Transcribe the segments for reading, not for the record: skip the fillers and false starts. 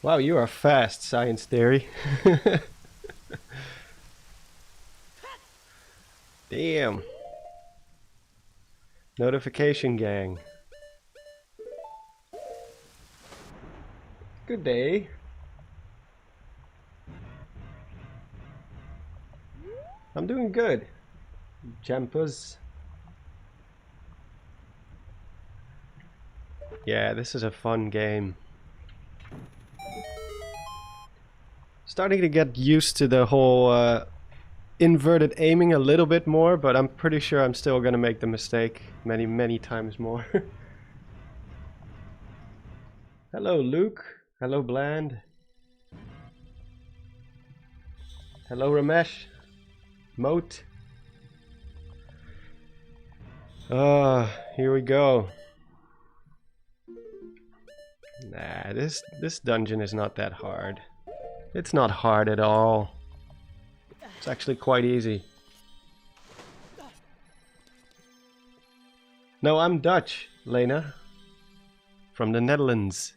Wow, you are fast, science theory. Damn. Notification gang. Good day. I'm doing good. Jampers. Yeah, this is a fun game. Starting to get used to the whole inverted aiming a little bit more, but I'm pretty sure I'm still gonna make the mistake many times more. Hello, Luke. Hello, Bland. Hello, Ramesh. Moat. Here we go. Nah, this dungeon is not that hard. It's not hard at all. It's actually quite easy. No, I'm Dutch, Lena. From the Netherlands.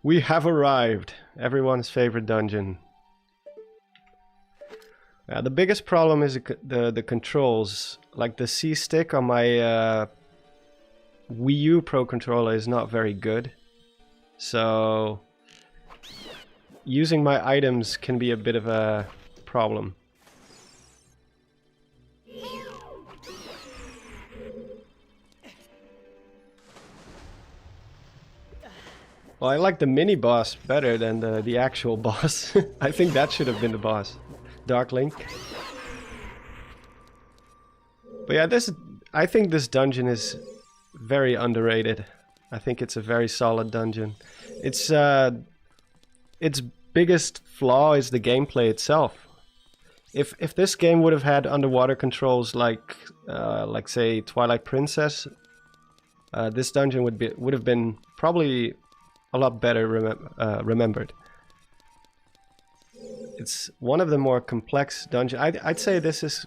We have arrived. Everyone's favorite dungeon. The biggest problem is the controls. Like the C stick on my Wii U Pro controller is not very good. So using my items can be a bit of a problem. Well, I like the mini boss better than the actual boss. I think that should have been the boss. Dark Link. But yeah, I think this dungeon is very underrated. I think it's a very solid dungeon. Its biggest flaw is the gameplay itself. If this game would have had underwater controls like say Twilight Princess, this dungeon would have been probably a lot better remembered. It's one of the more complex dungeons. I'd say this is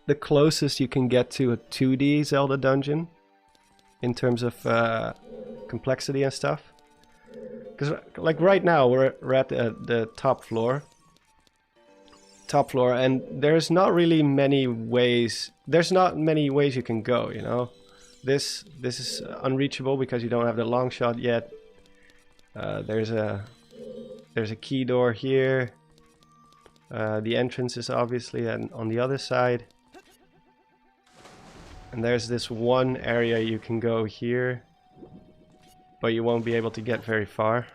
the closest you can get to a 2D Zelda dungeon in terms of complexity and stuff. Because like right now we're at the top floor, and there's not really many ways. There's not many ways you can go. You know, this is unreachable because you don't have the long shot yet. There's a key door here. The entrance is obviously on the other side. And there's this one area you can go here, but you won't be able to get very far.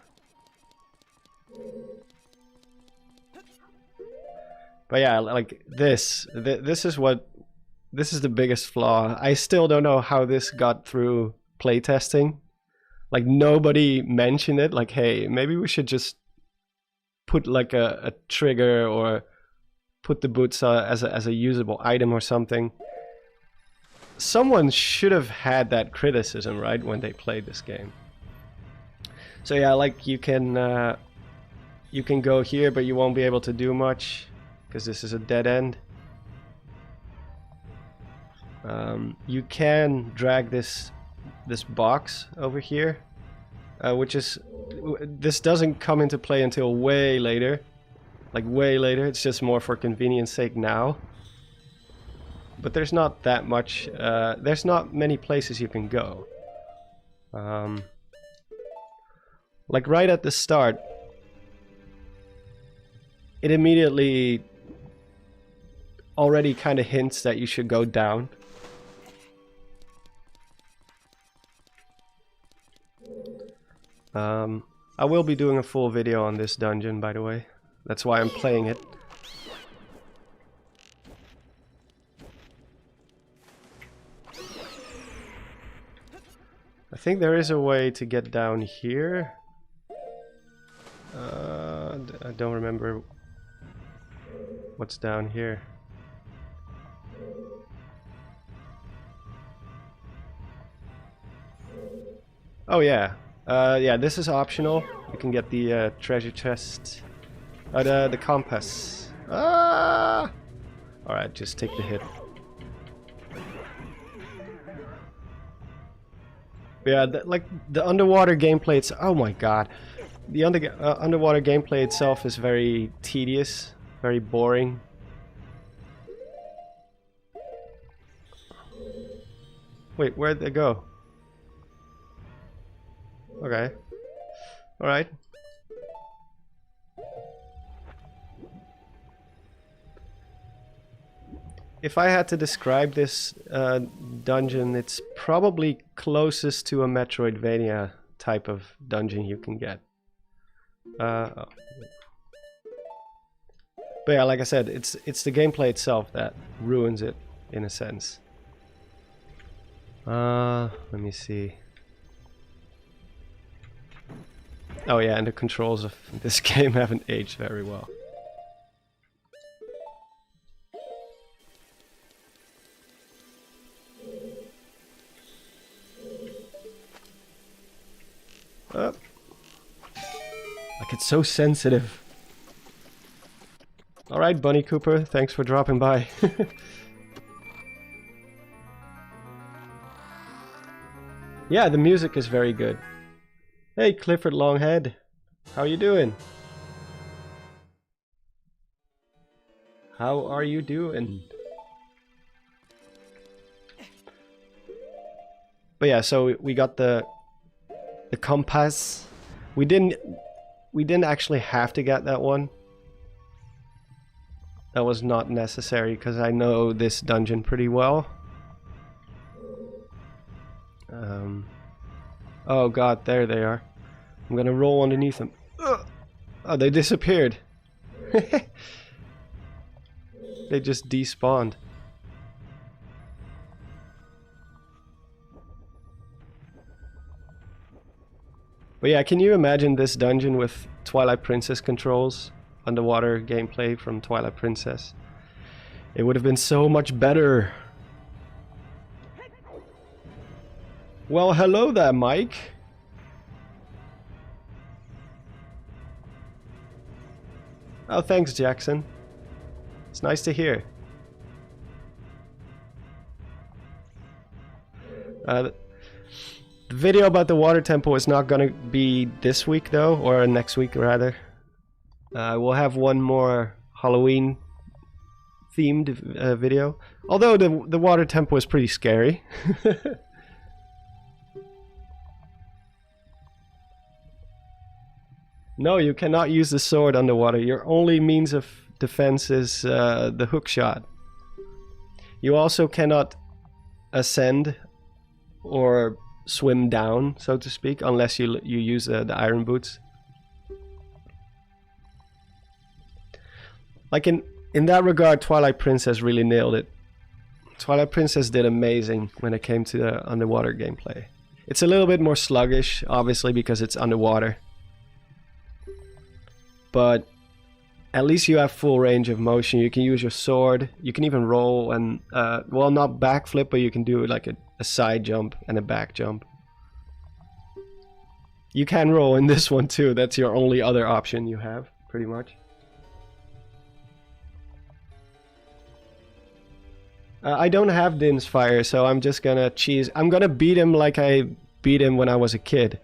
But yeah, like this is the biggest flaw. I still don't know how this got through playtesting. Like nobody mentioned it, like, hey, maybe we should just put like a trigger or put the boots as a usable item or something. Someone should have had that criticism, right, when they played this game. So yeah, like you can go here, but you won't be able to do much because this is a dead end. You can drag this box over here, this doesn't come into play until way later. Like way later, it's just more for convenience sake now. But there's not that much, there's not many places you can go. Like right at the start, it immediately already kind of hints that you should go down. I will be doing a full video on this dungeon, by the way. That's why I'm playing it. I think there is a way to get down here. I don't remember what's down here. Oh yeah. Yeah, this is optional. You can get the treasure chest. The compass. Ah! Alright, just take the hit. But yeah, like the underwater gameplay, it's oh my god, the underwater gameplay itself is very tedious, very boring. Wait, where'd they go? Okay. Alright. If I had to describe this dungeon, it's probably closest to a Metroidvania type of dungeon you can get. Oh. But yeah, like I said, it's the gameplay itself that ruins it, in a sense. Let me see. Oh yeah, and the controls of this game haven't aged very well. Oh. Like it's so sensitive. Alright, Bunny Cooper, thanks for dropping by. Yeah, the music is very good. Hey, Clifford Longhead. How you doing? How are you doing? But yeah, so we got the compass. We didn't actually have to get that one. That was not necessary because I know this dungeon pretty well. Oh god, there they are. I'm gonna roll underneath them. Ugh. Oh, they disappeared. They just despawned. But yeah, can you imagine this dungeon with Twilight Princess controls? Underwater gameplay from Twilight Princess. It would have been so much better. Well, hello there, Mike. Oh, thanks, Jackson. It's nice to hear. The video about the water temple is not gonna be this week though, or next week rather. We'll have one more Halloween themed video. Although the water temple is pretty scary. No, you cannot use the sword underwater. Your only means of defense is the hook shot. You also cannot ascend or swim down, so to speak, unless you use the iron boots. Like in that regard, Twilight Princess really nailed it. Twilight Princess did amazing when it came to the underwater gameplay. It's a little bit more sluggish, obviously, because it's underwater. But at least you have full range of motion. You can use your sword. You can even roll and, well, not backflip, but you can do like a side jump and a back jump. You can roll in this one too. That's your only other option you have, pretty much. I don't have Din's Fire, so I'm just gonna cheese. I'm gonna beat him like I beat him when I was a kid.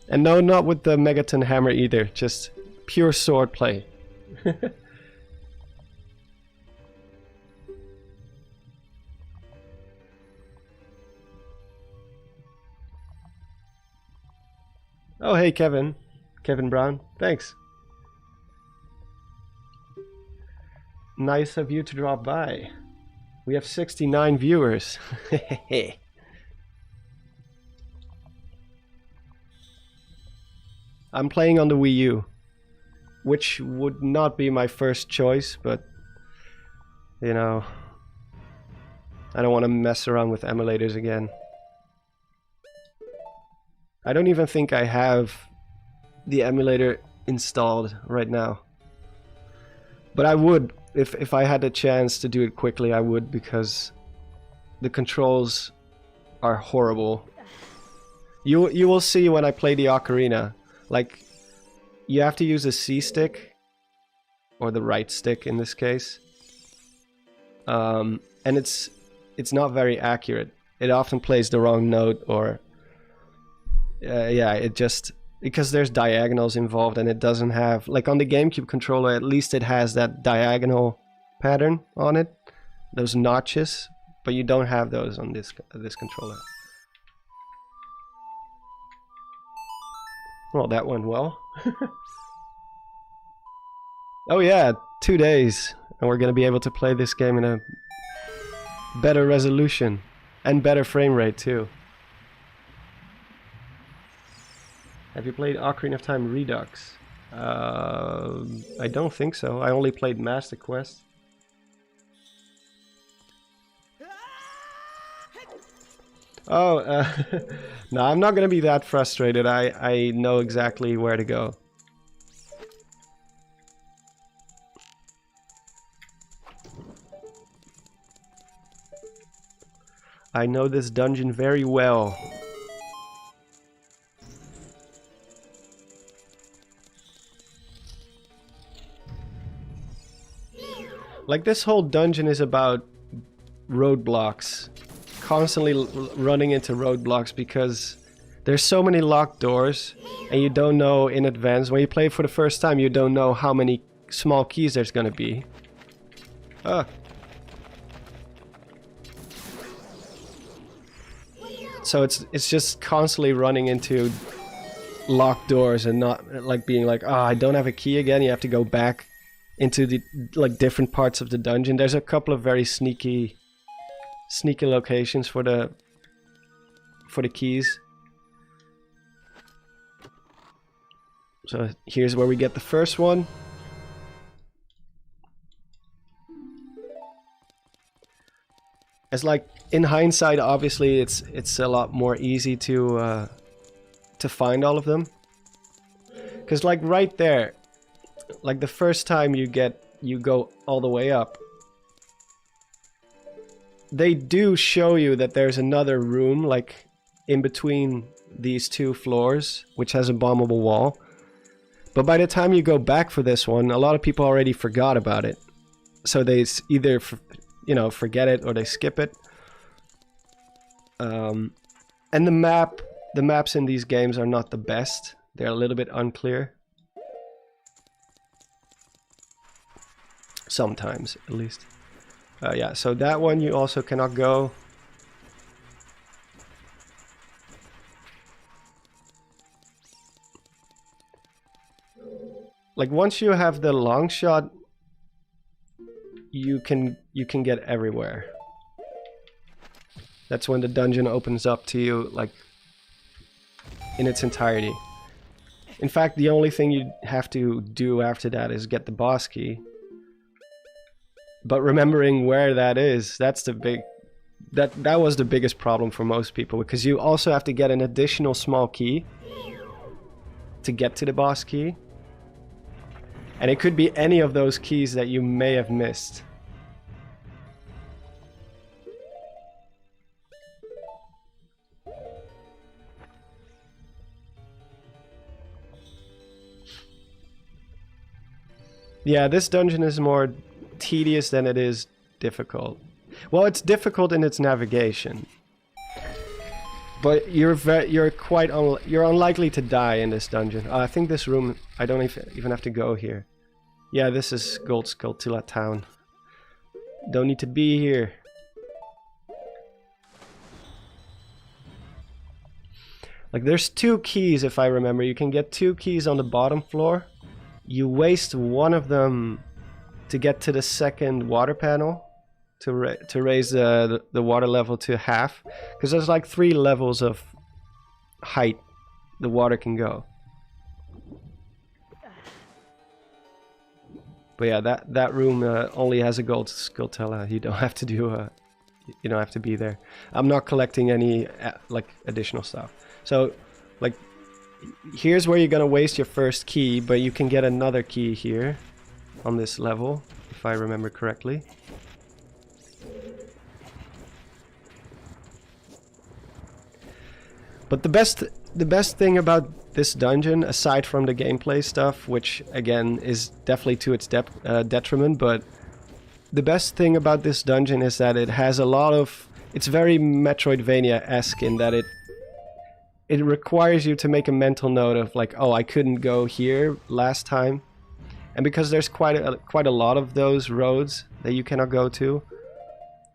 And no, not with the Megaton Hammer either, just pure sword play. Oh, hey, Kevin Brown, thanks. Nice of you to drop by. We have 69 viewers. I'm playing on the Wii U, which would not be my first choice, but you know, I don't want to mess around with emulators again. I don't even think I have the emulator installed right now. But I would, if I had a chance to do it quickly, I would, because the controls are horrible. You will see when I play the Ocarina. Like, you have to use a C stick, or the right stick in this case, and it's not very accurate. It often plays the wrong note, or yeah, it just, because there's diagonals involved and it doesn't have, like on the GameCube controller, at least it has that diagonal pattern on it, those notches, but you don't have those on this controller. Well, that went well. Oh yeah, 2 days, and we're gonna be able to play this game in a better resolution and better frame rate too. Have you played Ocarina of Time Redux? I don't think so. I only played Master Quest. Oh, no, I'm not gonna be that frustrated. I know exactly where to go. I know this dungeon very well. Like, this whole dungeon is about roadblocks. Constantly running into roadblocks because there's so many locked doors and you don't know in advance. When you play for the first time, you don't know how many small keys there's gonna be. So it's just constantly running into locked doors and not like being like, oh, I don't have a key again. You have to go back into the like different parts of the dungeon. There's a couple of very sneaky locations for the keys. So here's where we get the first one. It's like, in hindsight, obviously it's a lot more easy to find all of them, because like right there, like the first time you go all the way up, they do show you that there's another room like in between these two floors which has a bombable wall, but by the time you go back for this one, a lot of people already forgot about it, so they either forget it or they skip it. And the maps in these games are not the best. They're a little bit unclear. Sometimes, at least. Yeah, so that one you also cannot go. Like, once you have the long shot, you can get everywhere. That's when the dungeon opens up to you, like, in its entirety. In fact, the only thing you have to do after that is get the boss key. But remembering where that is, that's the big... That was the biggest problem for most people, because you also have to get an additional small key to get to the boss key. And it could be any of those keys that you may have missed. Yeah, this dungeon is more tedious than it is difficult. Well, it's difficult in its navigation, but you're unlikely to die in this dungeon. I think this room, I don't even have to go here. Yeah, this is Gold Skulltula Town. Don't need to be here. Like, there's 2 keys, if I remember. You can get 2 keys on the bottom floor. You waste one of them to get to the second water panel, to raise the water level to half, because there's like 3 levels of height the water can go. But yeah, that room only has a gold Skulltula. You don't have to do you don't have to be there. I'm not collecting any like additional stuff. So like, here's where you're gonna waste your first key, but you can get another key here on this level, if I remember correctly. But the best thing about this dungeon, aside from the gameplay stuff, which again is definitely to its detriment, but the best thing about this dungeon is that it has a lot of... It's very Metroidvania-esque in that it requires you to make a mental note of like, oh, I couldn't go here last time. And because there's quite a lot of those roads that you cannot go to,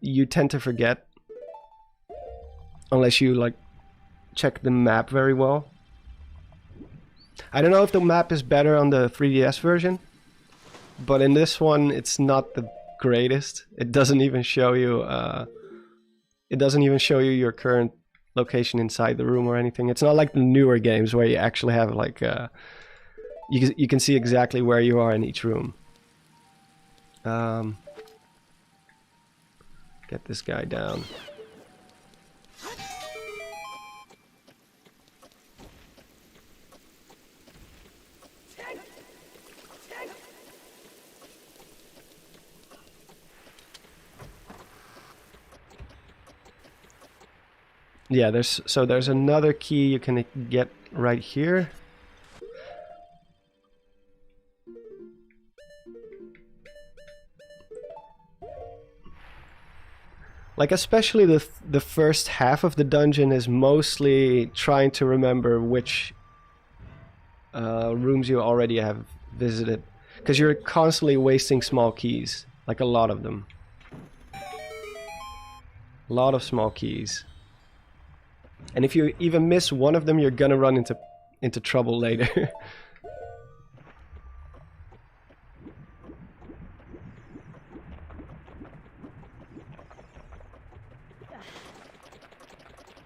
you tend to forget. Unless you like check the map very well. I don't know if the map is better on the 3DS version, but in this one it's not the greatest. It doesn't even show you your current location inside the room or anything. It's not like the newer games where you actually have like you can see exactly where you are in each room. Get this guy down. Yeah, there's another key you can get right here. Like especially the first half of the dungeon is mostly trying to remember which rooms you already have visited, because you're constantly wasting small keys, like a lot of them. A lot of small keys. And if you even miss one of them, you're gonna run into trouble later.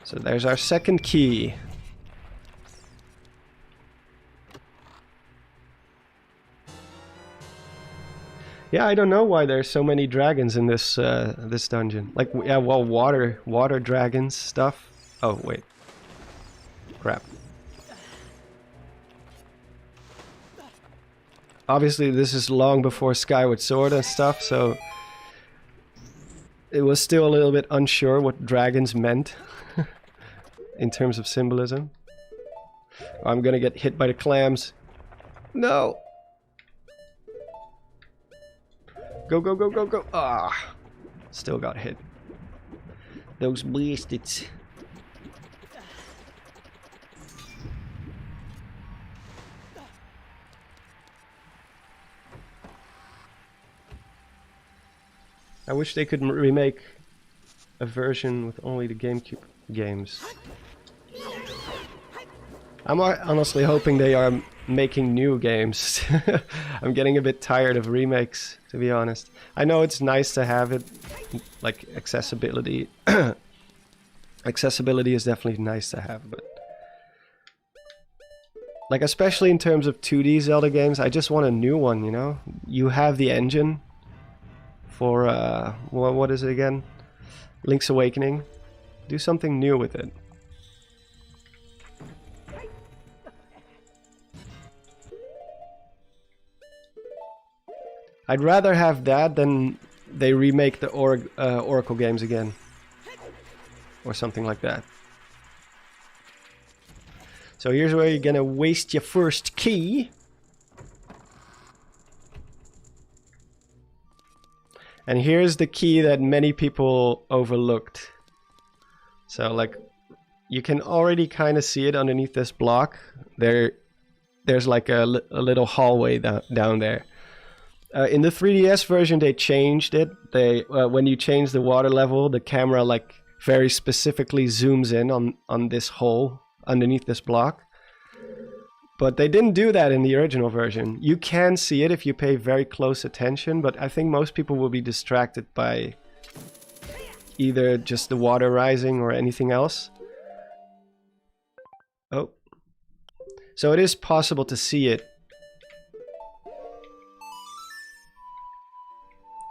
So there's our second key. Yeah, I don't know why there's so many dragons in this this dungeon. Like, yeah, well, water dragons stuff. Oh wait, crap. Obviously, this is long before Skyward Sword and stuff, so it was still a little bit unsure what dragons meant in terms of symbolism. I'm gonna get hit by the clams. No! Go, go, go, go, go! Ah! Still got hit. Those bastards. I wish they could remake a version with only the GameCube games. I'm honestly hoping they are making new games. I'm getting a bit tired of remakes, to be honest. I know it's nice to have it, like accessibility. Accessibility is definitely nice to have, but like especially in terms of 2D Zelda games, I just want a new one, you know? You have the engine for what is it again? Link's Awakening. Do something new with it. I'd rather have that than they remake the Oracle games again. Or something like that. So here's where you're gonna waste your first key. And here's the key that many people overlooked. So like, you can already kind of see it underneath this block. There's like a little hallway down there. In the 3DS version, they changed it. When you change the water level, the camera like very specifically zooms in on this hole underneath this block. But they didn't do that in the original version. You can see it if you pay very close attention, but I think most people will be distracted by either just the water rising or anything else. Oh. So it is possible to see it.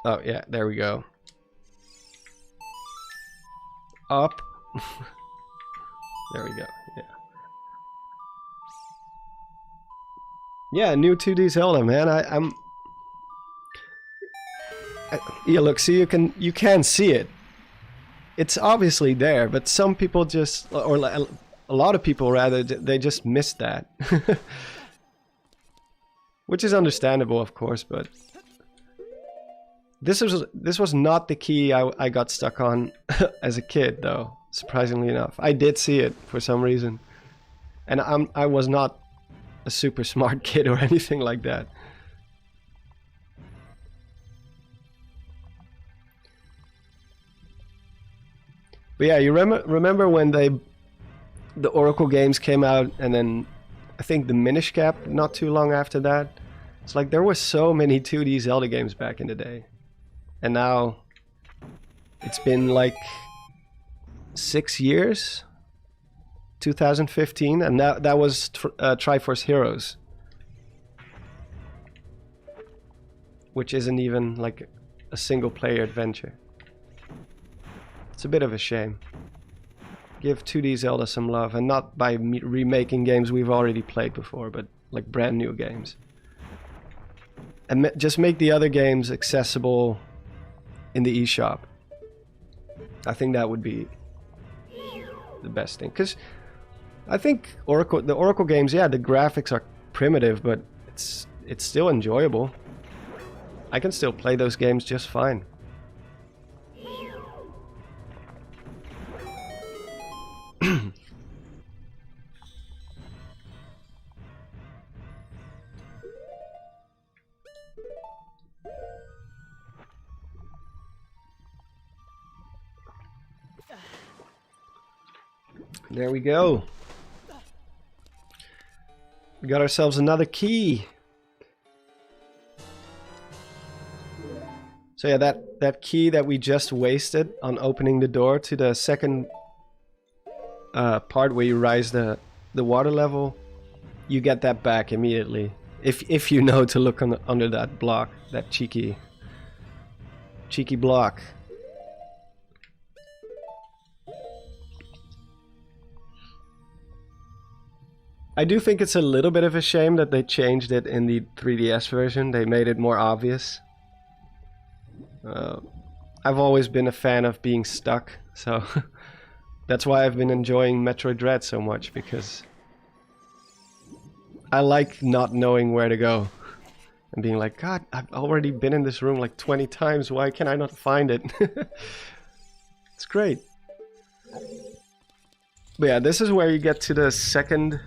Oh yeah, there we go. Up. There we go, yeah. Yeah, new 2D Zelda, man. Yeah, look, see, you can see it. It's obviously there, but some people just, or a lot of people rather, they just missed that. Which is understandable, of course, but this was not the key I got stuck on as a kid, though. Surprisingly enough, I did see it for some reason. And I was not a super smart kid or anything like that. But yeah, you remember when the Oracle games came out, and then I think the Minish Cap not too long after that. It's like there were so many 2D Zelda games back in the day. And now it's been like 6 years, 2015, and that was Triforce Heroes, which isn't even like a single player adventure. It's a bit of a shame. Give 2D Zelda some love, and not by remaking games we've already played before, but like brand new games. And just make the other games accessible in the eShop. I think that would be the best thing, because I think the Oracle games, yeah, the graphics are primitive, but it's still enjoyable. I can still play those games just fine. There we go. We got ourselves another key. So yeah, that key that we just wasted on opening the door to the second part where you rise the water level, you get that back immediately. If you know to look under that block, that cheeky block. I do think it's a little bit of a shame that they changed it in the 3DS version. They made it more obvious. I've always been a fan of being stuck, so that's why I've been enjoying Metroid Dread so much, because I like not knowing where to go and being like, God, I've already been in this room like 20 times, why can I not find it? It's great. But yeah, this is where you get to the second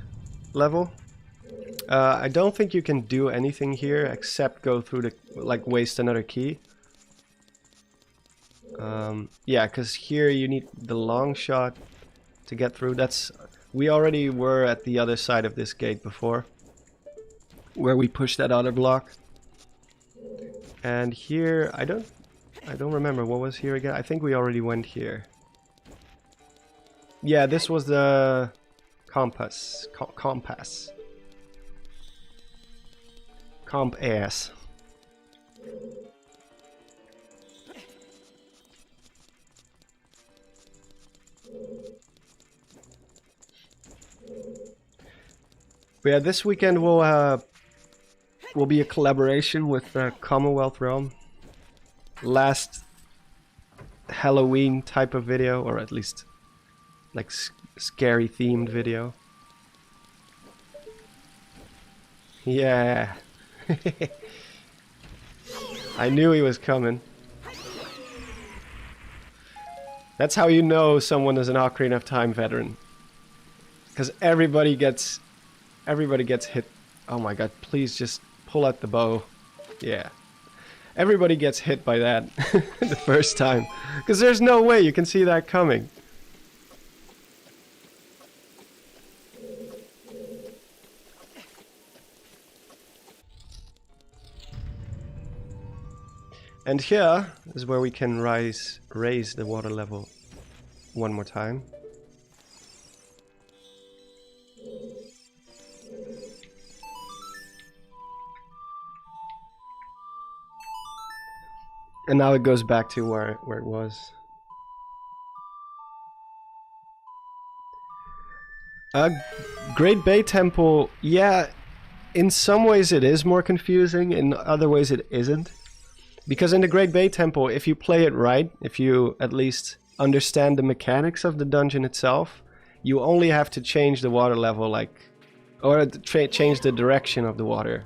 level. I don't think you can do anything here except go through the, like, waste another key. Yeah, because here you need the long shot to get through. We already were at the other side of this gate before, where we pushed that other block. And here, I don't remember what was here again. I think we already went here. Yeah, this was the compass. Compass. Comp-ass. But yeah, this weekend will be a collaboration with Commonwealth Realm. Last Halloween type of video, or at least like scary themed video. Yeah. I knew he was coming. That's how you know someone is an Ocarina of Time veteran. Because everybody gets hit. Oh my god, please just pull out the bow. Yeah. Everybody gets hit by that the first time. Because there's no way you can see that coming. And here is where we can raise the water level one more time. And now it goes back to where it was. Great Bay Temple, yeah, in some ways it is more confusing, in other ways it isn't. Because in the Great Bay Temple, if you play it right, if you at least understand the mechanics of the dungeon itself, you only have to change the water level, like, or change the direction of the water.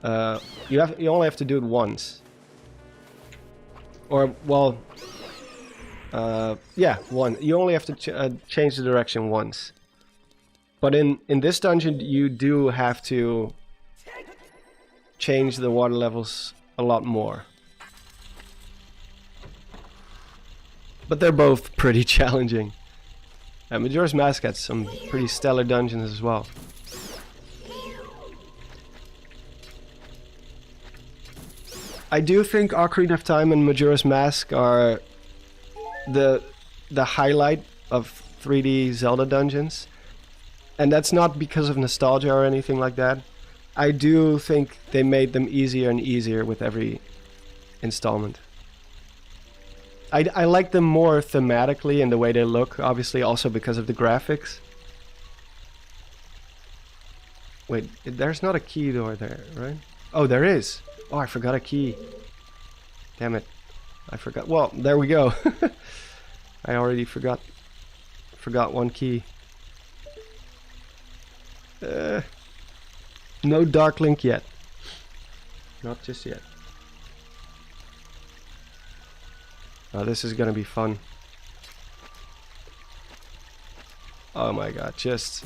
You only have to do it once. Or, well, yeah, one. You only have to change the direction once. But in this dungeon, you do have to change the water levels a lot more. But they're both pretty challenging. Majora's Mask had some pretty stellar dungeons as well. I do think Ocarina of Time and Majora's Mask are the highlight of 3D Zelda dungeons. And that's not because of nostalgia or anything like that. I do think they made them easier and easier with every installment. I like them more thematically in the way they look, obviously also because of the graphics. Wait, there's not a key door there, right? Oh, there is. Oh, I forgot a key. Damn it. I forgot. Well, there we go. I already forgot one key. No Dark Link yet. Not just yet. Oh, this is gonna be fun. Oh my god, just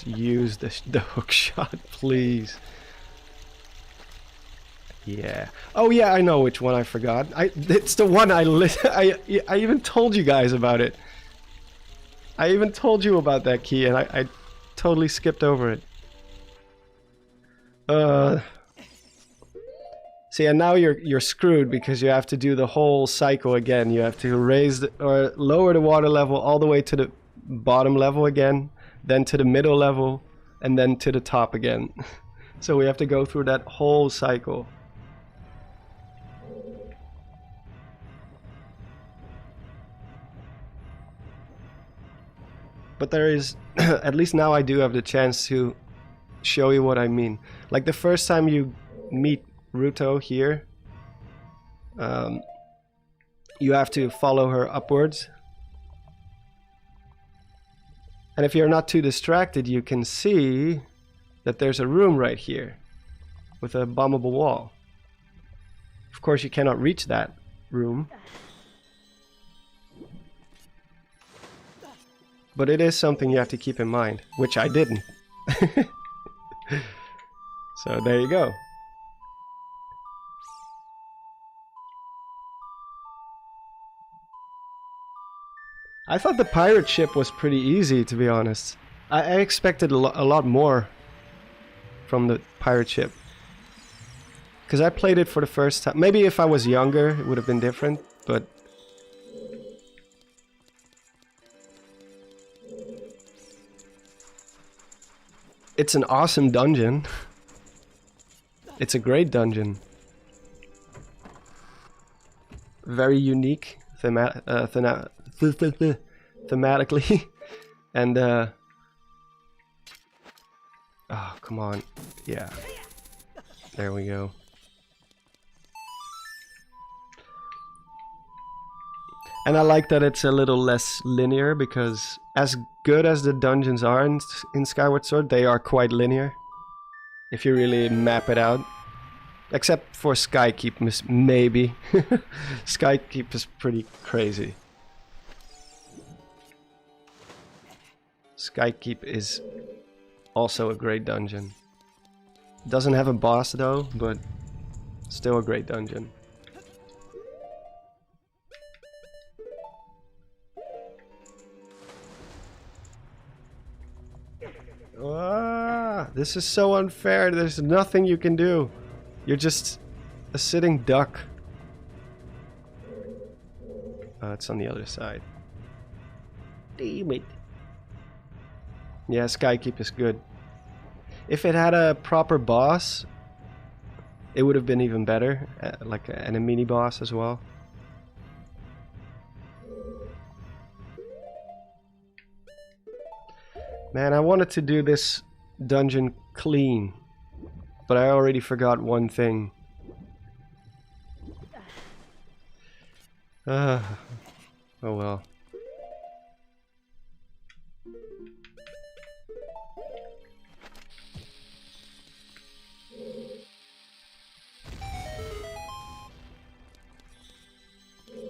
use the hook shot, please. Yeah. Oh yeah, I know which one I forgot. It's the one I even told you guys about it. I even told you about that key, and I totally skipped over it. See, and now you're screwed because you have to do the whole cycle again. You have to raise or lower the water level all the way to the bottom level again, then to the middle level, and then to the top again. So we have to go through that whole cycle. But there is, at least now I do have the chance to show you what I mean. Like the first time you meet Ruto here, you have to follow her upwards. And if you're not too distracted, you can see that there's a room right here with a bombable wall. Of course, you cannot reach that room. But it is something you have to keep in mind, which I didn't. So there you go. I thought the pirate ship was pretty easy, to be honest. I expected a lot more from the pirate ship. Because I played it for the first time. Maybe if I was younger, it would have been different, but... It's an awesome dungeon. It's a great dungeon. Very unique thematically. And oh, come on. Yeah. There we go. And I like that it's a little less linear, because as good as the dungeons are in Skyward Sword, they are quite linear. If you really map it out. Except for Skykeep, maybe. Skykeep is pretty crazy. Skykeep is also a great dungeon. Doesn't have a boss though, but still a great dungeon. Ah, this is so unfair. There's nothing you can do. You're just a sitting duck. It's on the other side. Damn it. Yeah, Skykeep is good. If it had a proper boss, it would have been even better. And a mini boss as well. Man, I wanted to do this dungeon clean, but I already forgot one thing. Oh well.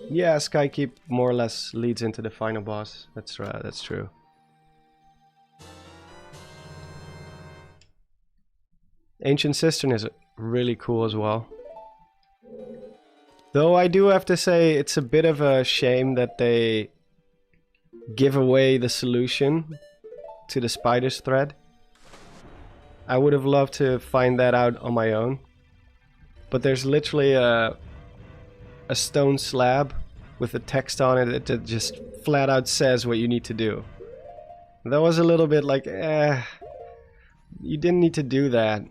Yeah, Skykeep more or less leads into the final boss. That's right, that's true. Ancient Cistern is really cool as well. Though I do have to say it's a bit of a shame that they give away the solution to the spider's thread. I would have loved to find that out on my own. But there's literally a stone slab with a text on it that just flat out says what you need to do. That was a little bit like, you didn't need to do that.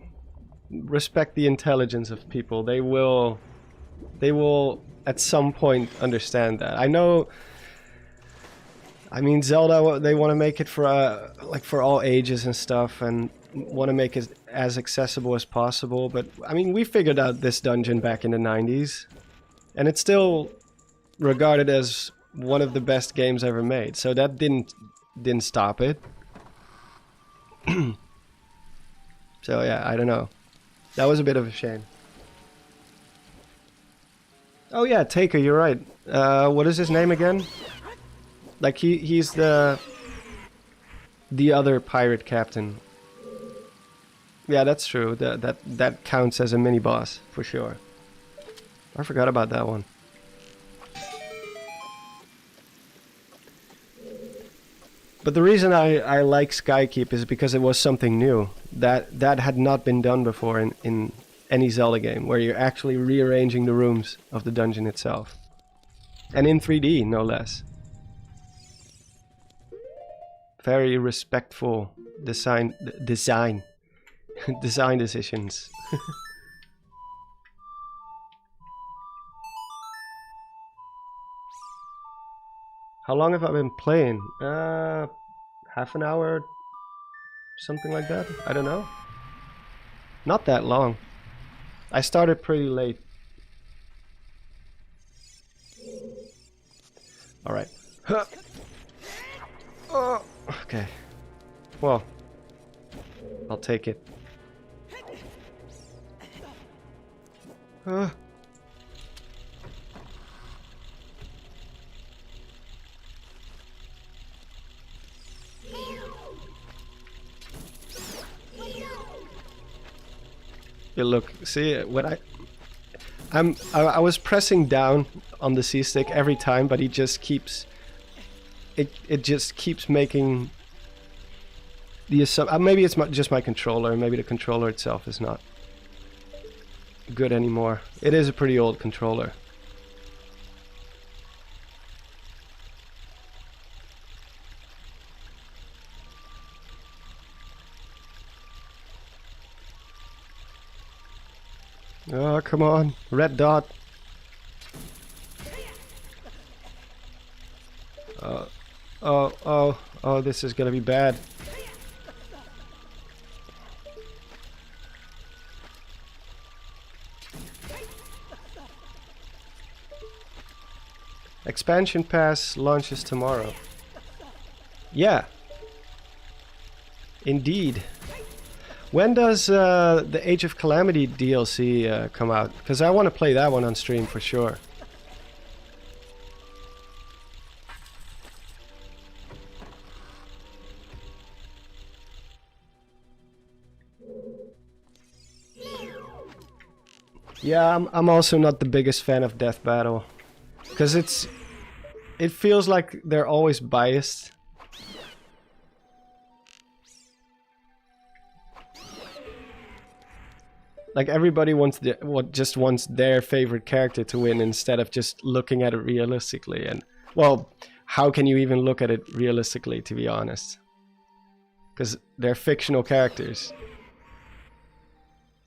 Respect the intelligence of people. They will at some point understand that. I know. I mean, Zelda, they want to make it for like for all ages and stuff, and want to make it as accessible as possible. But I mean, we figured out this dungeon back in the 90s, and it's still regarded as one of the best games ever made. So that didn't stop it. So yeah, I don't know. That was a bit of a shame. Oh yeah, Taker, you're right. What is his name again? Like he's the other pirate captain. Yeah, that's true. That counts as a mini boss for sure. I forgot about that one. But the reason I like Skykeep is because it was something new that had not been done before in any Zelda game, where you're actually rearranging the rooms of the dungeon itself, and in 3D no less. Very respectful design decisions. How long have I been playing? Half an hour, something like that. I don't know. Not that long. I started pretty late. All right. Oh, okay. Well, I'll take it. Yeah, look, see when I was pressing down on the C stick every time, but he just keeps it just keeps making the maybe it's just my controller, maybe the controller itself is not good anymore. It is a pretty old controller. Oh, come on. Red dot. Oh, this is gonna be bad. Expansion Pass launches tomorrow. Yeah. Indeed. When does the Age of Calamity DLC come out? Because I want to play that one on stream for sure. Yeah, I'm also not the biggest fan of Death Battle. Because it feels like they're always biased. Like everybody wants just wants their favorite character to win instead of just looking at it realistically. And well, how can you even look at it realistically, to be honest? Because they're fictional characters.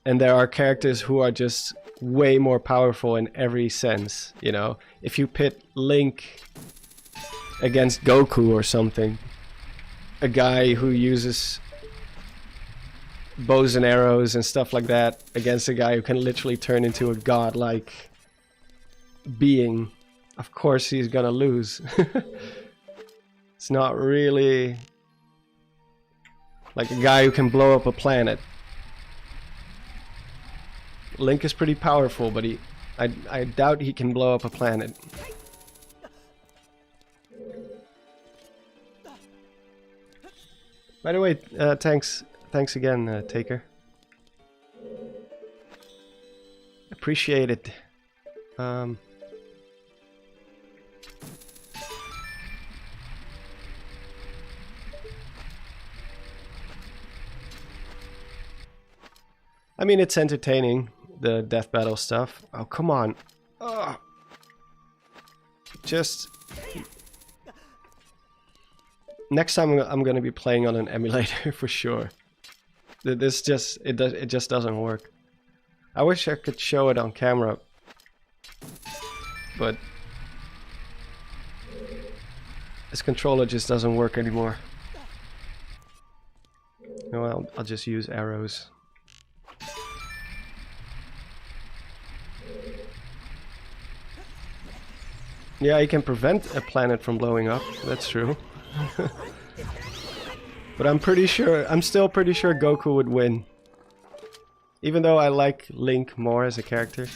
And there are characters who are just way more powerful in every sense, you know? If you pit Link against Goku or something, a guy who uses bows and arrows and stuff like that against a guy who can literally turn into a godlike being, of course he's gonna lose. It's not really like a guy who can blow up a planet. Link is pretty powerful, but I doubt he can blow up a planet. By the way, thanks again, Taker. appreciate it. I mean, it's entertaining, the death battle stuff. Oh, come on. Ugh. Just... Next time I'm gonna be playing on an emulator for sure. This just... it just doesn't work. I wish I could show it on camera. But... this controller just doesn't work anymore. Well, I'll just use arrows. Yeah, you can prevent a planet from blowing up, that's true. But I'm still pretty sure Goku would win. Even though I like Link more as a character.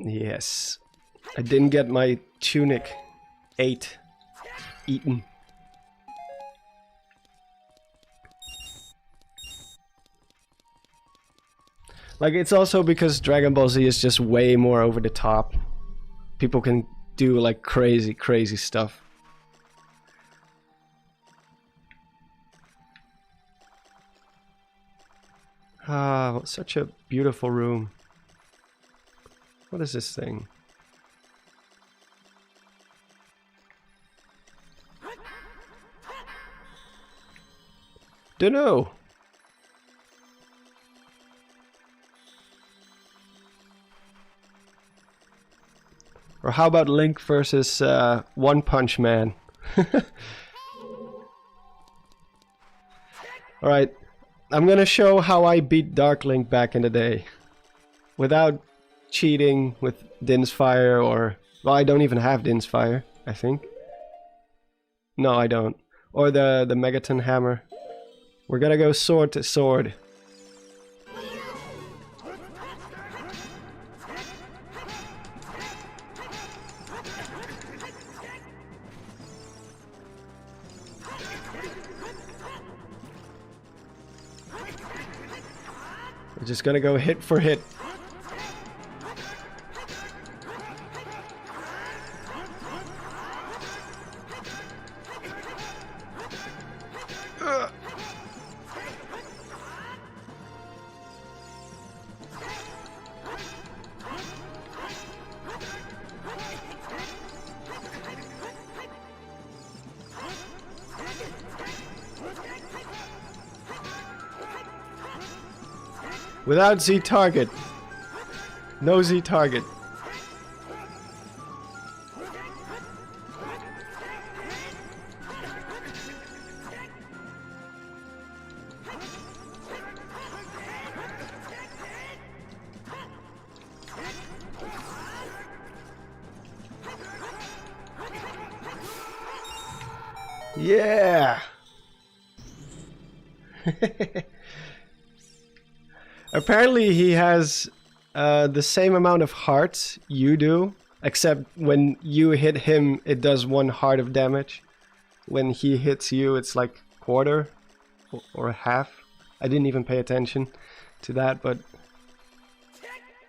Yes. I didn't get my tunic 8 eaten. Like, it's also because Dragon Ball Z is just way more over the top. People can do like crazy stuff. Ah, such a beautiful room. What is this thing? Dunno. Or how about Link versus One Punch Man? Alright, I'm gonna show how I beat Dark Link back in the day. Without cheating with Din's Fire or... well, I don't even have Din's Fire, I think. No, I don't. Or the Megaton Hammer. We're gonna go sword to sword. We're just gonna go hit for hit. Without Z target. No Z target. Yeah. Apparently he has the same amount of hearts you do, except when you hit him it does 1 heart of damage. When he hits you it's like quarter or half. I didn't even pay attention to that, but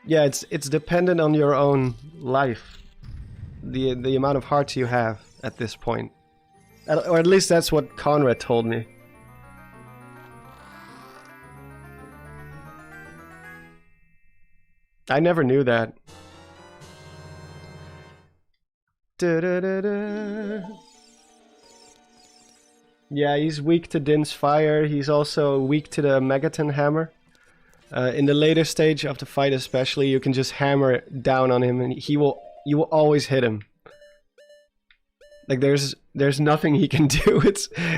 yeah, it's dependent on your own life. The amount of hearts you have at this point. Or at least that's what Conrad told me. I never knew that. Da -da -da -da. Yeah, he's weak to Din's Fire. He's also weak to the Megaton Hammer. In the later stage of the fight especially, you can just hammer down on him and you will always hit him. Like there's nothing he can do.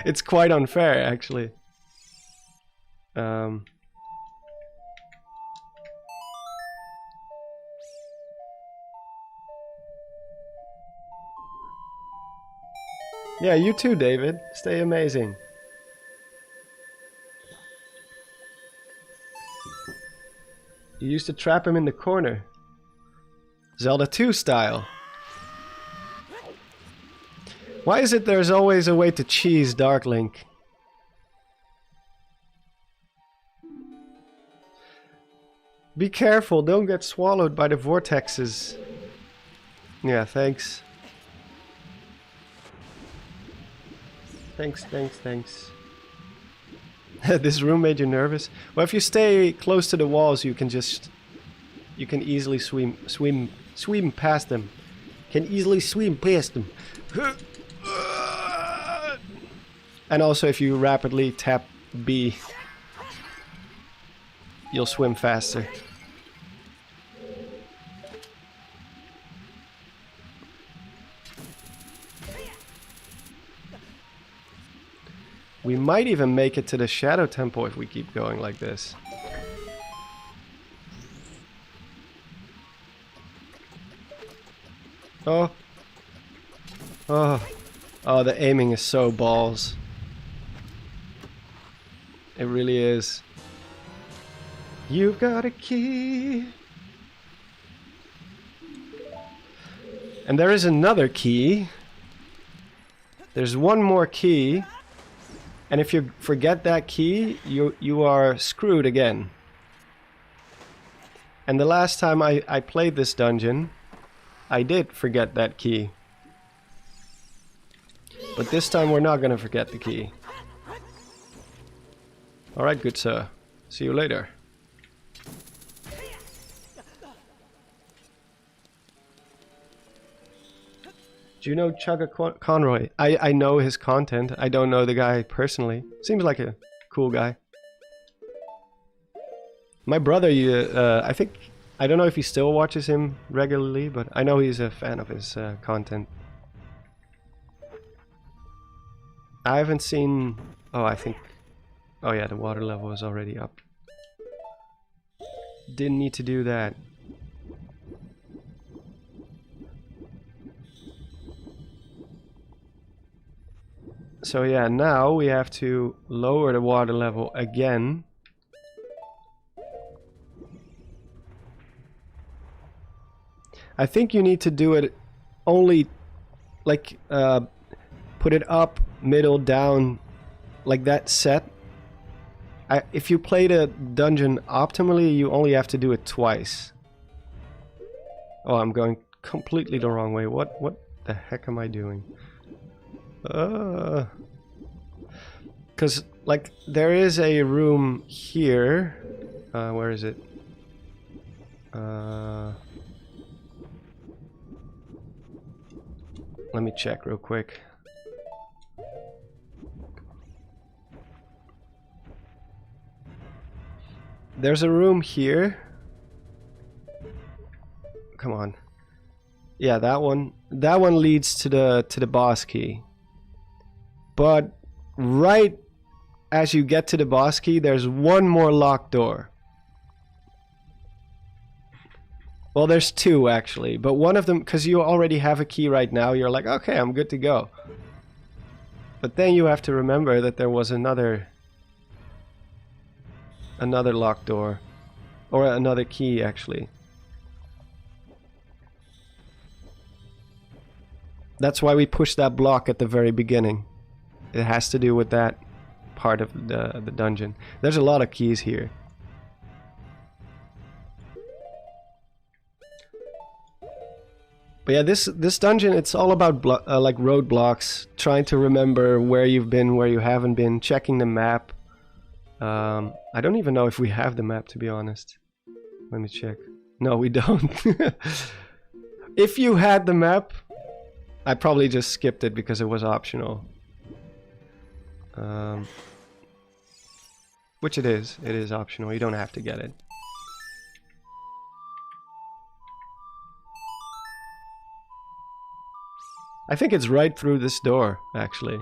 It's quite unfair actually. Yeah, you too, David. Stay amazing. You used to trap him in the corner. Zelda 2 style. Why is it there's always a way to cheese Dark Link? Be careful, don't get swallowed by the vortexes. Yeah, thanks. Thanks. This room made you nervous? Well, if you stay close to the walls, you can easily swim past them. Can easily swim past them. And also, if you rapidly tap B, you'll swim faster. We might even make it to the Shadow Temple if we keep going like this. Oh. Oh. Oh, the aiming is so balls. It really is. You've got a key. And there is another key. There's one more key. And if you forget that key, you are screwed again. And the last time I played this dungeon, I did forget that key. But this time we're not gonna forget the key. Alright, good sir. See you later. Do you know Chugga Conroy? I know his content. I don't know the guy personally. Seems like a cool guy. My brother, I don't know if he still watches him regularly, but I know he's a fan of his content. I haven't seen... Oh yeah, the water level is already up. Didn't need to do that. So yeah, now we have to lower the water level again. I think you need to do it only like put it up, middle, down, like that set. If you play the dungeon optimally, you only have to do it twice. Oh, I'm going completely the wrong way. What the heck am I doing? Because like there is a room here. Where is it? Let me check real quick. There's a room here. Come on. Yeah, that one. That one leads to the boss key. But right as you get to the boss key, there's one more locked door. Well, there's two actually, but one of them, because you already have a key right now, you're like, okay, I'm good to go. But then you have to remember that there was another locked door, or another key actually. That's why we pushed that block at the very beginning. It has to do with that part of the dungeon. There's a lot of keys here. But yeah, this dungeon, it's all about like roadblocks, trying to remember where you've been, where you haven't been, checking the map. I don't even know if we have the map, to be honest. Let me check. No, we don't. If you had the map, I probably just skipped it because it was optional. Which it is. It is optional. You don't have to get it. I think it's right through this door, actually.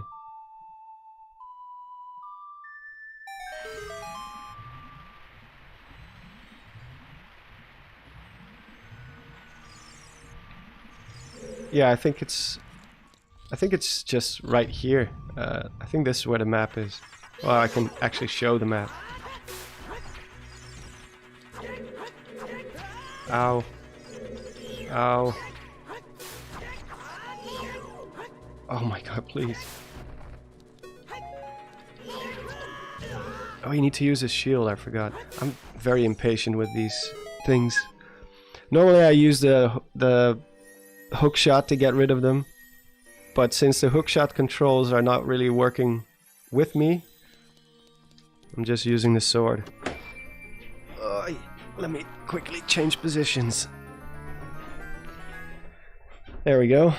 Yeah, I think it's just right here. I think this is where the map is. Well, I can actually show the map. Ow. Ow. Oh my god, please. Oh, you need to use a shield, I forgot. I'm very impatient with these things. Normally I use the hook shot to get rid of them. But since the hook shot controls are not really working with me, I'm just using the sword. Let me quickly change positions. There we go.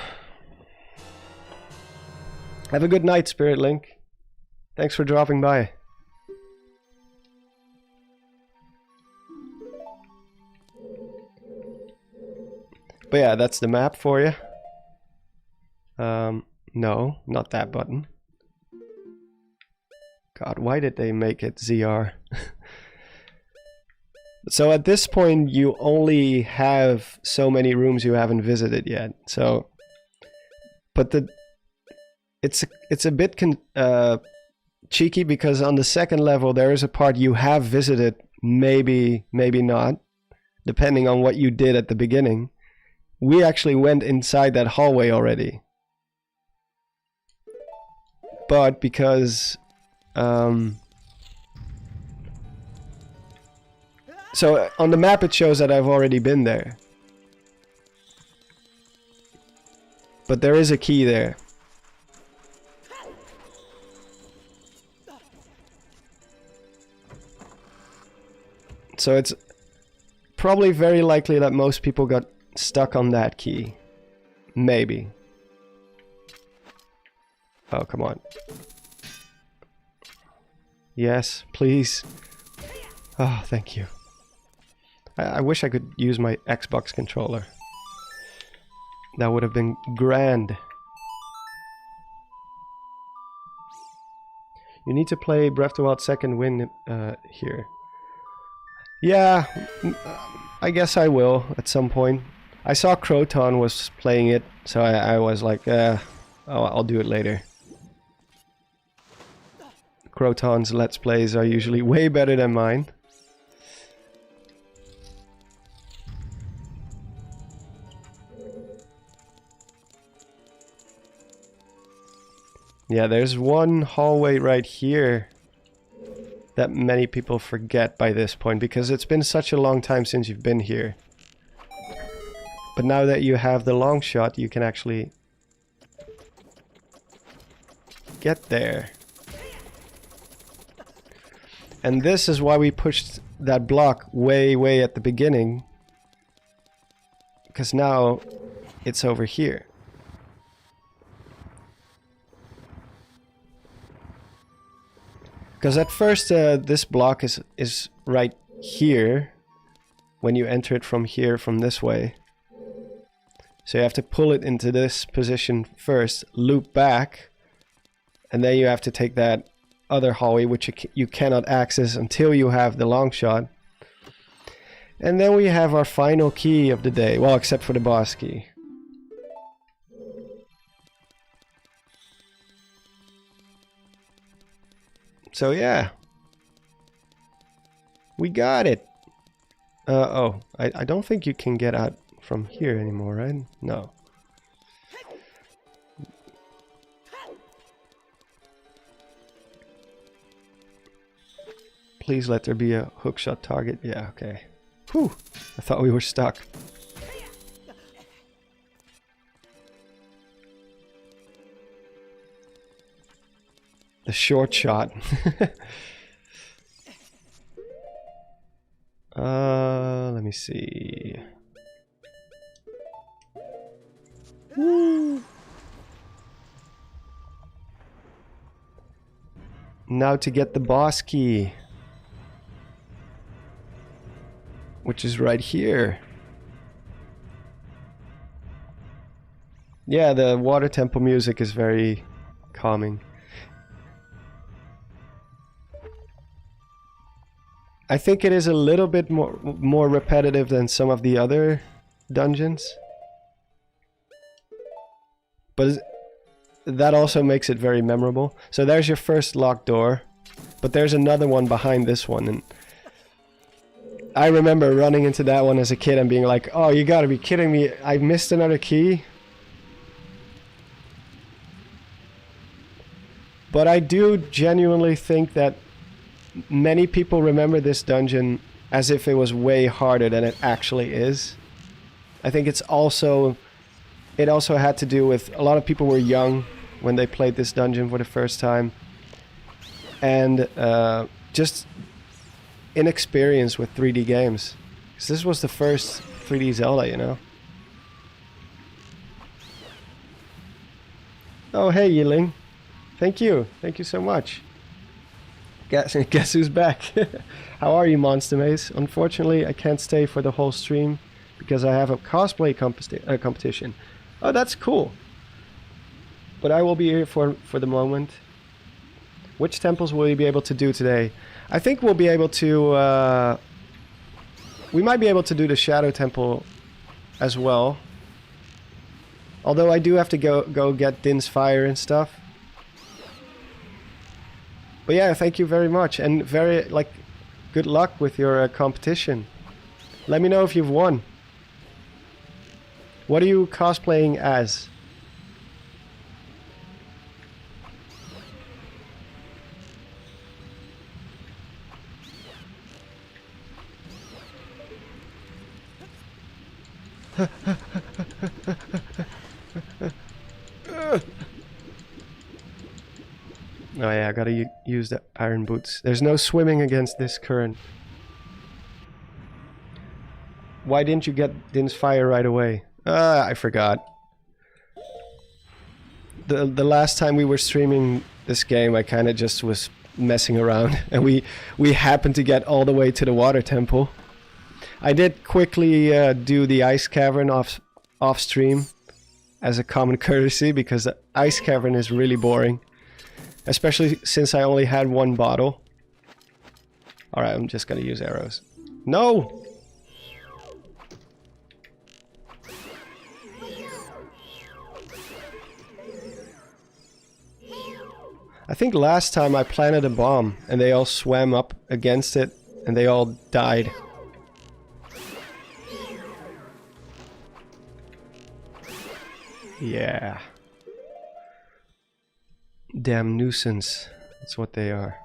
Have a good night, Spirit Link. Thanks for dropping by. But yeah, that's the map for you. No, not that button. God, why did they make it ZR? So at this point, you only have so many rooms you haven't visited yet. So, but it's a bit cheeky because on the second level there is a part you have visited, maybe not, depending on what you did at the beginning. We actually went inside that hallway already. But because so on the map it shows that I've already been there. But there is a key there. So it's probably very likely that most people got stuck on that key. Maybe. Oh, come on. Yes, please. Oh, thank you. I wish I could use my Xbox controller. That would have been grand. You need to play Breath of the Wild Second Wind here. Yeah, I guess I will at some point. I saw Croton was playing it, so I was like, oh, I'll do it later. Croton's Let's Plays are usually way better than mine. Yeah, there's one hallway right here that many people forget by this point because it's been such a long time since you've been here. But now that you have the long shot, you can actually get there. And this is why we pushed that block way at the beginning. Because now it's over here. Because at first this block is right here. When you enter it from here, from this way. So you have to pull it into this position first, loop back. And then you have to take that other hallway, which you cannot access until you have the long shot. And then we have our final key of the day. Well, except for the boss key. So yeah. We got it. Oh, I don't think you can get out from here anymore, right? No. Please let there be a hookshot target. Yeah, okay. Whew. I thought we were stuck. The short shot. Let me see. Woo. Now to get the boss key. Which is right here. Yeah, the water temple music is very calming. I think it is a little bit more repetitive than some of the other dungeons. But that also makes it very memorable. So there's your first locked door. But there's another one behind this one. And I remember running into that one as a kid and being like, oh, you gotta be kidding me, I missed another key. But I do genuinely think that many people remember this dungeon as if it was way harder than it actually is. I think it also had to do with a lot of people were young when they played this dungeon for the first time. And just inexperience with 3D games. Because this was the first 3D Zelda, you know. Oh, hey, Yiling. Thank you. Thank you so much. Guess who's back? How are you, Monster Maze? Unfortunately, I can't stay for the whole stream because I have a cosplay competition. Oh, that's cool. But I will be here for the moment. Which temples will you be able to do today? I think we'll be able to... we might be able to do the Shadow Temple as well. Although I do have to go get Din's Fire and stuff. But yeah, thank you very much. And good luck with your competition. Let me know if you've won. What are you cosplaying as? Oh yeah, I gotta use the iron boots. There's no swimming against this current. Why didn't you get Din's Fire right away? I forgot. The last time we were streaming this game, I kind of just was messing around, and we happened to get all the way to the water temple. I did quickly do the ice cavern off stream as a common courtesy because the ice cavern is really boring, especially since I only had one bottle. All right, I'm just gonna use arrows. No. I think last time I planted a bomb and they all swam up against it and they all died. Yeah. Damn nuisance. That's what they are.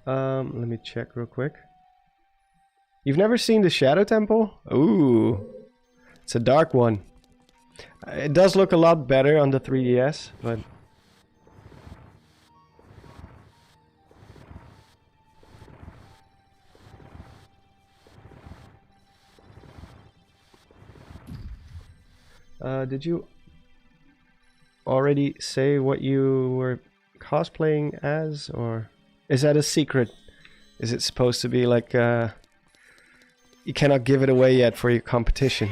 Let me check real quick. You've never seen the Shadow Temple? Ooh. It's a dark one. It does look a lot better on the 3DS, but... did you already say what you were cosplaying as, or is that a secret? Is it supposed to be like you cannot give it away yet for your competition?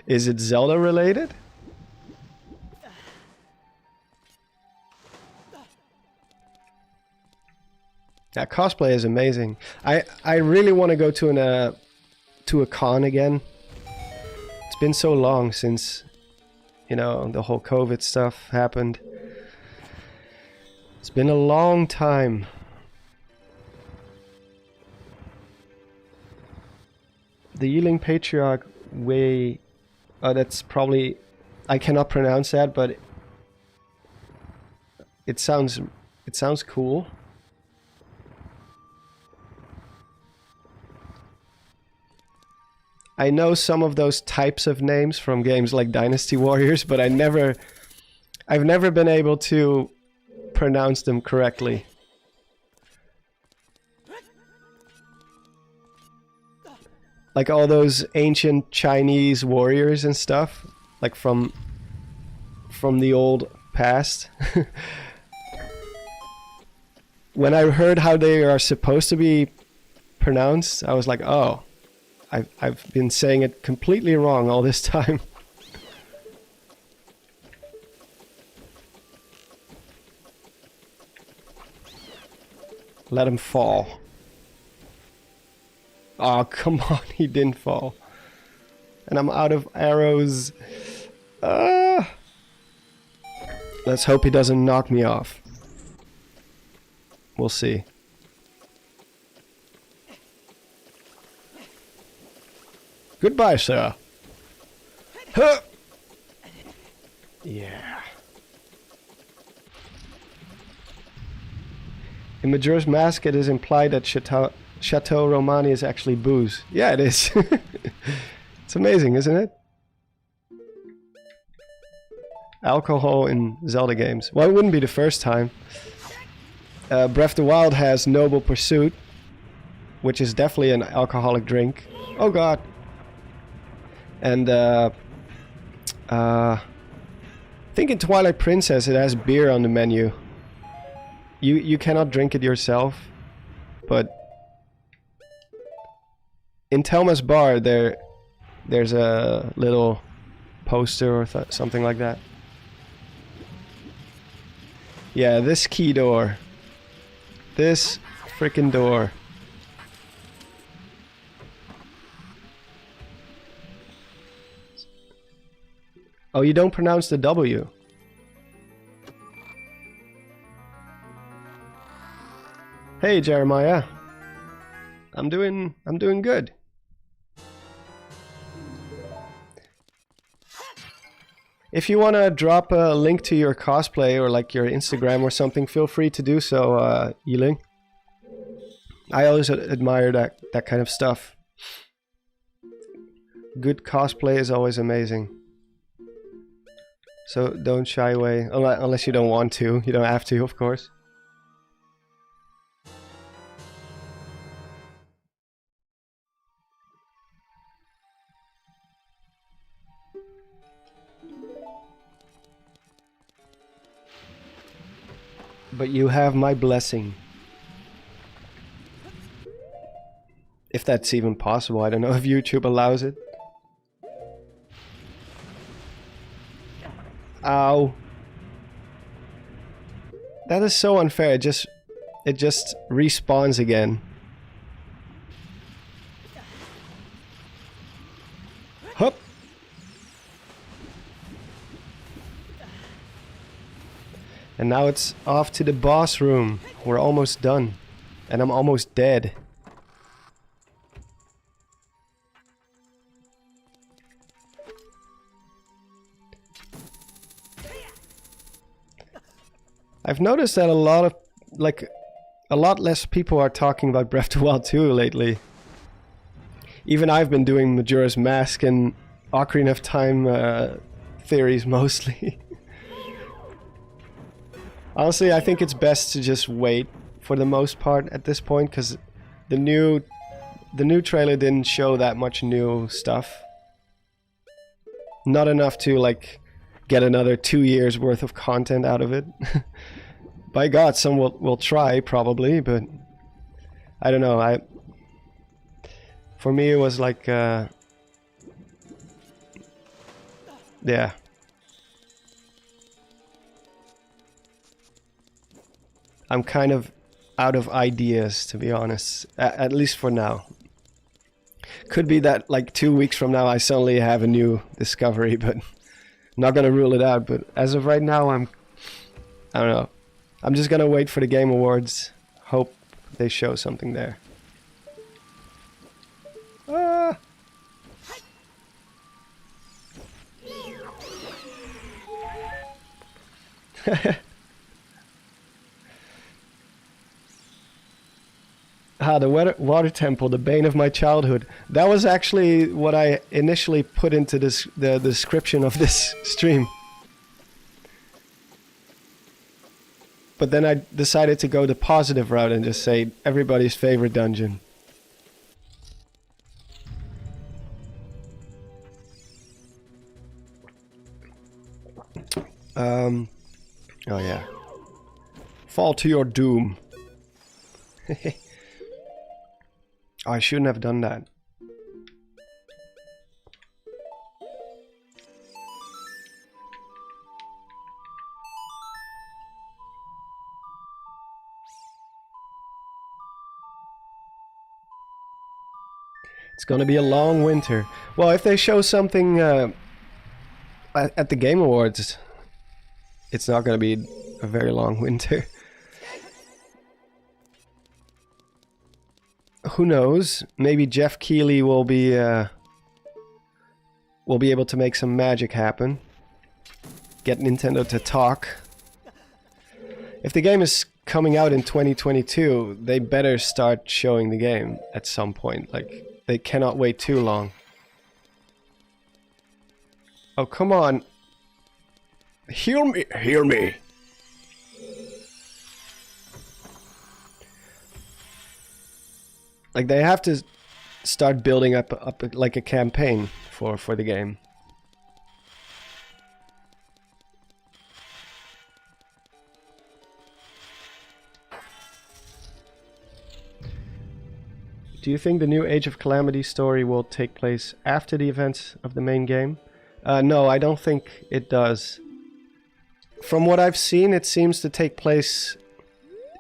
Is it Zelda related? Yeah, cosplay is amazing. I really want to go to a con again. It's been so long since, you know, the whole COVID stuff happened. It's been a long time. The Yiling Patriarch way... that's probably... I cannot pronounce that, but it sounds cool. I know some of those types of names from games like Dynasty Warriors, but I've never been able to pronounce them correctly. Like all those ancient Chinese warriors and stuff, like from the old past. When I heard how they are supposed to be pronounced, I was like, oh, I've been saying it completely wrong all this time. Let him fall. Oh, come on, he didn't fall. And I'm out of arrows. Let's hope he doesn't knock me off. We'll see. Goodbye, sir. Huh. Yeah. In Majora's Mask, it is implied that Chateau Romani is actually booze. Yeah, it is. It's amazing, isn't it? Alcohol in Zelda games. Well, it wouldn't be the first time. Breath of the Wild has Noble Pursuit, which is definitely an alcoholic drink. Oh god. And I think in Twilight Princess it has beer on the menu. You cannot drink it yourself, but in Telma's bar there's a little poster or something like that. Yeah, this key door. This frickin' door. Oh, you don't pronounce the W. Hey, Jeremiah. I'm doing good. If you want to drop a link to your cosplay or like your Instagram or something, feel free to do so, Yiling. I always admire that kind of stuff. Good cosplay is always amazing. So don't shy away, unless you don't want to. You don't have to, of course. But you have my blessing. If that's even possible, I don't know if YouTube allows it. Ow. That is so unfair, it just respawns again. Hup. And now it's off to the boss room. We're almost done. And I'm almost dead. I've noticed that a lot less people are talking about Breath of the Wild 2 lately. Even I've been doing Majora's Mask and Ocarina of Time theories mostly. Honestly, I think it's best to just wait for the most part at this point, because the new trailer didn't show that much new stuff. Not enough to like get another 2 years worth of content out of it. By God, some will try probably, but I don't know. For me it was like yeah. I'm kind of out of ideas, to be honest, at least for now. Could be that like 2 weeks from now I suddenly have a new discovery, but I'm not gonna rule it out. But as of right now, I don't know. I'm just gonna wait for the Game Awards. Hope they show something there. Ah. The water temple, the bane of my childhood. That was actually what I initially put into the description of this stream. But then I decided to go the positive route and just say everybody's favorite dungeon. Oh yeah. Fall to your doom. Oh, I shouldn't have done that. It's gonna be a long winter. Well, if they show something at the Game Awards, it's not going to be a very long winter. Who knows? Maybe Jeff Keighley will be able to make some magic happen. Get Nintendo to talk. If the game is coming out in 2022, they better start showing the game at some point. Like, they cannot wait too long. Oh, come on. Hear me, hear me. Like, they have to start building up like a campaign for the game. Do you think the new Age of Calamity story will take place after the events of the main game? No, I don't think it does. From what I've seen, it seems to take place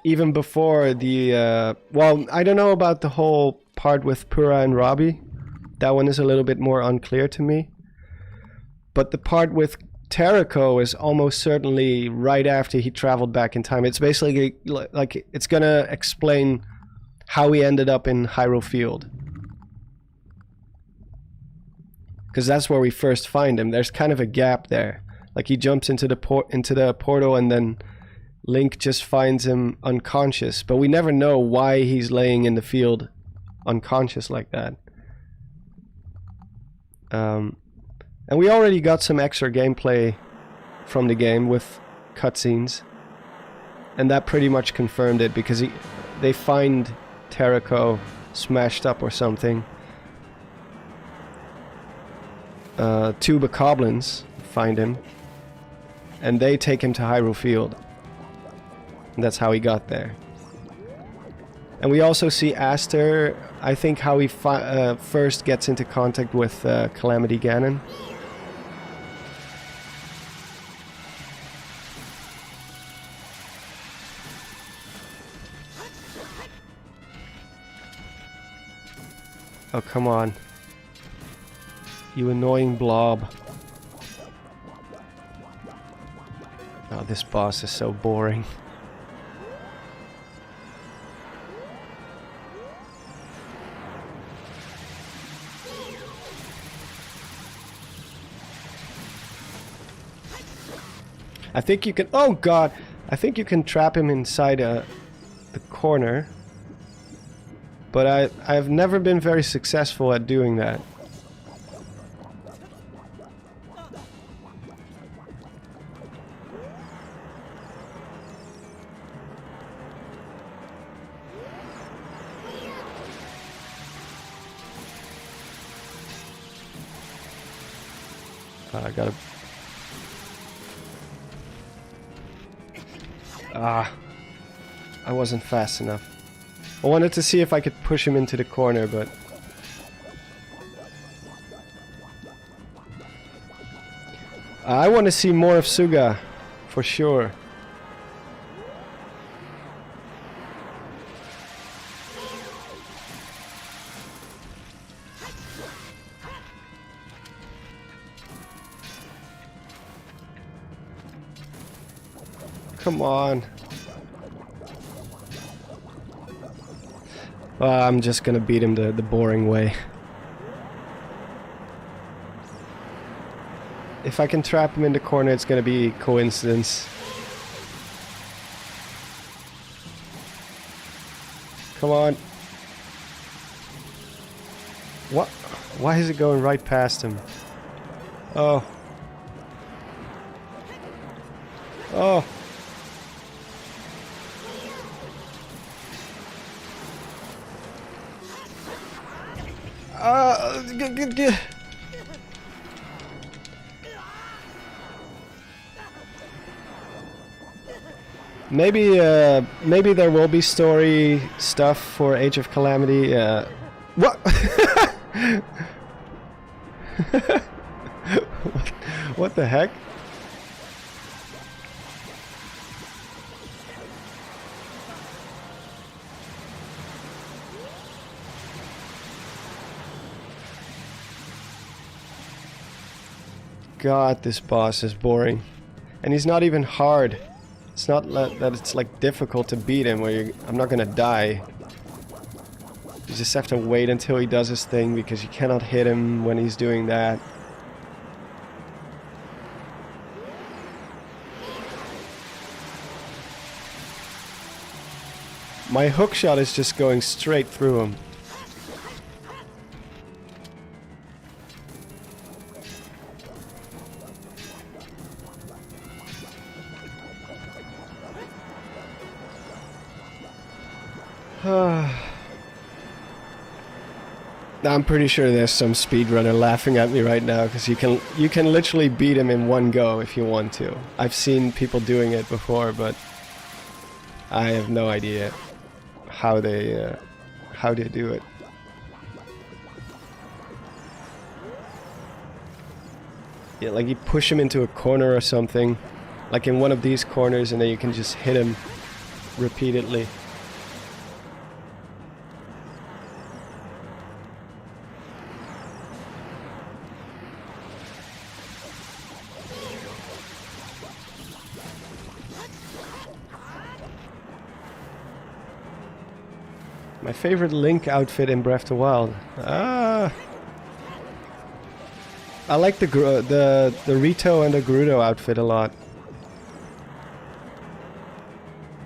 even before the... well, I don't know about the whole part with Pura and Robbie. That one is a little bit more unclear to me. But the part with Terraco is almost certainly right after he traveled back in time. It's basically like it's gonna explain how he ended up in Hyrule Field. Because that's where we first find him. There's kind of a gap there. Like, he jumps into the portal and then Link just finds him unconscious. But we never know why he's laying in the field unconscious like that. And we already got some extra gameplay from the game with cutscenes. And that pretty much confirmed it, because they find Terraco smashed up or something. Two bokoblins find him, and they take him to Hyrule Field. And that's how he got there. And we also see Aster, I think, how he first gets into contact with Calamity Ganon. Oh, come on. You annoying blob. Oh, this boss is so boring. I think you can... Oh, God! I think you can trap him inside the corner. But I've never been very successful at doing that. I gotta... Ah, I wasn't fast enough. I wanted to see if I could push him into the corner, but... I want to see more of Suga, for sure. Come on. I'm just gonna beat him the boring way. If I can trap him in the corner, it's gonna be coincidence. Come on. What? Why is it going right past him? Oh. Oh. Maybe there will be story stuff for Age of Calamity. What? What the heck? God, this boss is boring. And he's not even hard. It's not that it's like difficult to beat him where I'm not gonna die. You just have to wait until he does his thing because you cannot hit him when he's doing that. My hook shot is just going straight through him. I'm pretty sure there's some speedrunner laughing at me right now because you can literally beat him in one go if you want to. I've seen people doing it before, but I have no idea how they do it. Yeah, like you push him into a corner or something, like in one of these corners, and then you can just hit him repeatedly. My favorite Link outfit in Breath of the Wild. I like the Rito and the Gerudo outfit a lot.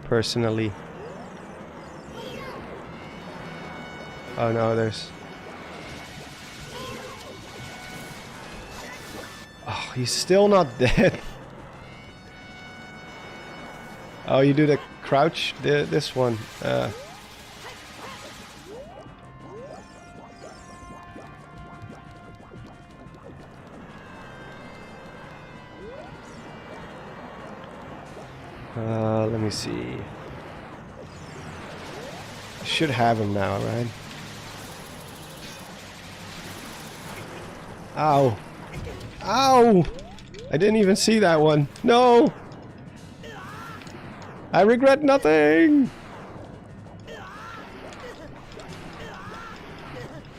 Personally. Oh no, there's... Oh, he's still not dead. Oh, you do the crouch? This one. Let me see. I should have him now, right? Ow. Ow! I didn't even see that one. No! I regret nothing!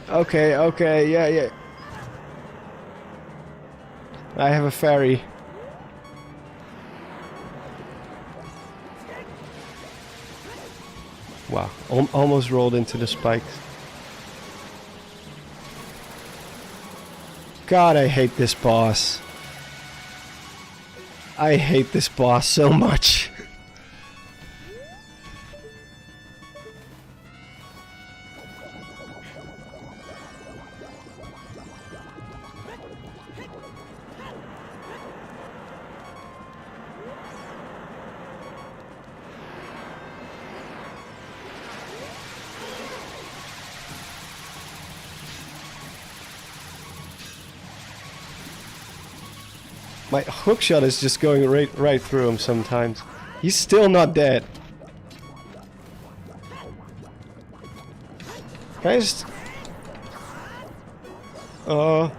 Okay, okay, yeah. I have a fairy. Wow, almost rolled into the spikes. God, I hate this boss. I hate this boss so much. My hookshot is just going right through him sometimes. He's still not dead. Guys. I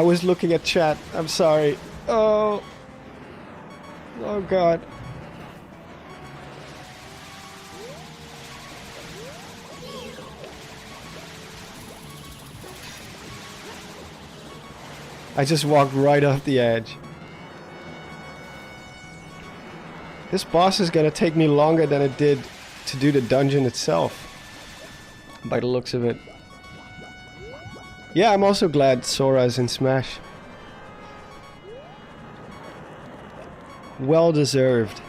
was looking at chat. I'm sorry. Oh God. I just walked right off the edge. This boss is gonna take me longer than it did to do the dungeon itself, by the looks of it. Yeah, I'm also glad Sora's in Smash. Well deserved.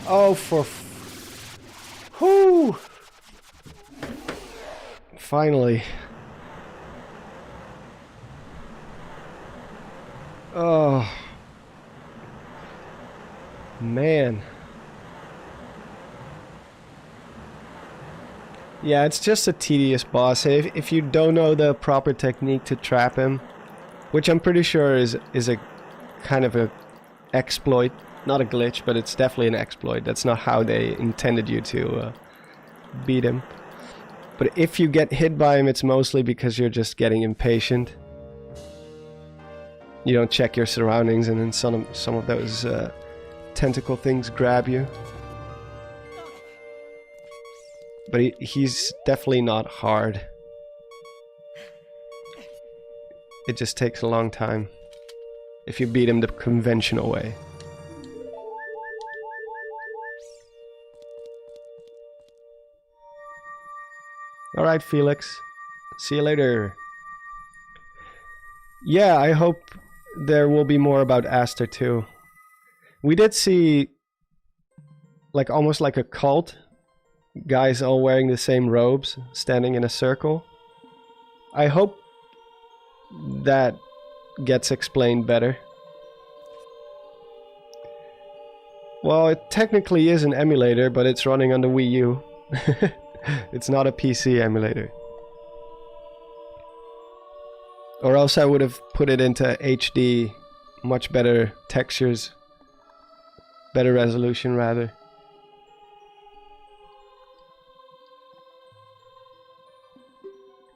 Oh, for... Whoo! Finally. Oh. Man. Yeah, it's just a tedious boss. If you don't know the proper technique to trap him, which I'm pretty sure is a kind of a exploit. Not a glitch, but it's definitely an exploit. That's not how they intended you to beat him. But if you get hit by him, it's mostly because you're just getting impatient. You don't check your surroundings, and then some of those tentacle things grab you. But he's definitely not hard. It just takes a long time if you beat him the conventional way. Alright, Felix. See you later. Yeah, I hope there will be more about Aster too. We did see like almost like a cult. Guys all wearing the same robes, standing in a circle. I hope that gets explained better. Well, it technically is an emulator, but it's running on the Wii U. It's not a PC emulator. Or else I would have put it into HD, much better textures, better resolution rather.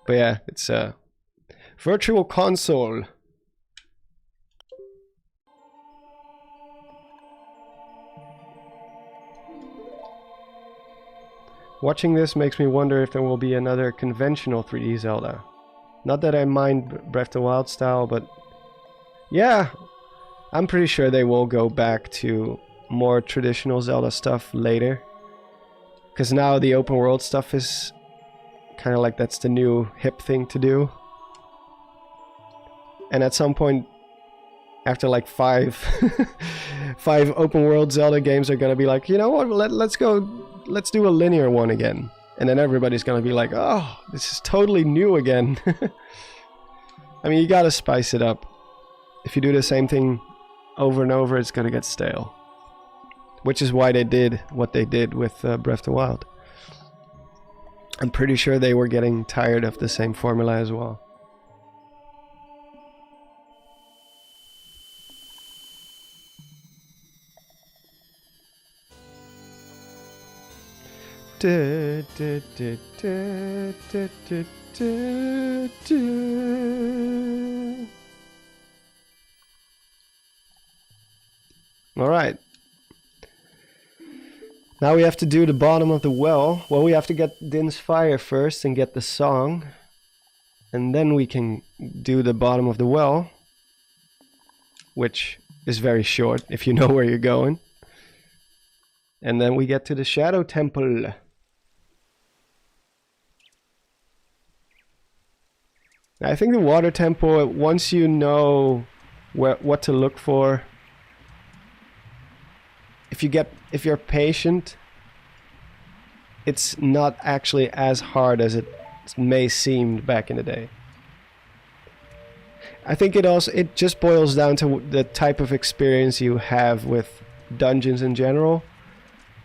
But yeah, it's a virtual console. Watching this makes me wonder if there will be another conventional 3D Zelda. Not that I mind Breath of the Wild style, but yeah, I'm pretty sure they will go back to more traditional Zelda stuff later. Because now the open world stuff is kind of like that's the new hip thing to do. And at some point, after like five open world Zelda games are gonna be like, you know what, let's do a linear one again. And then everybody's gonna be like, oh, this is totally new again. I mean, you gotta spice it up. If you do the same thing over and over, it's gonna get stale. Which is why they did what they did with Breath of the Wild. I'm pretty sure they were getting tired of the same formula as well. Alright. Now we have to do the bottom of the well. Well, we have to get Din's Fire first and get the song. And then we can do the bottom of the well. Which is very short if you know where you're going. And then we get to the Shadow Temple. I think the Water Temple, once you know what to look for, if you're patient, it's not actually as hard as it may seem back in the day. I think it just boils down to the type of experience you have with dungeons in general.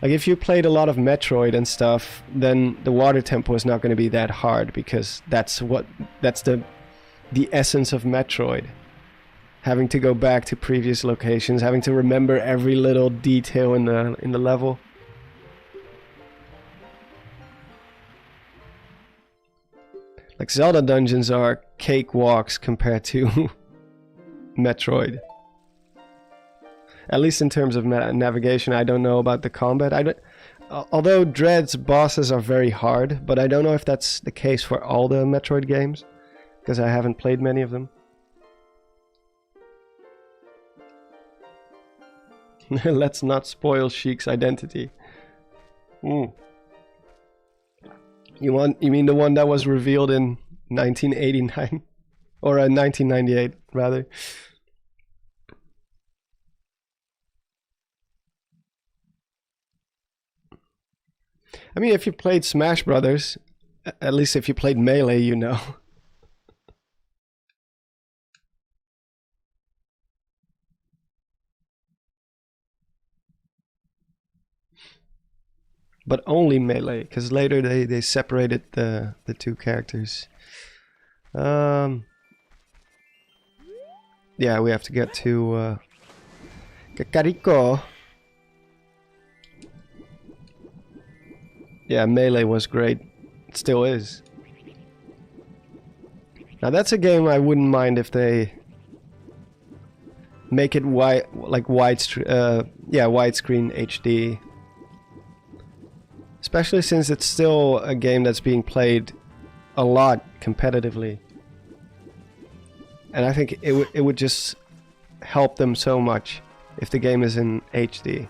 Like if you played a lot of Metroid and stuff, then the Water Temple is not going to be that hard because that's the essence of Metroid. Having to go back to previous locations, having to remember every little detail in the level. Like Zelda dungeons are cakewalks compared to Metroid. At least in terms of navigation. I don't know about the combat. Although Dread's bosses are very hard, but I don't know if that's the case for all the Metroid games, because I haven't played many of them. Let's not spoil Sheik's identity. You mean the one that was revealed in 1989? Or 1998, rather. I mean, if you played Smash Brothers, at least if you played Melee, you know. But only Melee, because later they separated the two characters. Yeah, we have to get to Kakariko. Yeah, Melee was great. It still is. Now that's a game I wouldn't mind if they make it wide Yeah, widescreen HD. Especially since it's still a game that's being played a lot competitively. And I think it would just help them so much if the game is in HD.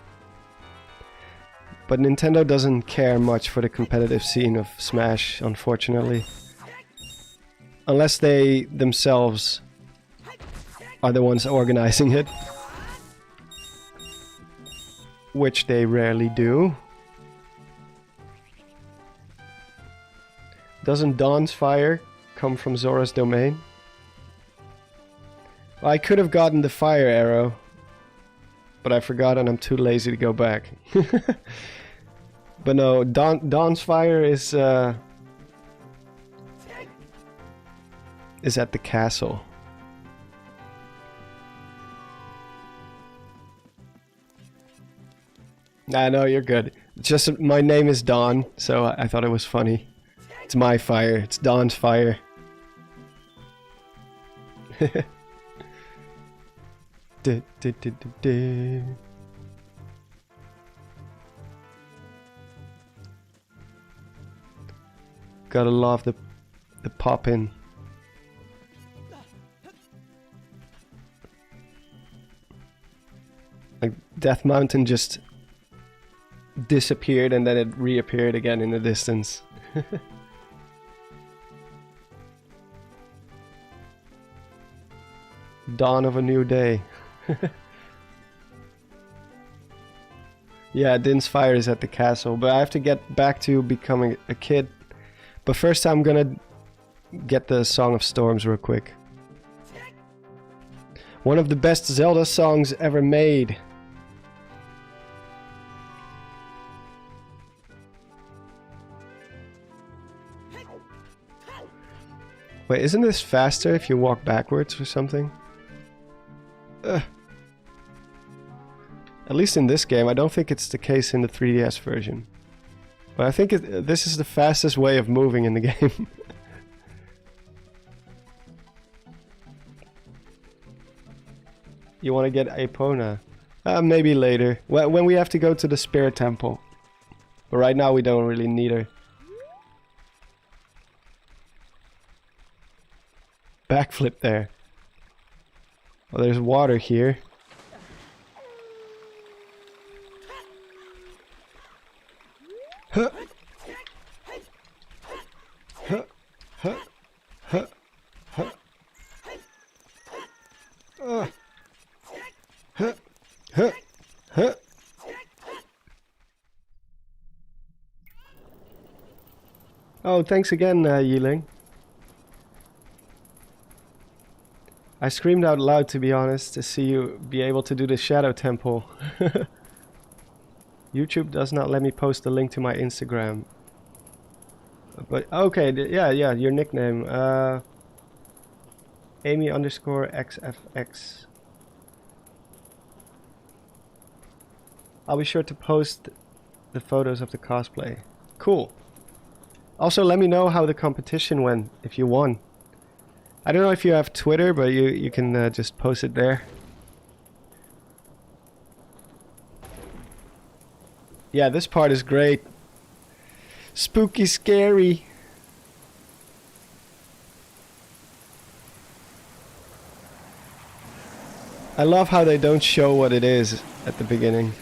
But Nintendo doesn't care much for the competitive scene of Smash, unfortunately. Unless they themselves are the ones organizing it. Which they rarely do. Doesn't Dawn's fire come from Zora's domain? Well, I could have gotten the fire arrow, but I forgot and I'm too lazy to go back. But no, Dawn's fire is at the castle. Nah, no, you're good. Just my name is Dawn, so I thought it was funny. It's my fire. It's Dawn's fire. Gotta love the pop-in. Like Death Mountain just disappeared and then it reappeared again in the distance. Dawn of a new day. Yeah, Din's fire is at the castle, but I have to get back to becoming a kid. But first I'm gonna get the Song of Storms real quick. One of the best Zelda songs ever made. Wait, isn't this faster if you walk backwards or something? Ugh. At least in this game, I don't think it's the case in the 3DS version. But I think this is the fastest way of moving in the game. You want to get Epona? Maybe later. When we have to go to the Spirit Temple. But right now we don't really need her. Backflip there. Oh, there's water here. Huh. Huh. Huh. Huh. Huh. Huh. Huh. Huh. Oh, thanks again, Yiling. I screamed out loud, to be honest, to see you be able to do the Shadow Temple. YouTube does not let me post a link to my Instagram. But, okay, yeah, your nickname. Amy_XFX. I'll be sure to post the photos of the cosplay. Cool. Also, let me know how the competition went, if you won. I don't know if you have Twitter, but you can just post it there. Yeah, this part is great. Spooky, scary. I love how they don't show what it is at the beginning.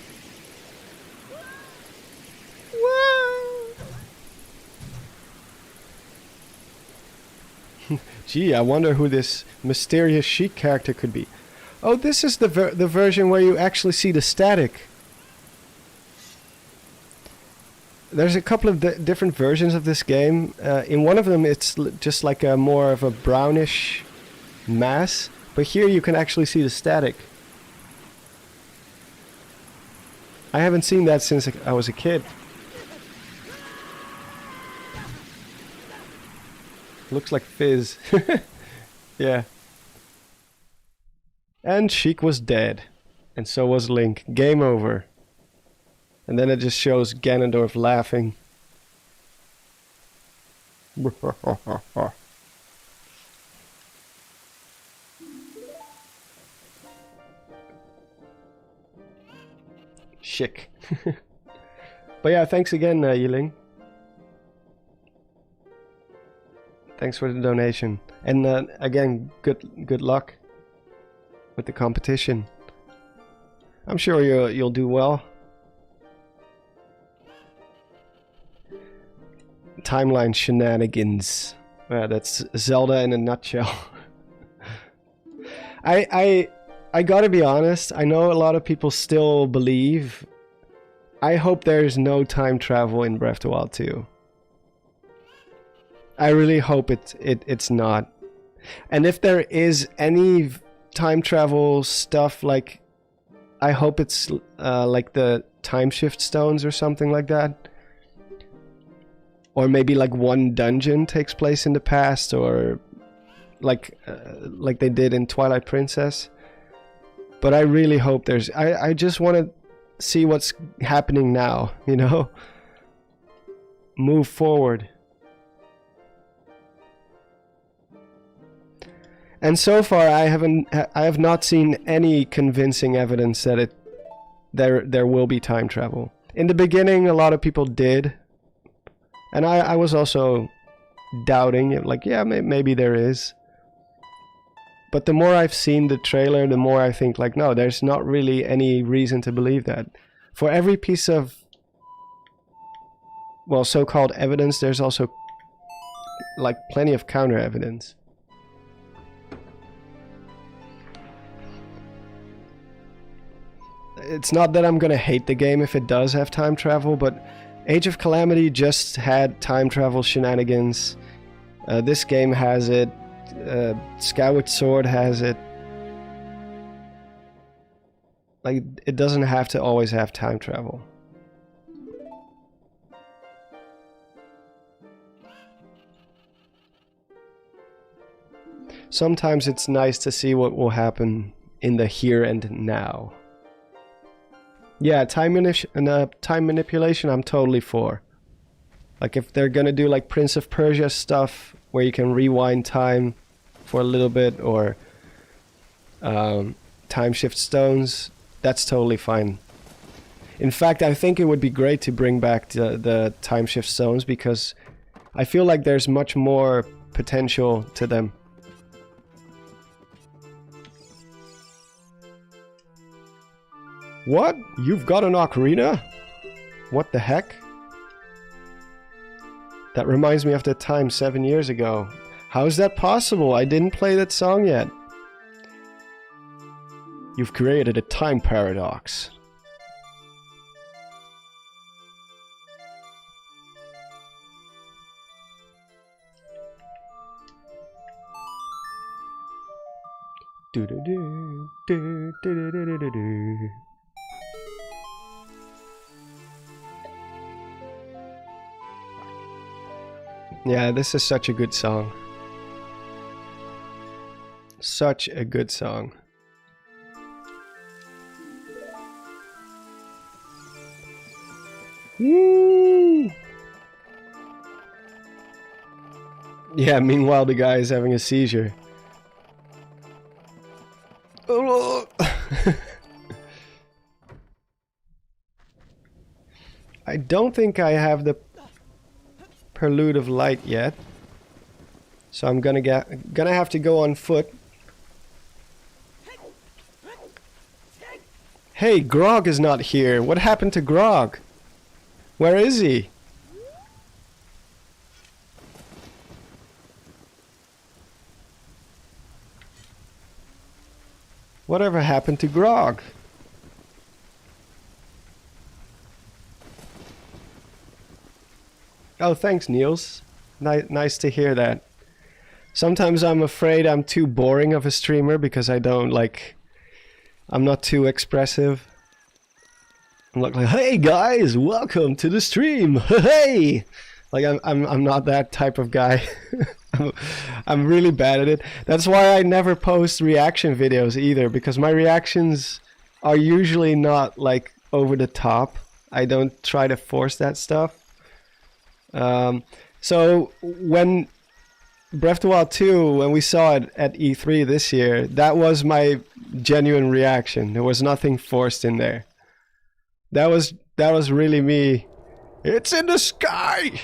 Gee, I wonder who this mysterious Sheik character could be. Oh, this is the version where you actually see the static. There's a couple of different versions of this game. In one of them it's just like a more of a brownish mass, but here you can actually see the static. I haven't seen that since I was a kid. Looks like Fizz. Yeah. And Sheik was dead. And so was Link. Game over. And then it just shows Ganondorf laughing. chick. But yeah, thanks again, Yiling. Thanks for the donation. And again, good luck with the competition. I'm sure you'll do well. Timeline shenanigans. That's Zelda in a nutshell. I gotta be honest, I know a lot of people still believe. I hope there's no time travel in Breath of the Wild 2. I really hope it's not. And if there is any time travel stuff, like, I hope it's like the time shift stones or something like that. Or maybe like one dungeon takes place in the past, or like they did in Twilight Princess. But I really hope there's... I just want to see what's happening now, you know? Move forward. And so far I have not seen any convincing evidence that there will be time travel. In the beginning a lot of people did. And I was also doubting it, like, yeah, maybe there is. But the more I've seen the trailer, the more I think, like, no, there's not really any reason to believe that. For every piece of, well, so-called evidence, there's also, like, plenty of counter evidence. It's not that I'm gonna hate the game if it does have time travel, but Age of Calamity just had time travel shenanigans. This game has it. Skyward Sword has it. Like, it doesn't have to always have time travel. Sometimes it's nice to see what will happen in the here and now. Yeah, time manipulation I'm totally for. Like, if they're gonna do like Prince of Persia stuff where you can rewind time for a little bit, or time shift stones, that's totally fine. In fact, I think it would be great to bring back the time shift stones, because I feel like there's much more potential to them. What? You've got an ocarina? What the heck? That reminds me of the time 7 years ago. How is that possible? I didn't play that song yet. You've created a time paradox. Do do do do do do do do do. Yeah, this is such a good song. Such a good song. Woo! Yeah, meanwhile the guy is having a seizure. I don't think I have the Prelude of Light yet, so I'm gonna have to go on foot. Hey, Grog is not here. What happened to Grog? Where is he? Whatever happened to Grog? Oh, thanks, Niels. Nice to hear that. Sometimes I'm afraid I'm too boring of a streamer because I'm not too expressive. I'm not like, hey guys, welcome to the stream. Hey, like I'm not that type of guy. I'm really bad at it. That's why I never post reaction videos either, because my reactions are usually not like over the top. I don't try to force that stuff. So when Breath of the Wild 2, when we saw it at E3 this year, that was my genuine reaction. There was nothing forced in there. that was really me. It's in the sky.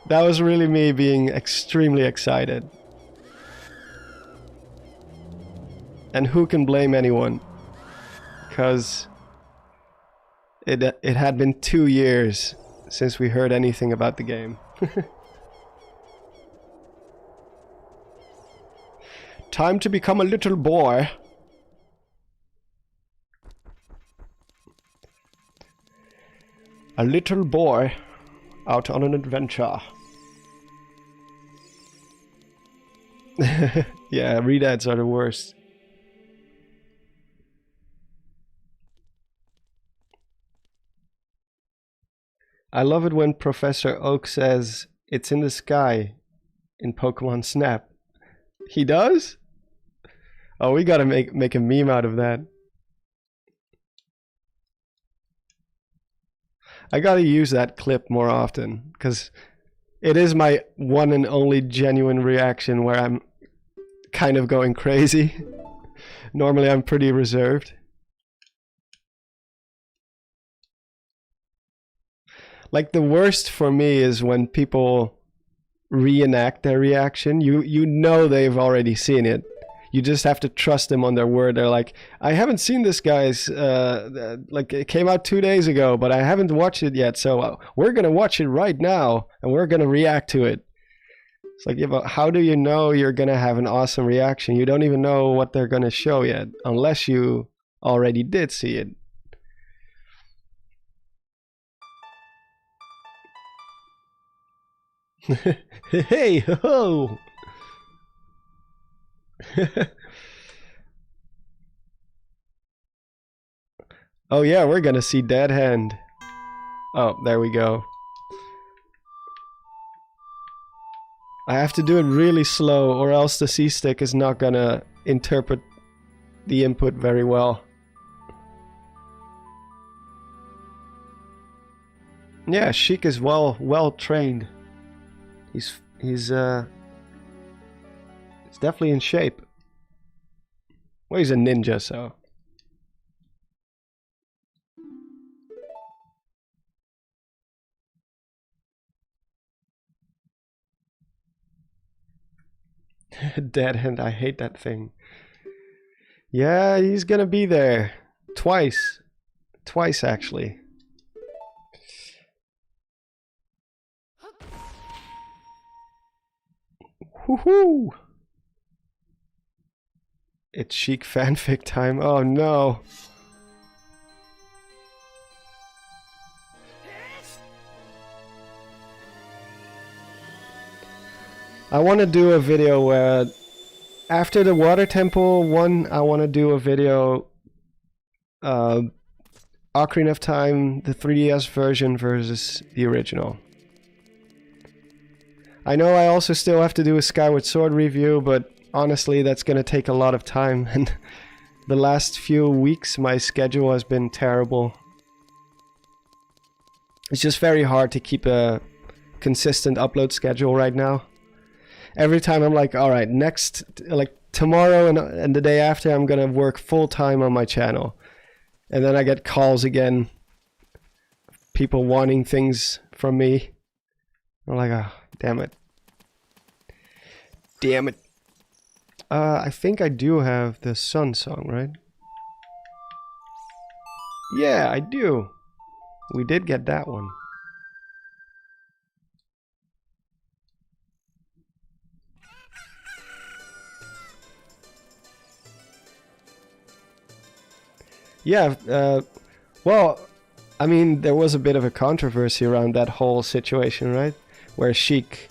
That was really me being extremely excited. And who can blame anyone? Because it had been 2 years since we heard anything about the game. Time to become a little boy. A little boy out on an adventure. Yeah, readads are the worst. I love it when Professor Oak says it's in the sky in Pokemon Snap. He does? Oh, we gotta make a meme out of that. I gotta use that clip more often, because it is my one and only genuine reaction where I'm kind of going crazy. Normally I'm pretty reserved. Like, the worst for me is when people reenact their reaction. You know they've already seen it. You just have to trust them on their word. They're like, I haven't seen this, guys. Like, it came out 2 days ago, but I haven't watched it yet. So we're gonna watch it right now, and we're gonna react to it. It's like, yeah, but how do you know you're gonna have an awesome reaction? You don't even know what they're gonna show yet, unless you already did see it. Hey ho! Oh yeah, we're gonna see Dead Hand. Oh, there we go. I have to do it really slow, or else the C-stick is not gonna interpret the input very well. Yeah, Sheik is well trained. He's definitely in shape. Well, he's a ninja, so. Dead Hand, I hate that thing. Yeah, he's gonna be there. Twice. Twice, actually. Woohoo! It's Sheik fanfic time. Oh no. I want to do a video where after the Water Temple one, I want to do a video Ocarina of Time, the 3DS version versus the original. I know I also still have to do a Skyward Sword review, but honestly that's gonna take a lot of time, and the last few weeks my schedule has been terrible. It's just very hard to keep a consistent upload schedule right now. Every time I'm like, alright, next, like tomorrow and the day after, I'm gonna work full time on my channel. And then I get calls again, people wanting things from me. I'm like, oh, damn it. Damn it. I think I do have the Sun song, right? Yeah, I do. We did get that one. Yeah, well, I mean, there was a bit of a controversy around that whole situation, right? Where Sheik,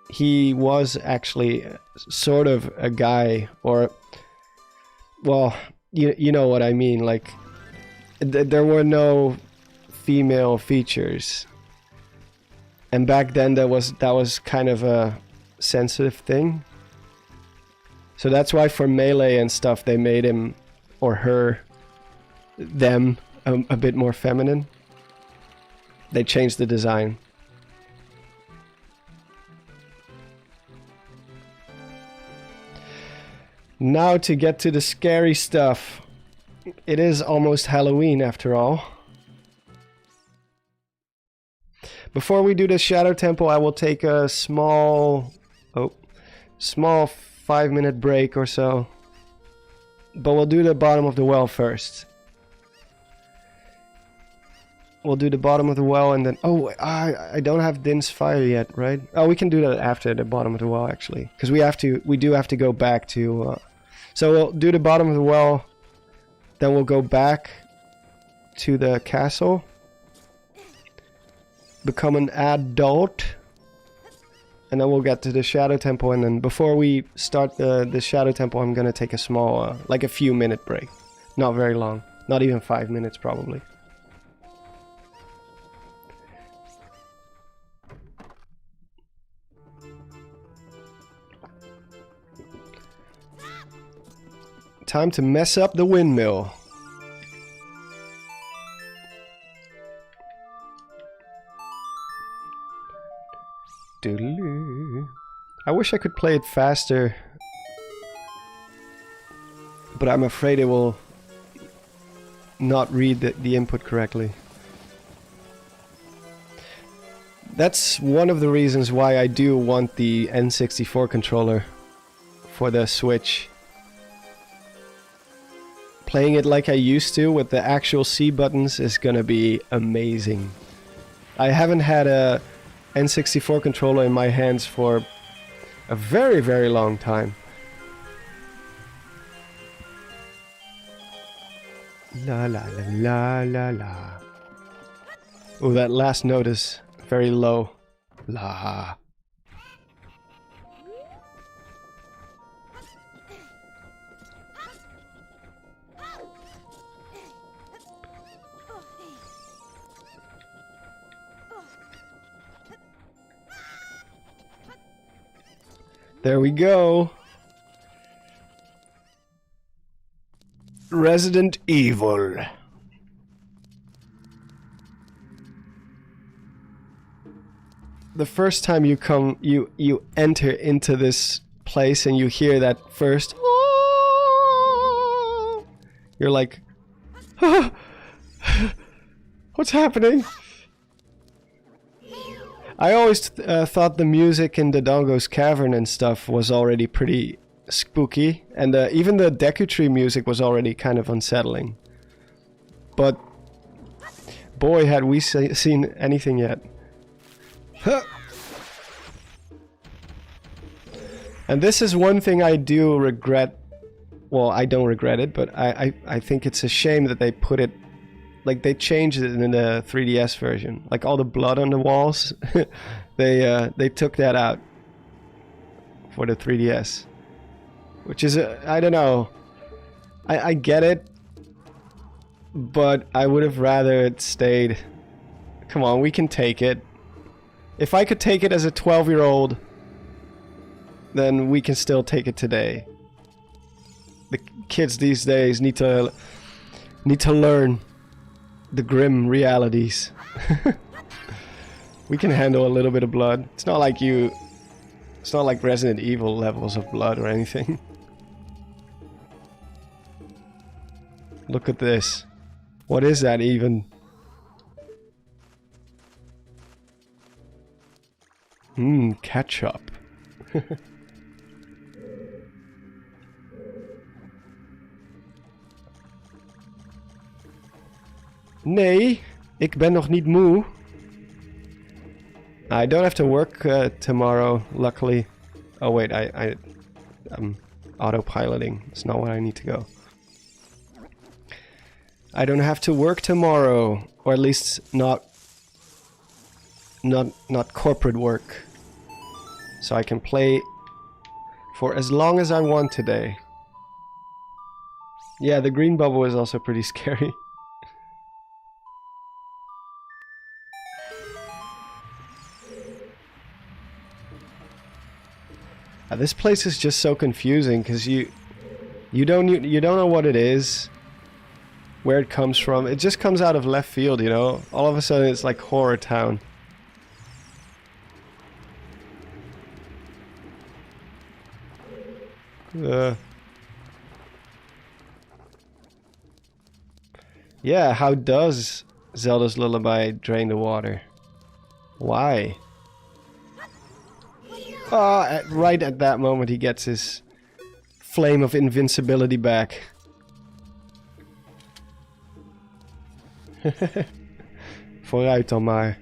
he was actually sort of a guy, or, well, you know what I mean, like, there were no female features. And back then that was kind of a sensitive thing. So that's why for Melee and stuff they made him, or her, them, a bit more feminine. They changed the design. Now to get to the scary stuff. It is almost Halloween after all. Before we do the Shadow Temple, I will take a small 5-minute break or so. But we'll do the bottom of the well first. We'll do the bottom of the well and then... Oh, I don't have Din's fire yet, right? Oh, we can do that after the bottom of the well, actually. Because we do have to go back to... So we'll do the bottom of the well. Then we'll go back to the castle. Become an adult. And then we'll get to the Shadow Temple. And then before we start the Shadow Temple, I'm going to take a small, like a few minute break. Not very long. Not even 5 minutes, probably. Time to mess up the windmill. Doodaloo. I wish I could play it faster, but I'm afraid it will not read the input correctly. That's one of the reasons why I do want the N64 controller for the Switch. Playing it like I used to with the actual C buttons is gonna be amazing. I haven't had a N64 controller in my hands for a very, very long time. La la la la la la. Oh, that last note is very low. La. There we go. Resident Evil. The first time you enter into this place and you hear that first, you're like, what's happening? I always thought the music in the Dongo's Cavern and stuff was already pretty spooky, and even the Deku Tree music was already kind of unsettling. But boy, had we seen anything yet. And this is one thing I do regret. Well, I don't regret it, but I think it's a shame that they put it... Like, they changed it in the 3DS version. Like, all the blood on the walls, they took that out for the 3DS. Which is, I don't know. I get it, but I would have rather it stayed. Come on, we can take it. If I could take it as a 12-year-old, then we can still take it today. The kids these days need to learn the grim realities. We can handle a little bit of blood. It's not like Resident Evil levels of blood or anything. Look at this. What is that even? Ketchup. Nee, ik ben nog niet moe. I don't have to work tomorrow, luckily. Oh wait, I'm autopiloting. It's not where I need to go. I don't have to work tomorrow, or at least not corporate work. So I can play for as long as I want today. Yeah, the green bubble is also pretty scary. This place is just so confusing because you don't know what it is, where it comes from. It just comes out of left field, you know. All of a sudden, it's like horror town. Yeah, how does Zelda's Lullaby drain the water? Why? Oh, right at that moment he gets his flame of invincibility back. Vooruit dan maar.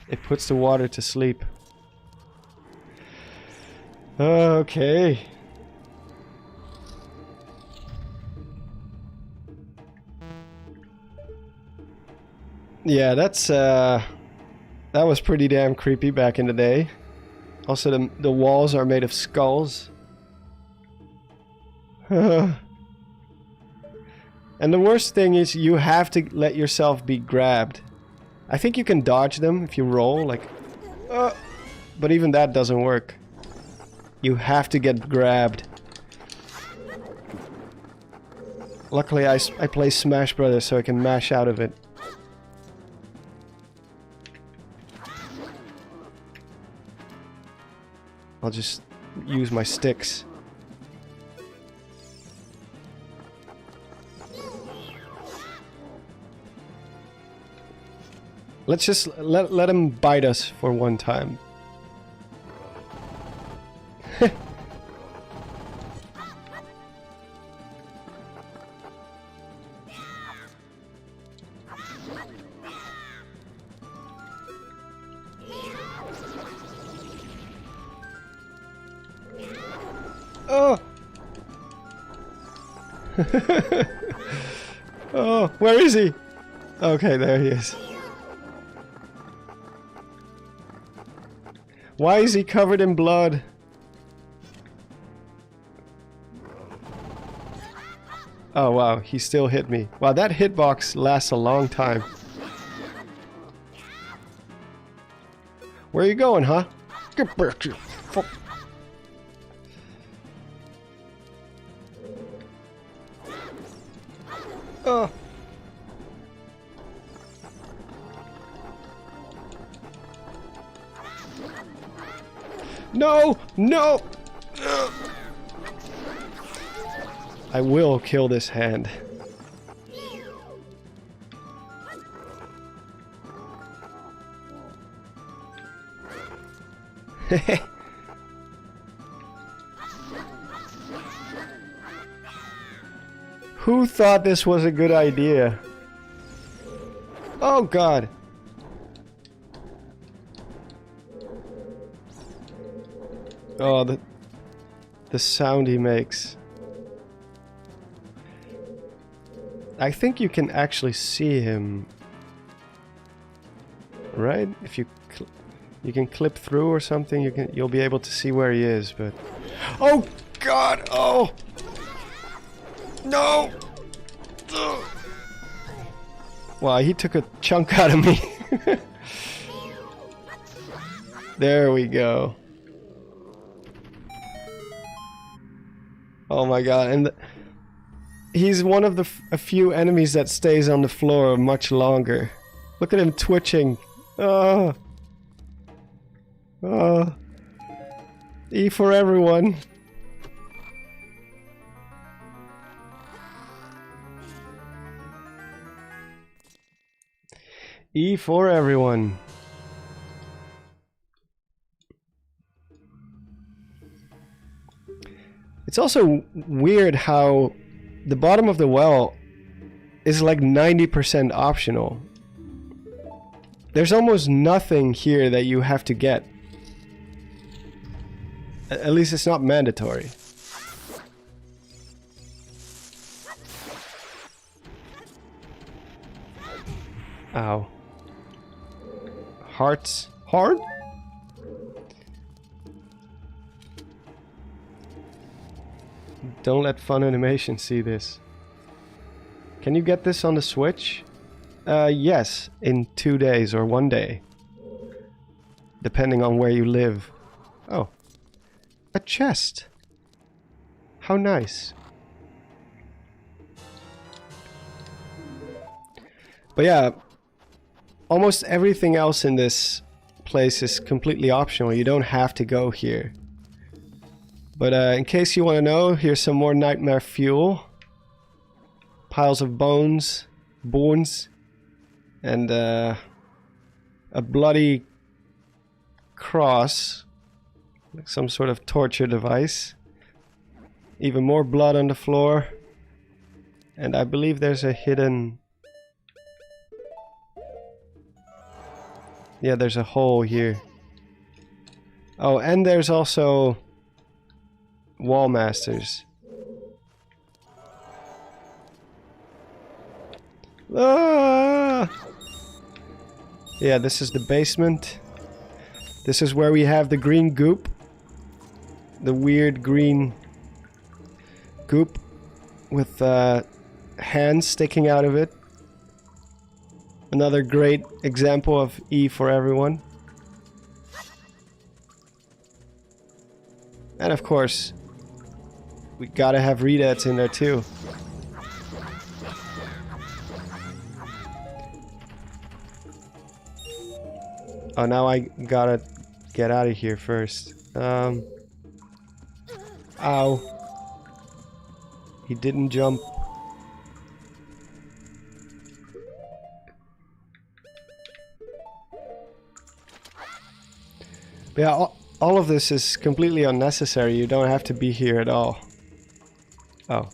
It puts the water to sleep. Okay. Yeah, that was pretty damn creepy back in the day. Also, the walls are made of skulls. And the worst thing is you have to let yourself be grabbed. I think you can dodge them if you roll, like... but even that doesn't work. You have to get grabbed. Luckily I play Smash Brothers so I can mash out of it. I'll just use my sticks. Let's just let him bite us for one time. Oh! Oh, where is he? Okay, there he is. Why is he covered in blood? Oh wow, he still hit me. Wow, that hitbox lasts a long time. Where are you going, huh? Get back here. Fuck. Oh. No! No! I will kill this hand. Who thought this was a good idea? Oh god. Oh, the sound he makes. I think you can actually see him, right? If you can clip through or something, you'll be able to see where he is. But oh god! Oh no! Ugh. Wow, he took a chunk out of me. There we go. Oh my god, and he's one of the a few enemies that stays on the floor much longer. Look at him twitching. Oh. Oh. E for everyone. E for everyone. It's also weird how the bottom of the well is like 90% optional. There's almost nothing here that you have to get. At least it's not mandatory. Ow. Hearts. Heart? Don't let Fun Animation see this. Can you get this on the Switch? Yes, in 2 days or 1 day. Depending on where you live. Oh. A chest. How nice. But yeah, almost everything else in this place is completely optional. You don't have to go here. But in case you want to know, here's some more nightmare fuel. Piles of bones, and a bloody cross, like some sort of torture device. Even more blood on the floor. And I believe there's a hidden... Yeah, there's a hole here. Oh, and there's also wall masters. Ah! Yeah, this is the basement. This is where we have the green goop. The weird green goop with hands sticking out of it. Another great example of E for everyone. And of course, we gotta have readouts in there too. Oh, now I gotta get out of here first. Ow. He didn't jump. But yeah, all of this is completely unnecessary. You don't have to be here at all. Oh.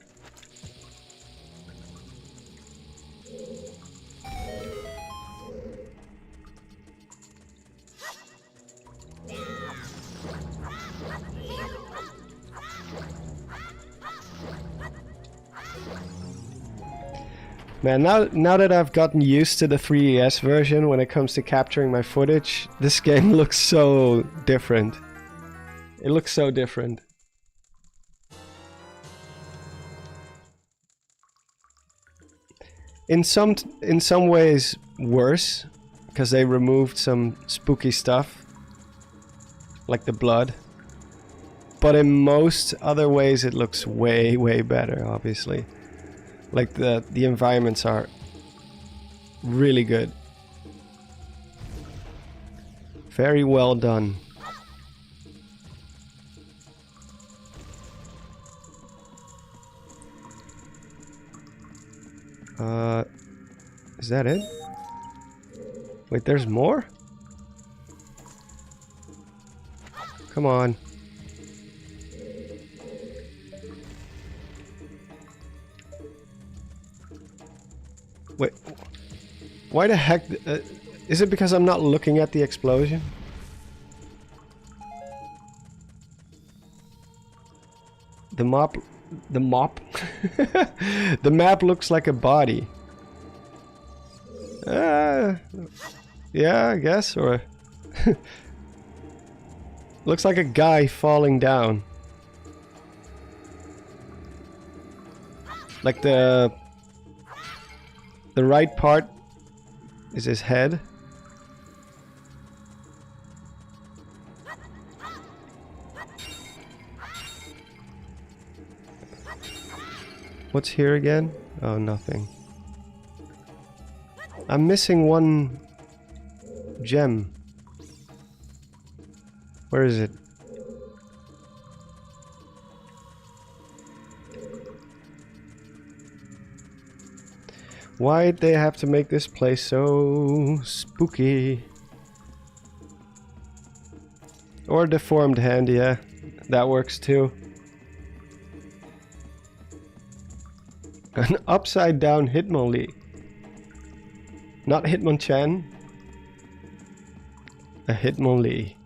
Man, now that I've gotten used to the 3DS version when it comes to capturing my footage, this game looks so different. It looks so different. In some ways worse, because they removed some spooky stuff, like the blood. But in most other ways it looks way, way better, obviously. Like the environments are really good. Very well done. Is that it? Wait, there's more? Come on. Wait, why the heck? Is it because I'm not looking at the explosion? The map looks like a body. Yeah, I guess, or looks like a guy falling down. Like the right part is his head. What's here again? Oh, nothing. I'm missing one gem. Where is it? Why'd they have to make this place so spooky? Or deformed hand, yeah. That works too. An upside down Hitmonlee. Not Hitmonchan. A Hitmonlee.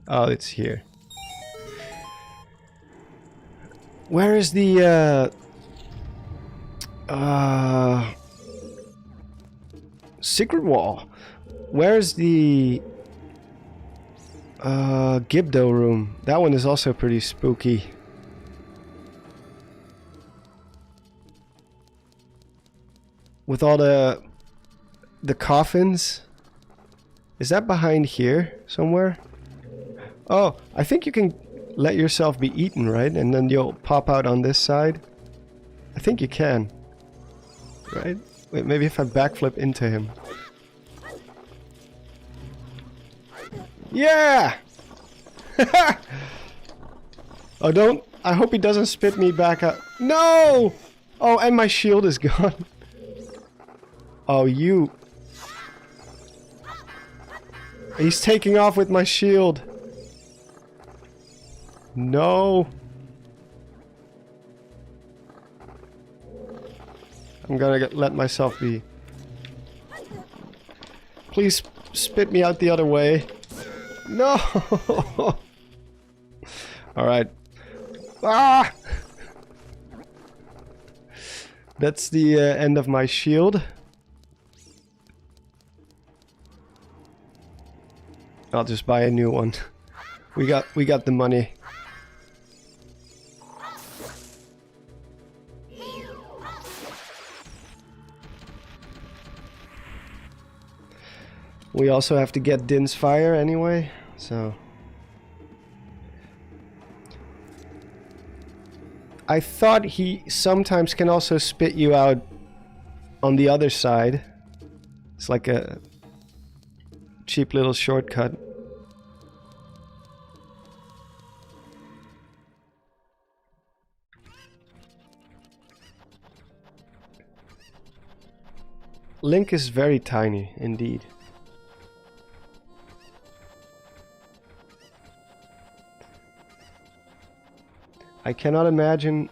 Oh, it's here. Where is the secret wall? Where's the Gibdo room? That one is also pretty spooky. With all the coffins. Is that behind here somewhere? Oh, I think you can let yourself be eaten, right? And then you'll pop out on this side. I think you can. Right? Wait, maybe if I backflip into him. Yeah! Oh, don't... I hope he doesn't spit me back up. No! Oh, and my shield is gone. Oh, you... He's taking off with my shield. No. I'm gonna let myself be. Please spit me out the other way. No. All right. Ah. That's the end of my shield. I'll just buy a new one. We got the money. We also have to get Din's fire anyway, so... I thought he sometimes can also spit you out on the other side. It's like a cheap little shortcut. Link is very tiny, indeed. I cannot imagine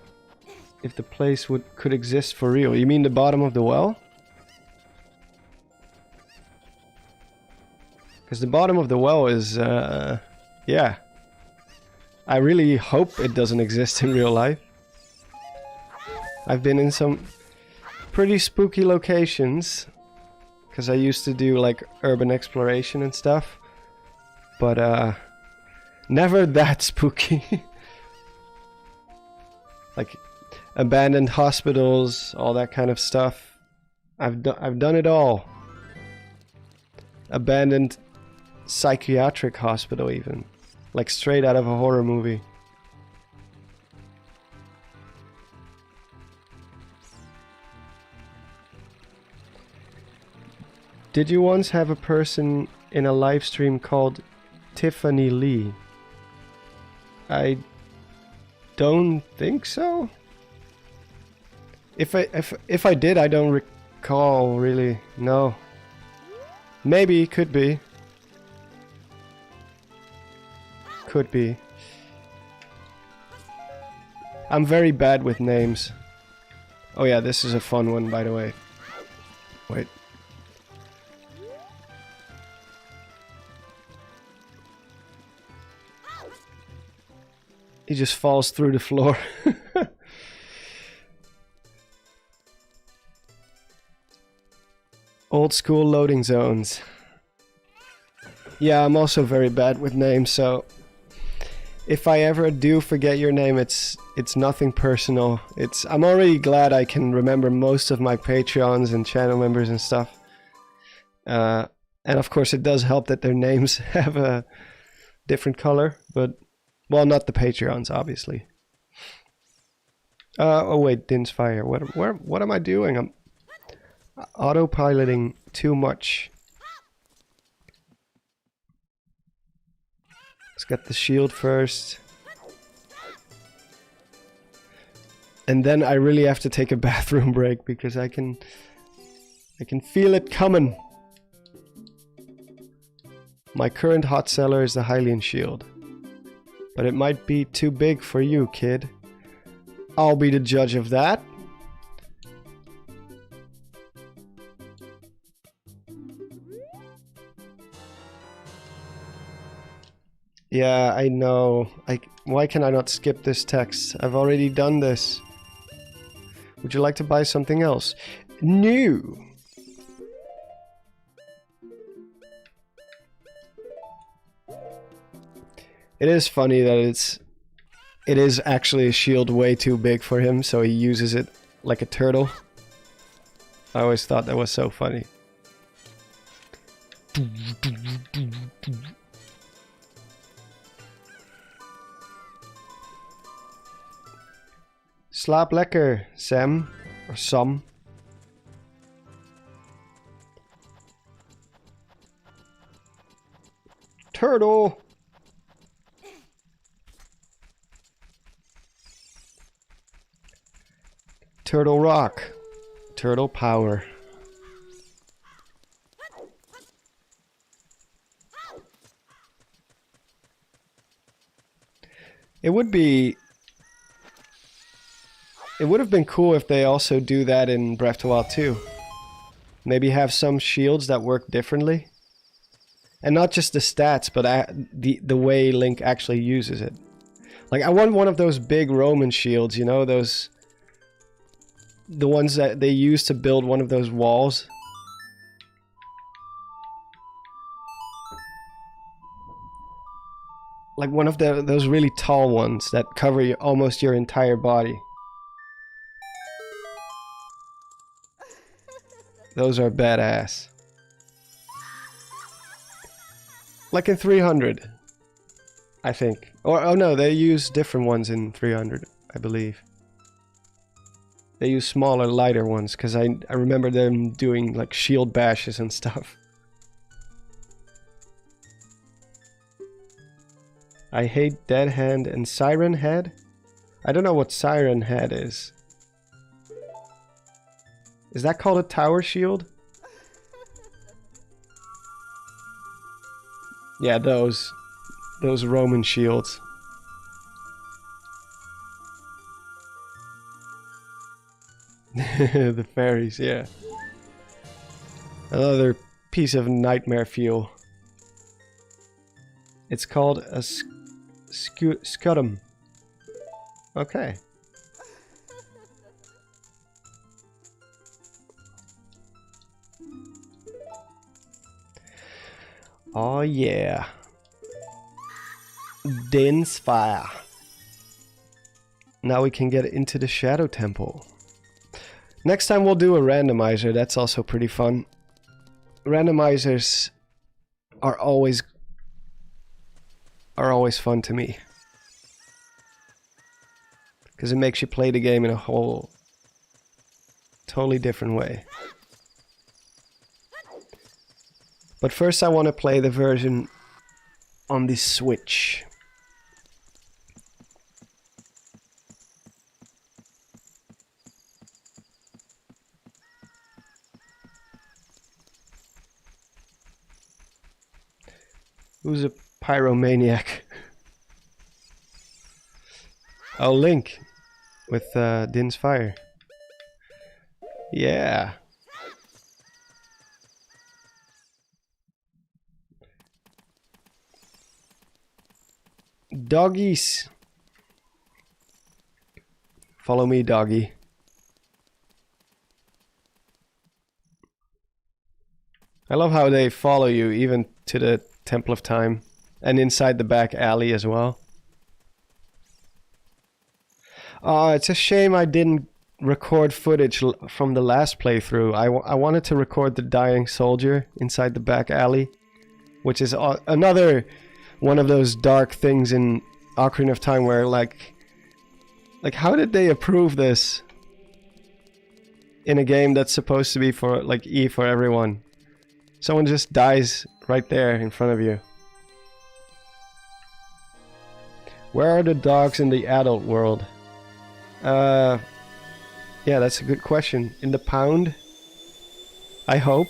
if the place could exist for real. You mean the bottom of the well? Because the bottom of the well is, yeah. I really hope it doesn't exist in real life. I've been in some pretty spooky locations. Because I used to do like urban exploration and stuff. But, never that spooky. Like abandoned hospitals, all that kind of stuff. I've done it all. Abandoned psychiatric hospital even. Like straight out of a horror movie. Did you once have a person in a live stream called Tiffany Lee? I don't think so. If I did, I don't recall really. No. Maybe, could be. Could be. I'm very bad with names. Oh yeah, this is a fun one, by the way. Wait. He just falls through the floor. Old school loading zones. Yeah, I'm also very bad with names, so if I ever do forget your name, it's nothing personal. I'm already glad I can remember most of my Patreons and channel members and stuff. And of course it does help that their names have a different color, but well, not the Patreons, obviously. Oh wait, Din's fire. What am I doing? I'm autopiloting too much. Let's get the shield first. And then I really have to take a bathroom break because I can feel it coming. My current hot seller is the Hylian shield. But it might be too big for you, kid. I'll be the judge of that. Yeah, I know. Why can I not skip this text? I've already done this. Would you like to buy something else? No. It is funny that it is actually a shield way too big for him, so he uses it like a turtle. I always thought that was so funny. Slaap lekker, Sam. Or Sam. turtle. Turtle rock. Turtle power. It would have been cool if they also do that in Breath of the Wild 2. Maybe have some shields that work differently. And not just the stats, but the way Link actually uses it. Like, I want one of those big Roman shields, you know, those... The ones that they use to build one of those walls. Like one of those really tall ones that cover almost your entire body. Those are badass. Like in 300, I think. Or, oh no, they use different ones in 300, I believe. They use smaller, lighter ones, because I remember them doing like shield bashes and stuff. I hate Dead Hand and Siren Head. I don't know what Siren Head is. Is that called a tower shield? Yeah, those Roman shields. The fairies, yeah. Another piece of nightmare fuel. It's called a scutum. Okay. Oh yeah. Dense fire. Now we can get into the Shadow Temple. Next time we'll do a randomizer. That's also pretty fun. Randomizers are always fun to me. Because it makes you play the game in a whole totally different way. But first I want to play the version on the Switch. Who's a pyromaniac? Oh, Link with Din's fire. Yeah. Doggies. Follow me, doggy. I love how they follow you even to the Temple of Time and inside the back alley as well. It's a shame I didn't record footage from the last playthrough. I wanted to record the dying soldier inside the back alley, which is another one of those dark things in Ocarina of Time where like how did they approve this in a game that's supposed to be for like E for everyone? Someone just dies right there in front of you. Where are the dogs in the adult world? Yeah, that's a good question. In the pound? I hope.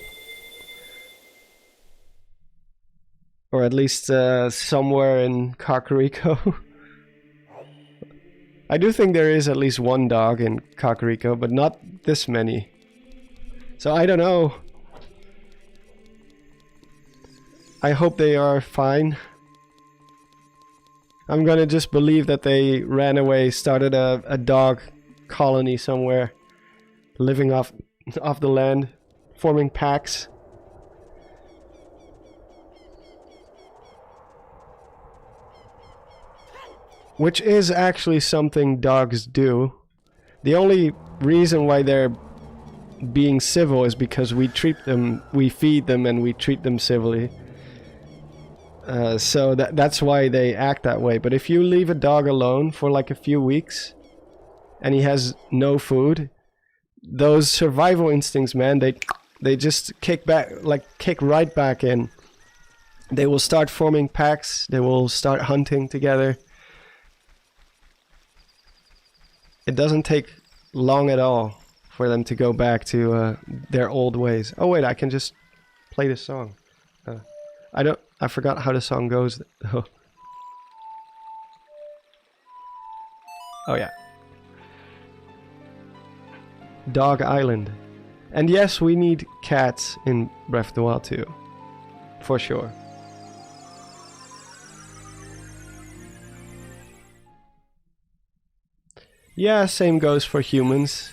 Or at least somewhere in Kakariko. I do think there is at least one dog in Kakariko, but not this many. So I don't know. I hope they are fine. I'm gonna just believe that they ran away, started a dog colony somewhere, living off the land, forming packs. Which is actually something dogs do. The only reason why they're being civil is because we feed them and we treat them civilly. So that's why they act that way. But if you leave a dog alone for like a few weeks and he has no food, those survival instincts, man, they just kick right back in. They will start forming packs. They will start hunting together. It doesn't take long at all for them to go back to their old ways. Oh wait, I can just play this song. I forgot how the song goes. Oh yeah. Dog Island. And yes, we need cats in Breath of the Wild too. For sure. Yeah, same goes for humans.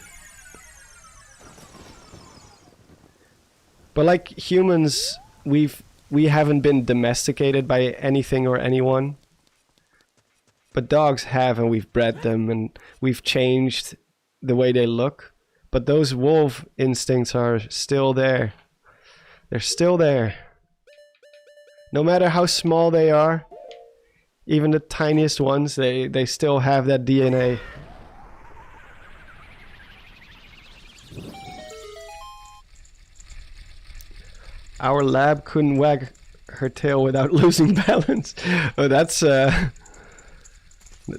But like humans, we haven't been domesticated by anything or anyone. But dogs have, and we've bred them, and we've changed the way they look. But those wolf instincts are still there. They're still there. No matter how small they are, even the tiniest ones, they still have that DNA. Our lab couldn't wag her tail without losing balance. Oh, that's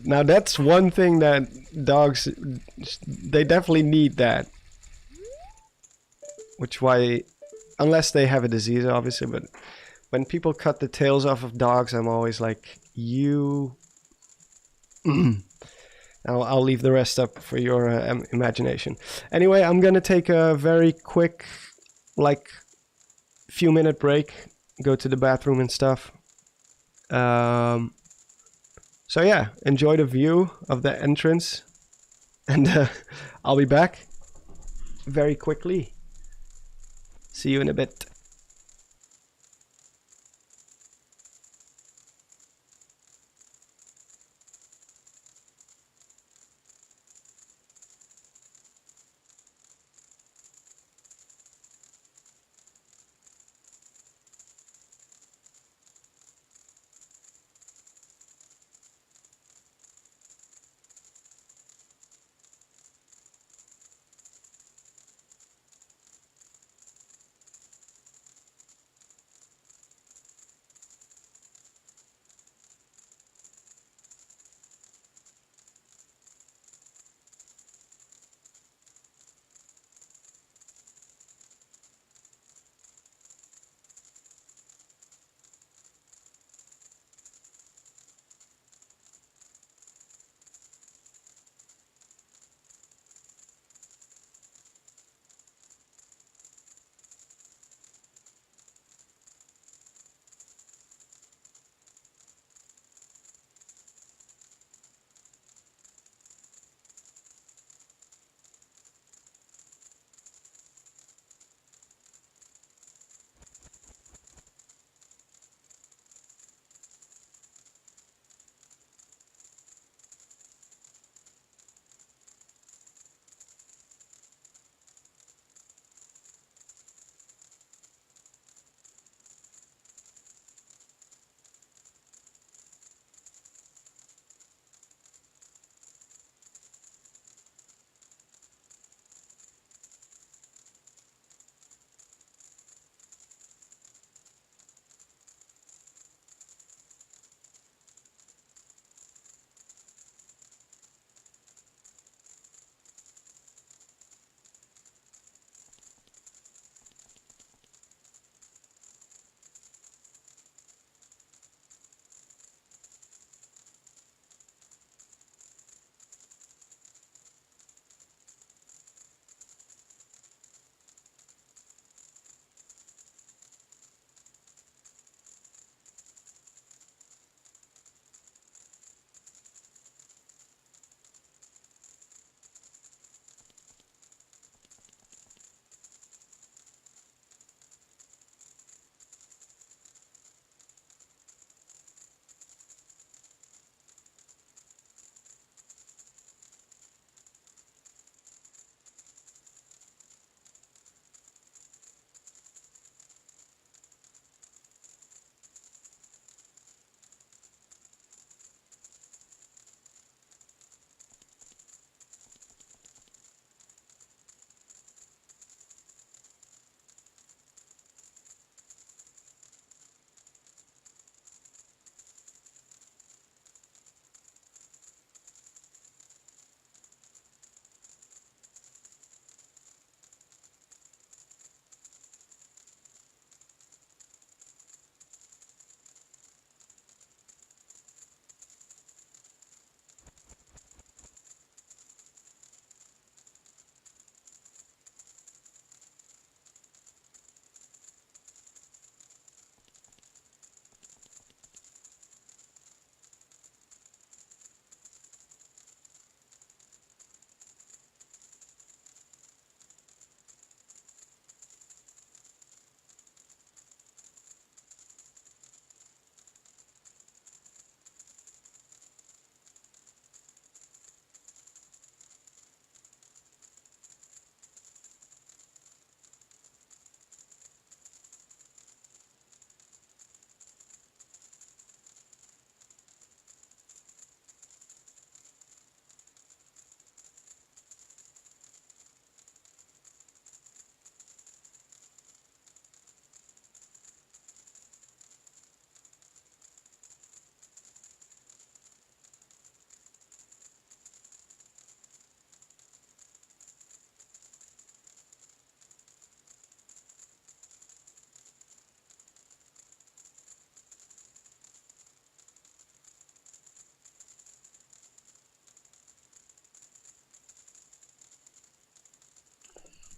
now that's one thing that dogs, they definitely need that. Which why, unless they have a disease obviously, but when people cut the tails off of dogs, I'm always like, you... I'll leave the rest up for your imagination. Anyway, I'm gonna take a very quick, like, few-minute break, go to the bathroom and stuff. So yeah, enjoy the view of the entrance, and I'll be back very quickly. See you in a bit.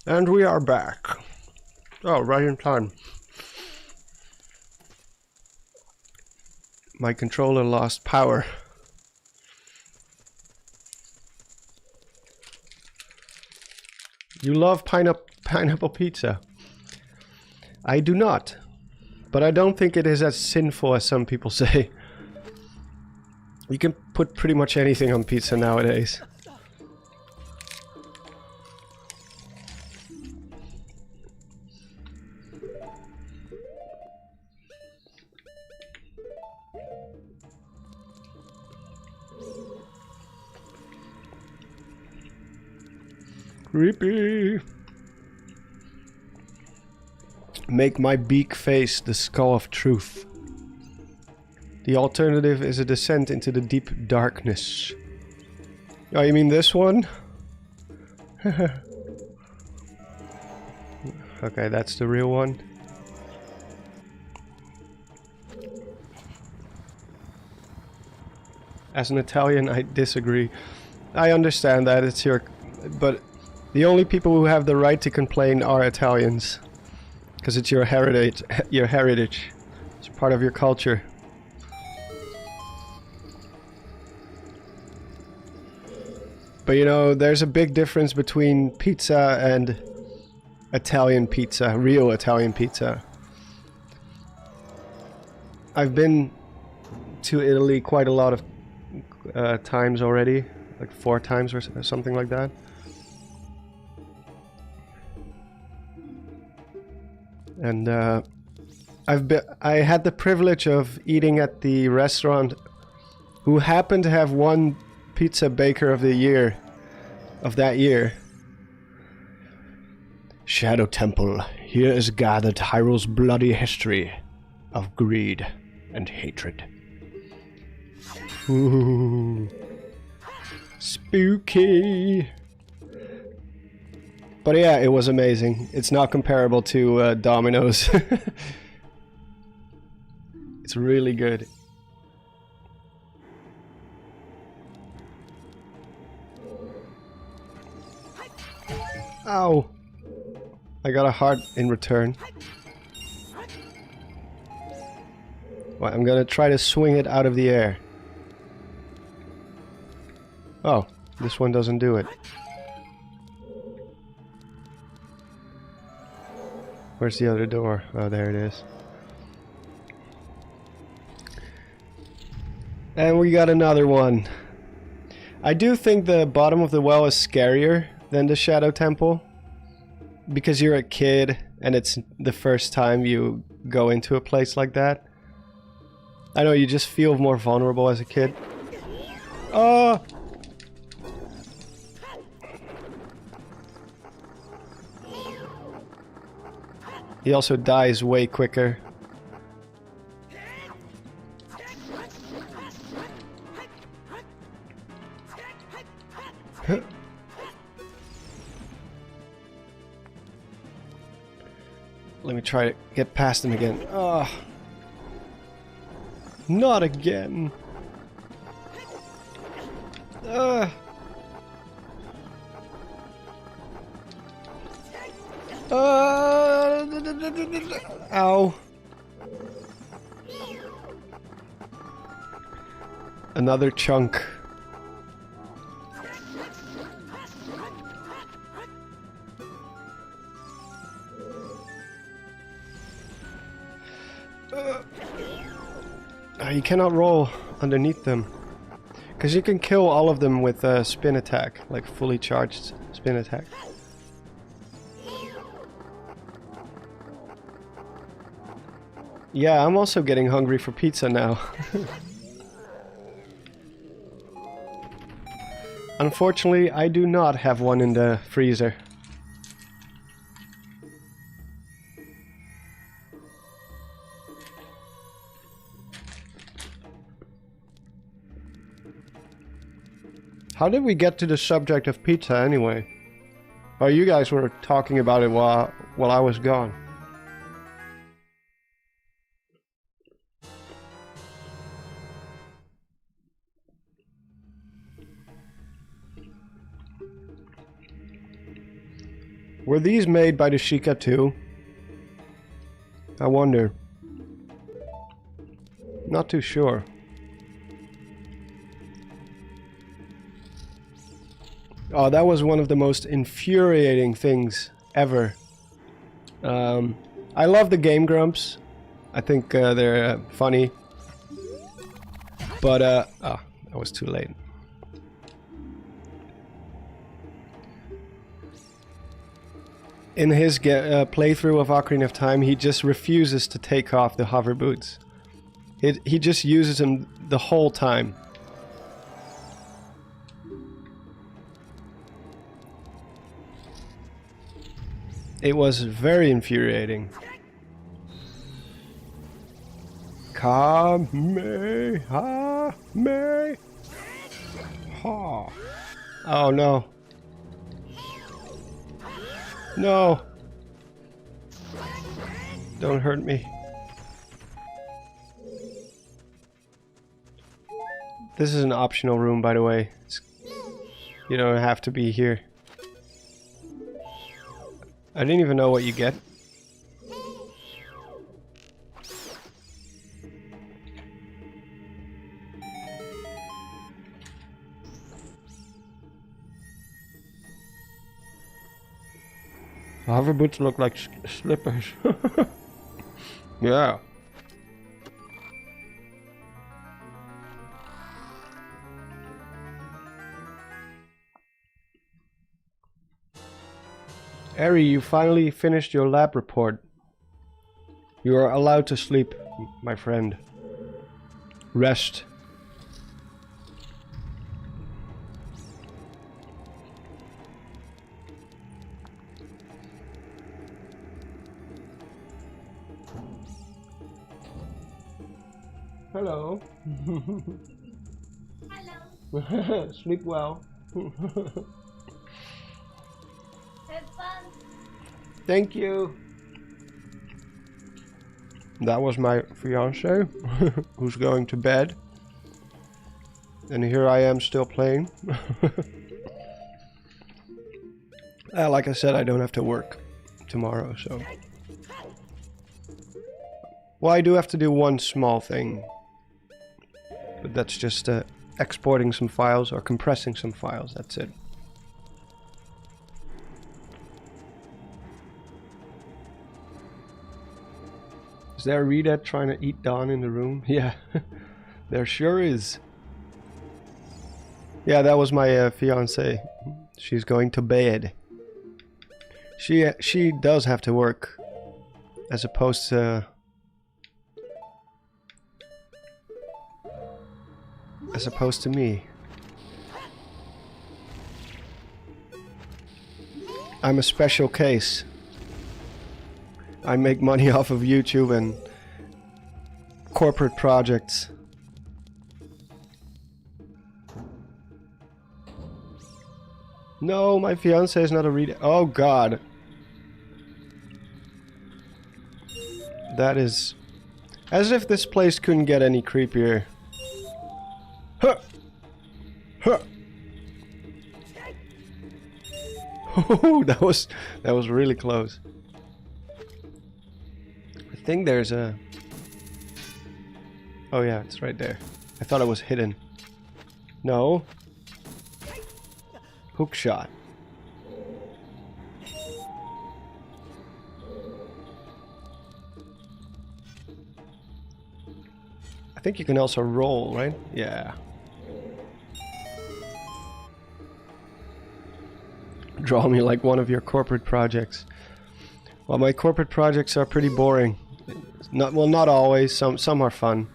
And we are back. Oh, right in time. My controller lost power. You love pineapple pizza. I do not. But I don't think it is as sinful as some people say. You can put pretty much anything on pizza nowadays. Creepy. Make my beak face the skull of truth. The alternative is a descent into the deep darkness. Oh, you mean this one? Okay, that's the real one. As an Italian, I disagree. I understand that it's your... But the only people who have the right to complain are Italians. Because it's your heritage. Your heritage. It's part of your culture. But you know, there's a big difference between pizza and Italian pizza. Real Italian pizza. I've been to Italy quite a lot of times already. Like 4 times or something like that. And I had the privilege of eating at the restaurant who happened to have won Pizza Baker of the Year of that year. Shadow Temple, here is gathered Hyrule's bloody history of greed and hatred. Ooh, spooky. But yeah, it was amazing. It's not comparable to Domino's. It's really good. Ow! I got a heart in return. Well, I'm gonna try to swing it out of the air. Oh, this one doesn't do it. Where's the other door? Oh, there it is. And we got another one. I do think the bottom of the well is scarier than the Shadow Temple. Because you're a kid and it's the first time you go into a place like that. I know, you just feel more vulnerable as a kid. Oh! He also dies way quicker. Let me try to get past him again. Oh. Not again. Ow. Another chunk. You cannot roll underneath them. Because you can kill all of them with a spin attack. Like fully charged spin attack. Yeah, I'm also getting hungry for pizza now. Unfortunately, I do not have one in the freezer. How did we get to the subject of pizza anyway? Oh, you guys were talking about it while I was gone. Were these made by the Sheikah too? I wonder. Not too sure. Oh, that was one of the most infuriating things ever. I love the Game Grumps. I think they're funny. But, oh, that was too late. In his playthrough of Ocarina of Time, he just refuses to take off the hover boots. He just uses them the whole time. It was very infuriating. Kamehameha. Ha. Oh no. No. Don't hurt me. This is an optional room, by the way. You don't have to be here. I didn't even know what you get. Hover boots look like slippers. Yeah. Eri, you finally finished your lab report. You are allowed to sleep, my friend. Rest. Hello. Hello. Sleep well. Have fun. Thank you. That was my fiance, who's going to bed. And here I am still playing. Like I said, I don't have to work tomorrow, so... Well, I do have to do one small thing. But that's just exporting some files or compressing some files, that's it. Is there a Rita trying to eat Dawn in the room? Yeah, there sure is. Yeah, that was my fiance. She's going to bed. She does have to work, as opposed to me. I'm a special case. I make money off of YouTube and corporate projects. No, my fiance is not a reader. Oh god. That is... As if this place couldn't get any creepier. Huh! Huh! Oh, that was really close. I think there's a... Oh yeah, it's right there. I thought it was hidden. No. Hook shot. I think you can also roll, right? Yeah. Draw me like one of your corporate projects. Well, my corporate projects are pretty boring. Not always. Some are fun.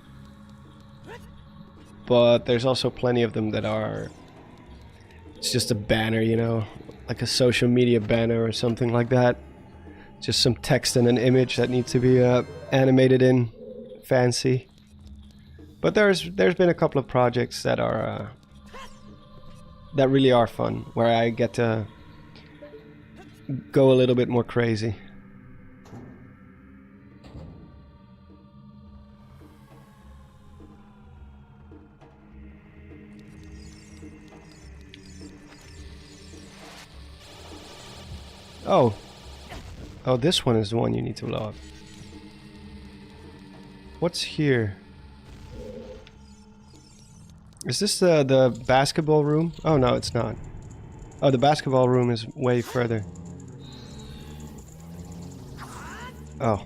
But there's also plenty of them that are... It's just a banner, you know, like a social media banner or something like that. Just some text and an image that needs to be animated in fancy. But there's been a couple of projects that are that really are fun, where I get to go a little bit more crazy. Oh. Oh, this one is the one you need to blow up. What's here? Is this the basketball room? Oh no, it's not. Oh, the basketball room is way further. Oh.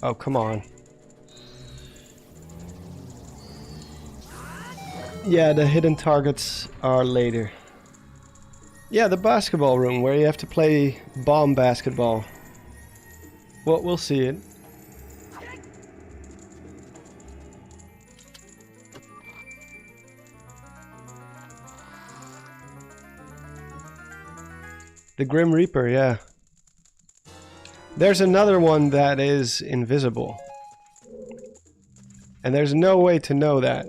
Oh, come on. Yeah, the hidden targets are later. Yeah, the basketball room where you have to play bomb basketball. Well, we'll see it. The Grim Reaper, yeah. There's another one that is invisible. And there's no way to know that.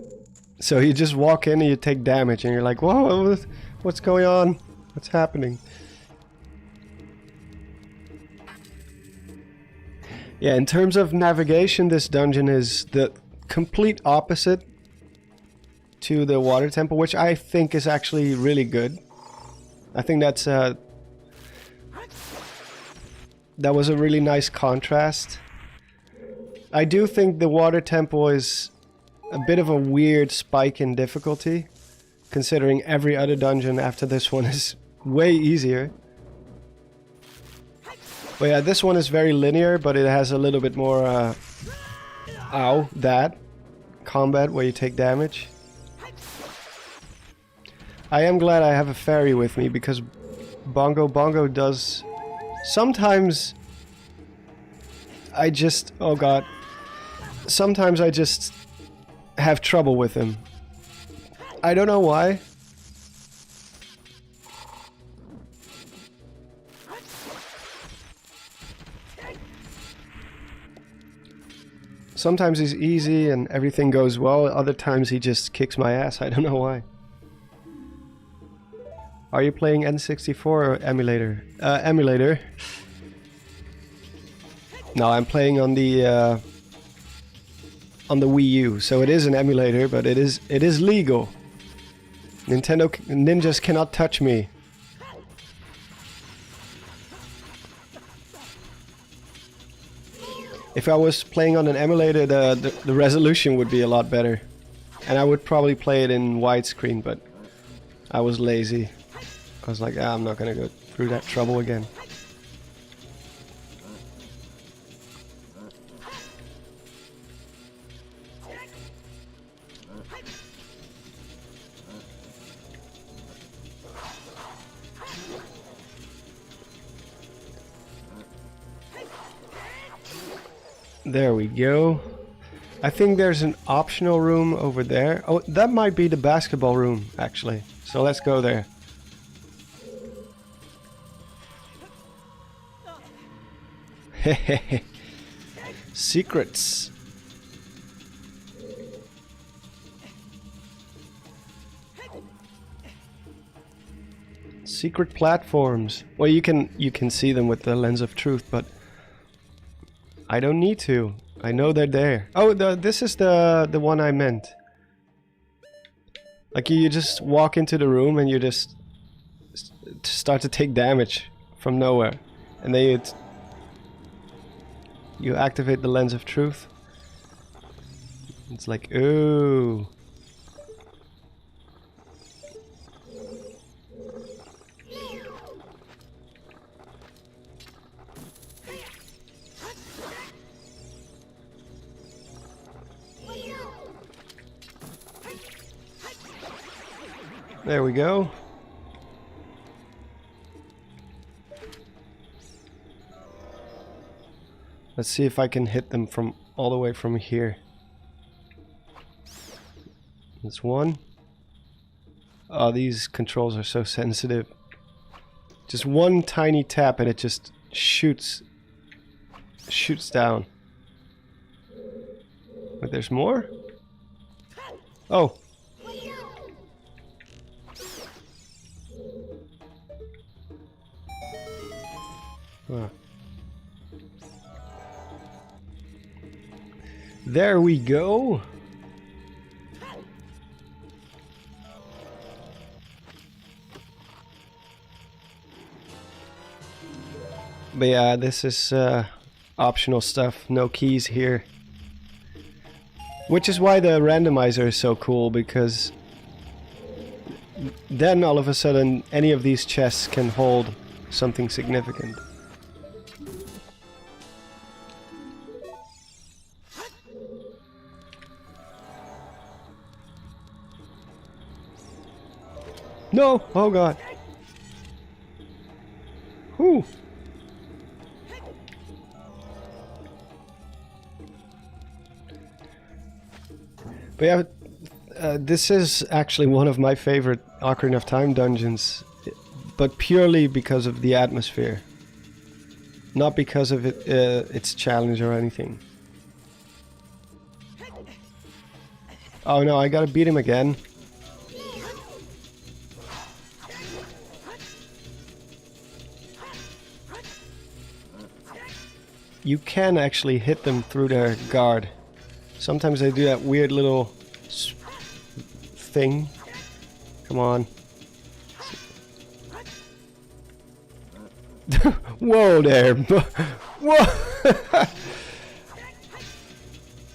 So you just walk in and you take damage and you're like, whoa, what's going on? What's happening? Yeah, in terms of navigation, this dungeon is the complete opposite to the water temple, which I think is actually really good. I think that's that was a really nice contrast. I do think the water temple is a bit of a weird spike in difficulty, considering every other dungeon after this one is way easier. But yeah, this one is very linear, but it has a little bit more combat where you take damage. I am glad I have a fairy with me, because Bongo Bongo does... Sometimes I just... Oh god. Sometimes I just have trouble with him. I don't know why. Sometimes he's easy and everything goes well. Other times he just kicks my ass. I don't know why. Are you playing N64 or emulator? Emulator. No, I'm playing on the Wii U. So it is an emulator, but it is legal. Nintendo ninjas cannot touch me. If I was playing on an emulator, the resolution would be a lot better. And I would probably play it in widescreen, but I was lazy. I was like, I'm not gonna go through that trouble again. There we go. I think there's an optional room over there. Oh, that might be the basketball room, actually. So let's go there. Hehehe. Secrets. Secret platforms. Well, you can see them with the lens of truth, but I don't need to. I know they're there. Oh, this is the one I meant. Like you just walk into the room and you just start to take damage from nowhere, and then you activate the lens of truth. It's like, ooh. There we go. Let's see if I can hit them from all the way from here. That's one. Oh, these controls are so sensitive. Just one tiny tap and it just shoots down. But there's more? Oh. Huh. There we go. But yeah, this is optional stuff. No keys here. Which is why the randomizer is so cool, because then all of a sudden any of these chests can hold something significant. No! Oh god! Whew! But yeah, this is actually one of my favorite Ocarina of Time dungeons, but purely because of the atmosphere, not because of its challenge or anything. Oh no, I gotta beat him again. You can actually hit them through their guard. Sometimes they do that weird little thing. Come on. Whoa there. Whoa.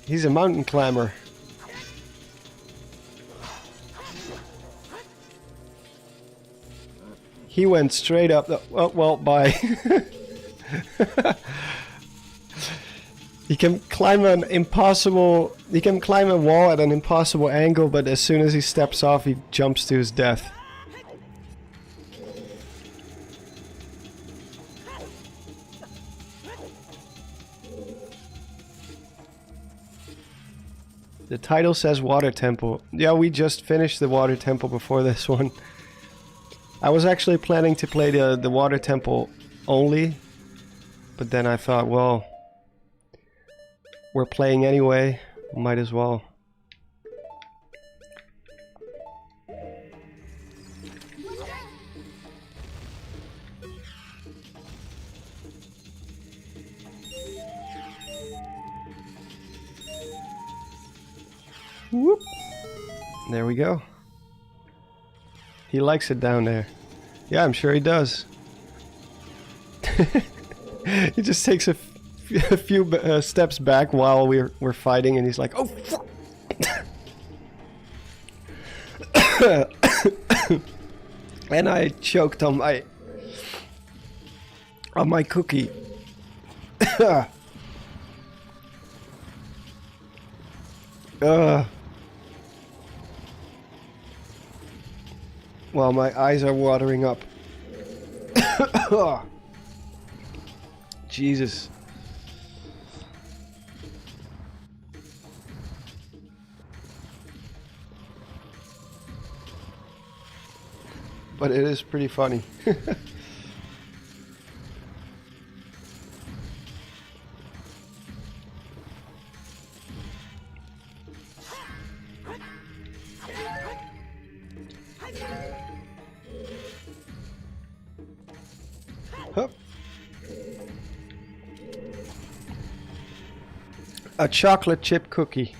He's a mountain climber. He went straight up the... Oh, well, bye. He can climb an impossible... He can climb a wall at an impossible angle, but as soon as he steps off, he jumps to his death. The title says Water Temple. Yeah, we just finished the Water Temple before this one. I was actually planning to play the Water Temple only, but then I thought, well... We're playing anyway, might as well. Whoop! There we go. He likes it down there. Yeah, I'm sure he does. He just takes a few steps back while we're fighting, and he's like, "Oh fuck!" And I choked on my cookie. Well, my eyes are watering up. Jesus. But it is pretty funny. Hup. A chocolate chip cookie.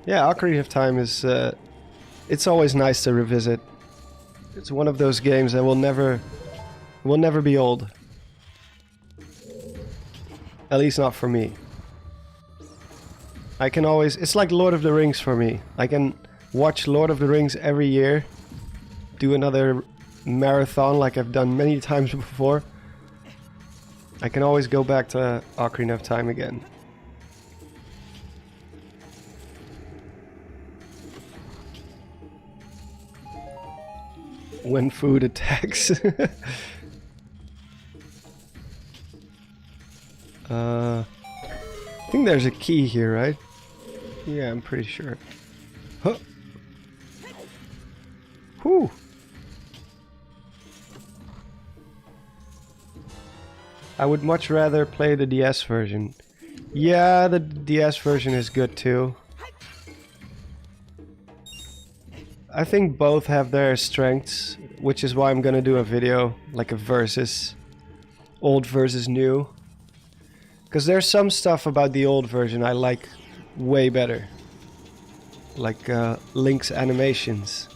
Yeah, Ocarina of Time is... it's always nice to revisit. It's one of those games that will never be old. At least not for me. I can always... It's like Lord of the Rings for me. I can watch Lord of the Rings every year. Do another marathon like I've done many times before. I can always go back to Ocarina of Time again. When food attacks. I think there's a key here, right? Yeah, I'm pretty sure. Huh. Whew. I would much rather play the DS version. Yeah, the DS version is good too. I think both have their strengths, which is why I'm gonna do a video, like a versus, old versus new. Because there's some stuff about the old version I like way better. Like Link's animations.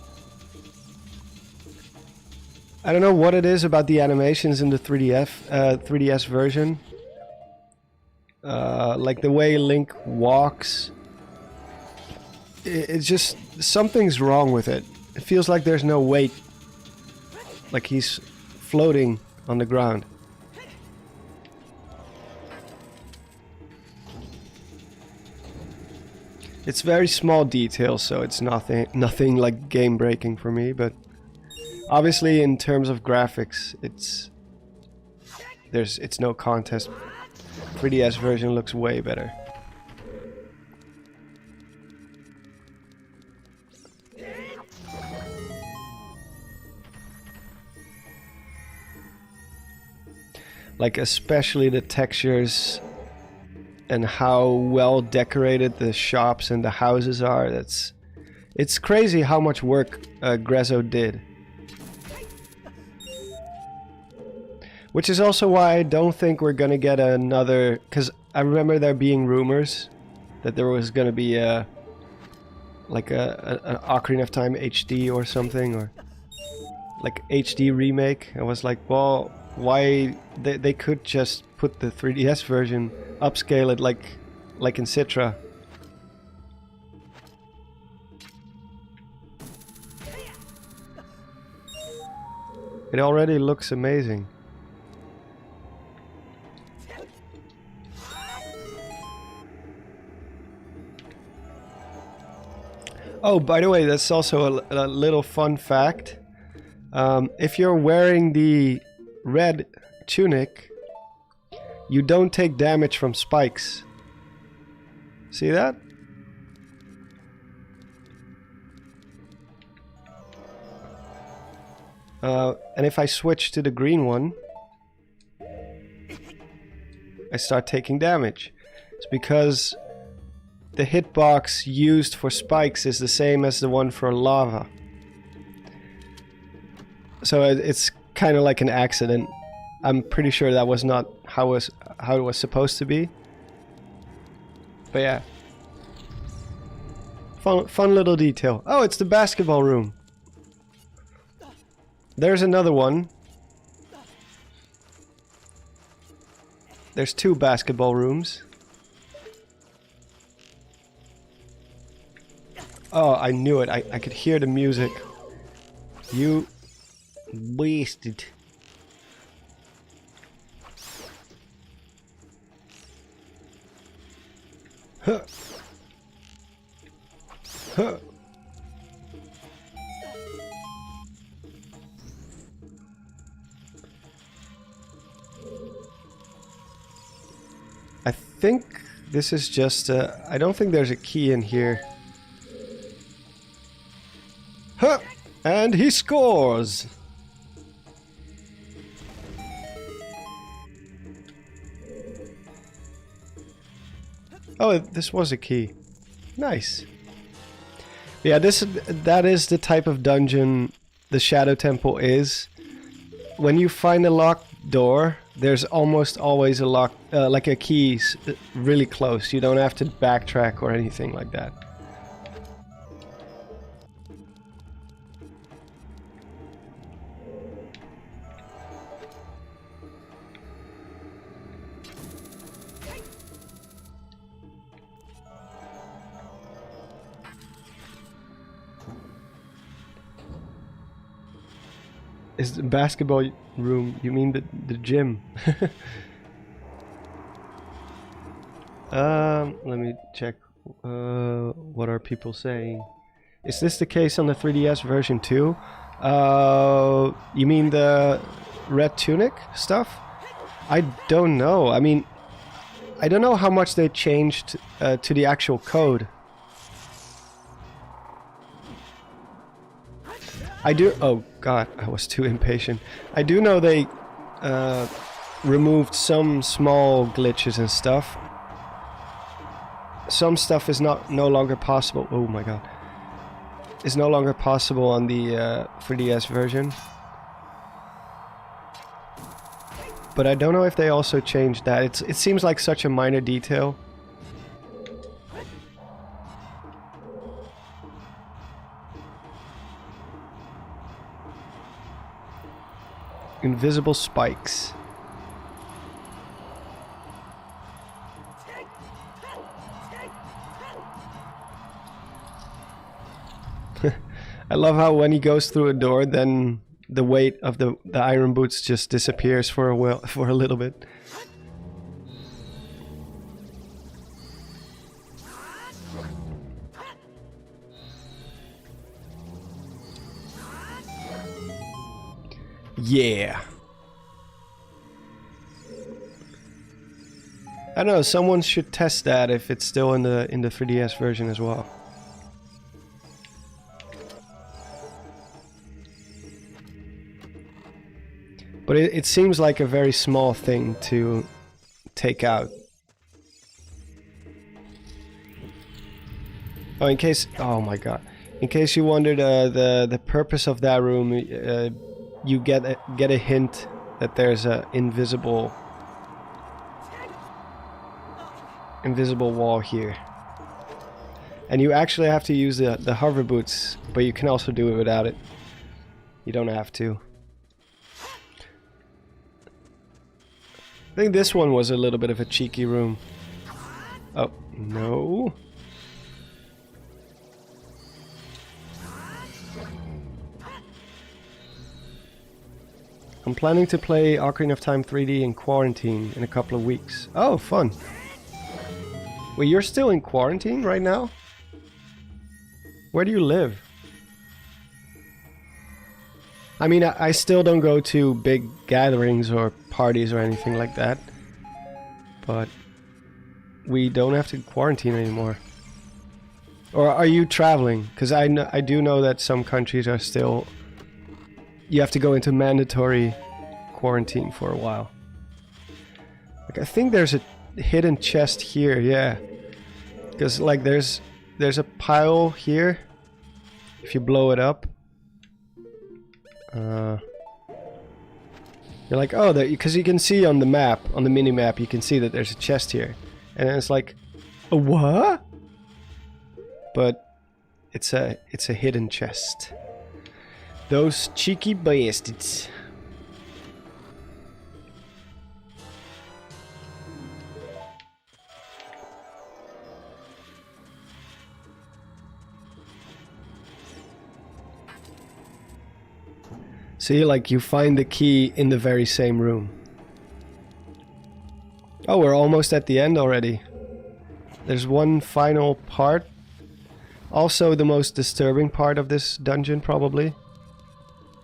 I don't know what it is about the animations in the 3DS version. Like the way Link walks. It's just... something's wrong with it. It feels like there's no weight. Like he's floating on the ground. It's very small details, so it's nothing like game breaking for me, but obviously in terms of graphics, it's no contest. 3DS version looks way better. Like especially the textures and how well decorated the shops and the houses are. It's crazy how much work Grezzo did. Which is also why I don't think we're gonna get another, because I remember there being rumors that there was gonna be an Ocarina of Time HD or something, or like HD remake. I was like, well, why they could just put the 3DS version, upscale it like in Citra. It already looks amazing. Oh, by the way, that's also a little fun fact. If you're wearing the red tunic, you don't take damage from spikes. See that? And if I switch to the green one, I start taking damage. It's because the hitbox used for spikes is the same as the one for lava. So it's kind of like an accident. I'm pretty sure that was not how it was supposed to be. But yeah. Fun little detail. Oh, it's the basketball room. There's another one. There's 2 basketball rooms. Oh, I knew it. I could hear the music. You wasted. Huh. Huh. I think this is just I don't think there's a key in here. Huh! And he scores! Oh, this was a key. Nice. Yeah, that is the type of dungeon the Shadow Temple is. When you find a locked door, there's almost always a lock, like a key really close. You don't have to backtrack or anything like that. Is the basketball room, you mean the gym? Let me check. What are people saying? Is this the case on the 3DS version too? You mean the red tunic stuff? I don't know. I mean, I don't know how much they changed to the actual code. I do... Oh god, I was too impatient. I do know they removed some small glitches and stuff. Some stuff is no longer possible. Oh my god. Is no longer possible on the 3DS version. But I don't know if they also changed that. It seems like such a minor detail. Invisible spikes. I love how when he goes through a door, then the weight of the iron boots just disappears for a little bit. Yeah. I don't know, someone should test that if it's still in the 3DS version as well. But it seems like a very small thing to take out. Oh, in case... Oh my god. In case you wondered the purpose of that room, you get a hint that there's a invisible wall here. And you actually have to use the hover boots, but you can also do it without it. You don't have to. I think this one was a little bit of a cheeky room. Oh, no. I'm planning to play Ocarina of Time 3D in quarantine in a couple of weeks. Oh, fun. Wait, you're still in quarantine right now? Where do you live? I mean, I still don't go to big gatherings or parties or anything like that. But we don't have to quarantine anymore. Or are you traveling? Because I do know that some countries are still... You have to go into mandatory quarantine for a while. Like, I think there's a hidden chest here, yeah. Because like there's a pile here. If you blow it up. You're like, oh, because you can see on the map, on the mini map, you can see that there's a chest here, and then it's like, a what? But it's a hidden chest. Those cheeky bastards. See, like, you find the key in the very same room. Oh, we're almost at the end already. There's one final part. Also the most disturbing part of this dungeon, probably.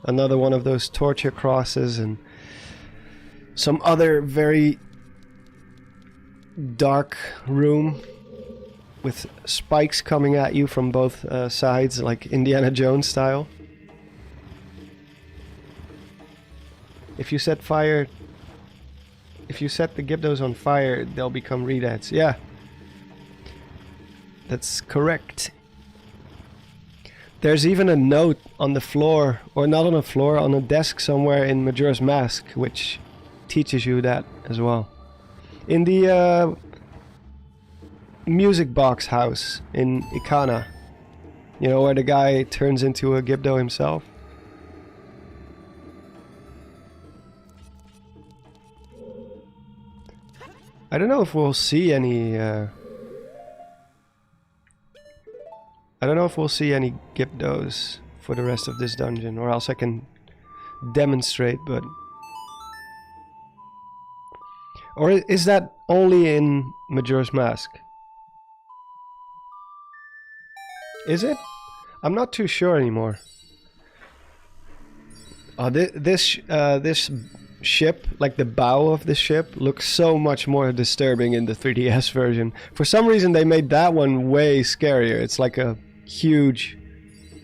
Another one of those torture crosses and some other very dark room with spikes coming at you from both sides, like Indiana Jones style. If you set the Gyptos on fire, they'll become redads. Yeah. That's correct. There's even a note on the floor, or not on the floor, on a desk somewhere in Majora's Mask, which teaches you that as well. In the music box house in Ikana. You know, where the guy turns into a Gypto himself. I don't know if we'll see any Gyptos for the rest of this dungeon, or else I can demonstrate, but... Or is that only in Majora's Mask? Is it? I'm not too sure anymore. Oh, this ship, like the bow of the ship, looks so much more disturbing in the 3DS version. For some reason they made that one way scarier. It's like a huge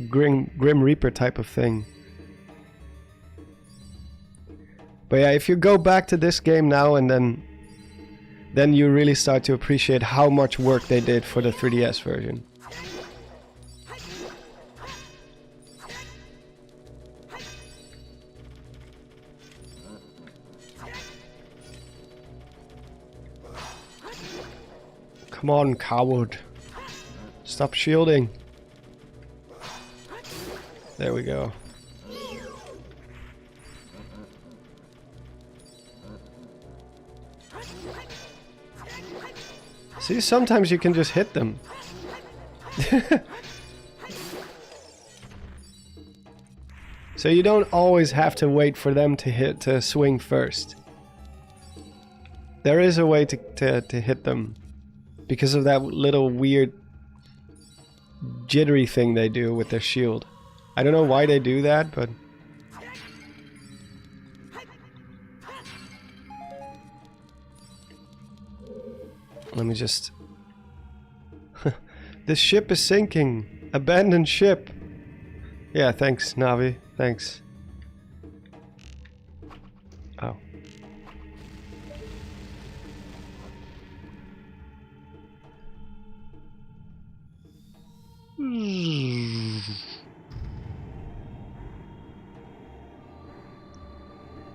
Grim Reaper type of thing. But yeah, if you go back to this game now and then you really start to appreciate how much work they did for the 3DS version. Come on, coward. Stop shielding. There we go. See, sometimes you can just hit them. So you don't always have to wait for them to swing first. There is a way to hit them because of that little weird jittery thing they do with their shield. I don't know why they do that, but let me just... This ship is sinking. Abandoned ship. Yeah, thanks, Navi. Thanks. Oh.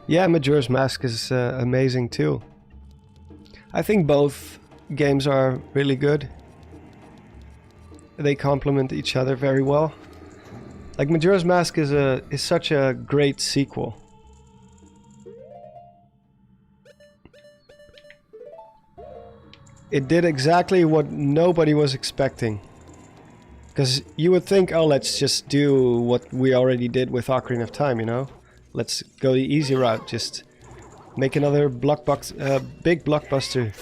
Yeah, Majora's Mask is amazing too. I think both games are really good. They complement each other very well. Like Majora's Mask is such a great sequel. It did exactly what nobody was expecting. Because you would think, oh, let's just do what we already did with Ocarina of Time, you know? Let's go the easy route, just make another big blockbuster.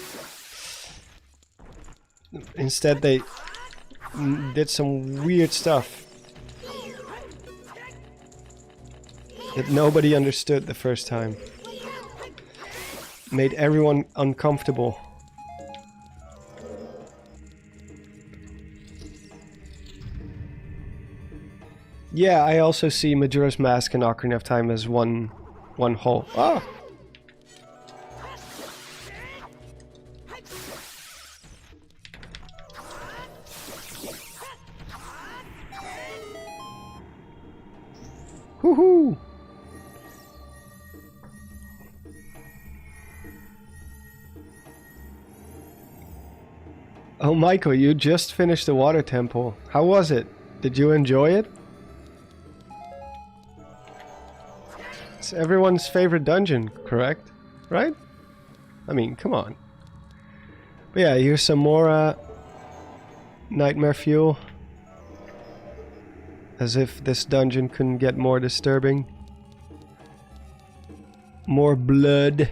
Instead they did some weird stuff that nobody understood the first time. Made everyone uncomfortable. Yeah, I also see Majora's Mask and Ocarina of Time as one whole. Ah! Woohoo! Oh, Michael, you just finished the water temple. How was it? Did you enjoy it? It's everyone's favorite dungeon, correct? Right? I mean, come on. But yeah, here's some more nightmare fuel. As if this dungeon couldn't get more disturbing. More blood.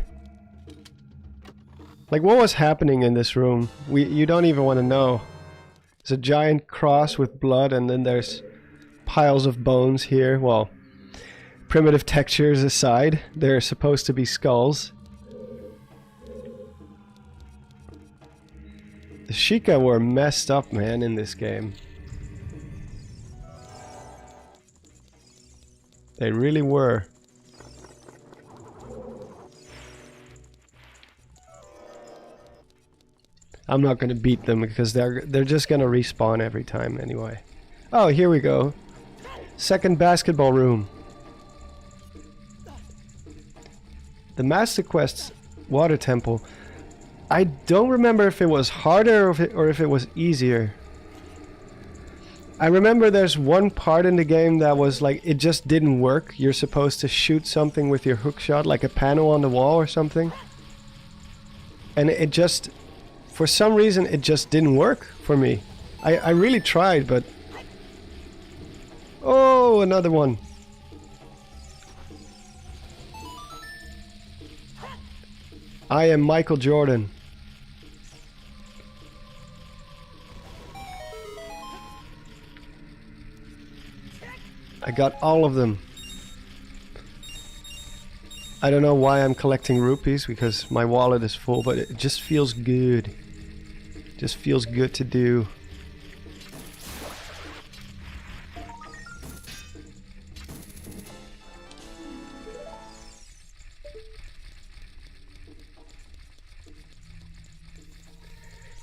Like, what was happening in this room? You don't even want to know. There's a giant cross with blood, and then there's piles of bones here. Well, primitive textures aside, they're supposed to be skulls. The Sheikah were messed up, man, in this game. They really were. I'm not gonna beat them because they're just gonna respawn every time anyway. Oh, here we go. Second basketball room. The Master Quest's water temple. I don't remember if it was harder or if it was easier. I remember there's one part in the game that was like, it just didn't work. You're supposed to shoot something with your hook shot, like a panel on the wall or something. And it just, for some reason, it just didn't work for me. I really tried, but... Oh, another one. I am Michael Jordan. I got all of them. I don't know why I'm collecting rupees, because my wallet is full, but it just feels good. Just feels good to do.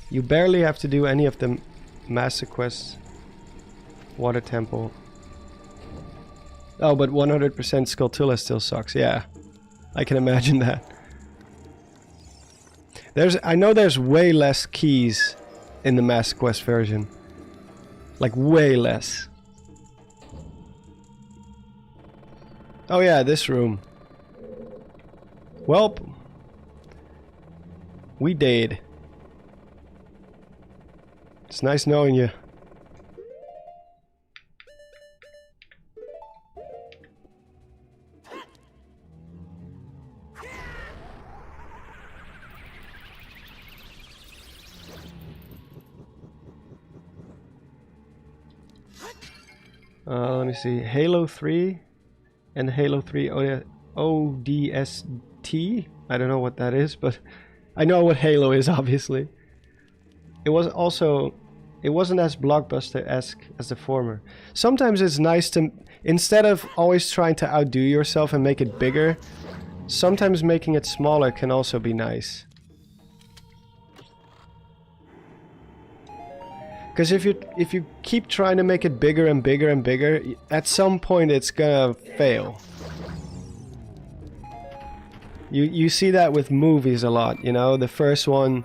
You barely have to do any of the Master Quests. Water Temple. Oh, but 100% Skulltula still sucks. Yeah, I can imagine that. I know there's way less keys in the Master Quest version. Like, way less. Oh yeah, this room. Welp. We did. It's nice knowing you. Let me see. Halo 3 and Halo 3 ODST. I don't know what that is, but I know what Halo is, obviously. It wasn't as blockbuster-esque as the former. Sometimes it's nice to, instead of always trying to outdo yourself and make it bigger, sometimes making it smaller can also be nice. Because if you keep trying to make it bigger and bigger and bigger, at some point it's gonna fail. You see that with movies a lot, you know? The first one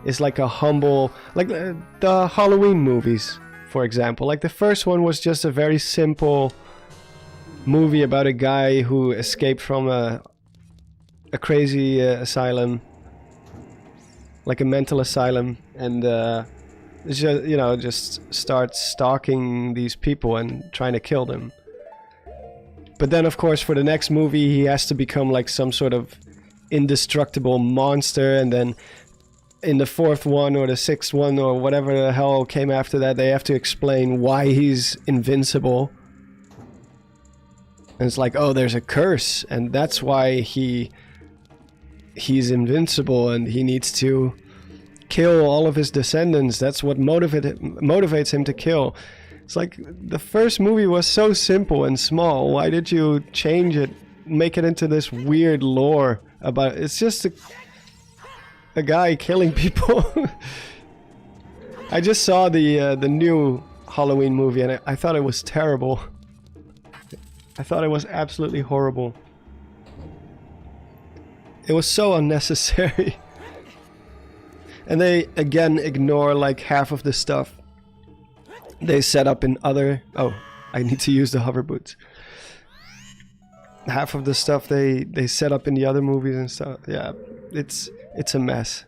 is like a humble, like the Halloween movies, for example. Like the first one was just a very simple movie about a guy who escaped from a crazy asylum, like a mental asylum, and just, you know, just starts stalking these people and trying to kill them. But then, of course, for the next movie, he has to become like some sort of indestructible monster, and then in the fourth one or the sixth one or whatever the hell came after that, they have to explain why he's invincible. And it's like, oh, there's a curse, and that's why he's invincible, and he needs to kill all of his descendants. That's what motivates him to kill. It's like, the first movie was so simple and small. Why did you change it, make it into this weird lore about it's just a guy killing people? I just saw the new Halloween movie, and I thought it was terrible. I thought it was absolutely horrible. It was so unnecessary. And they again ignore like half of the stuff they set up in other... Oh, I need to use the hover boots. Half of the stuff they set up in the other movies and stuff. Yeah, it's a mess.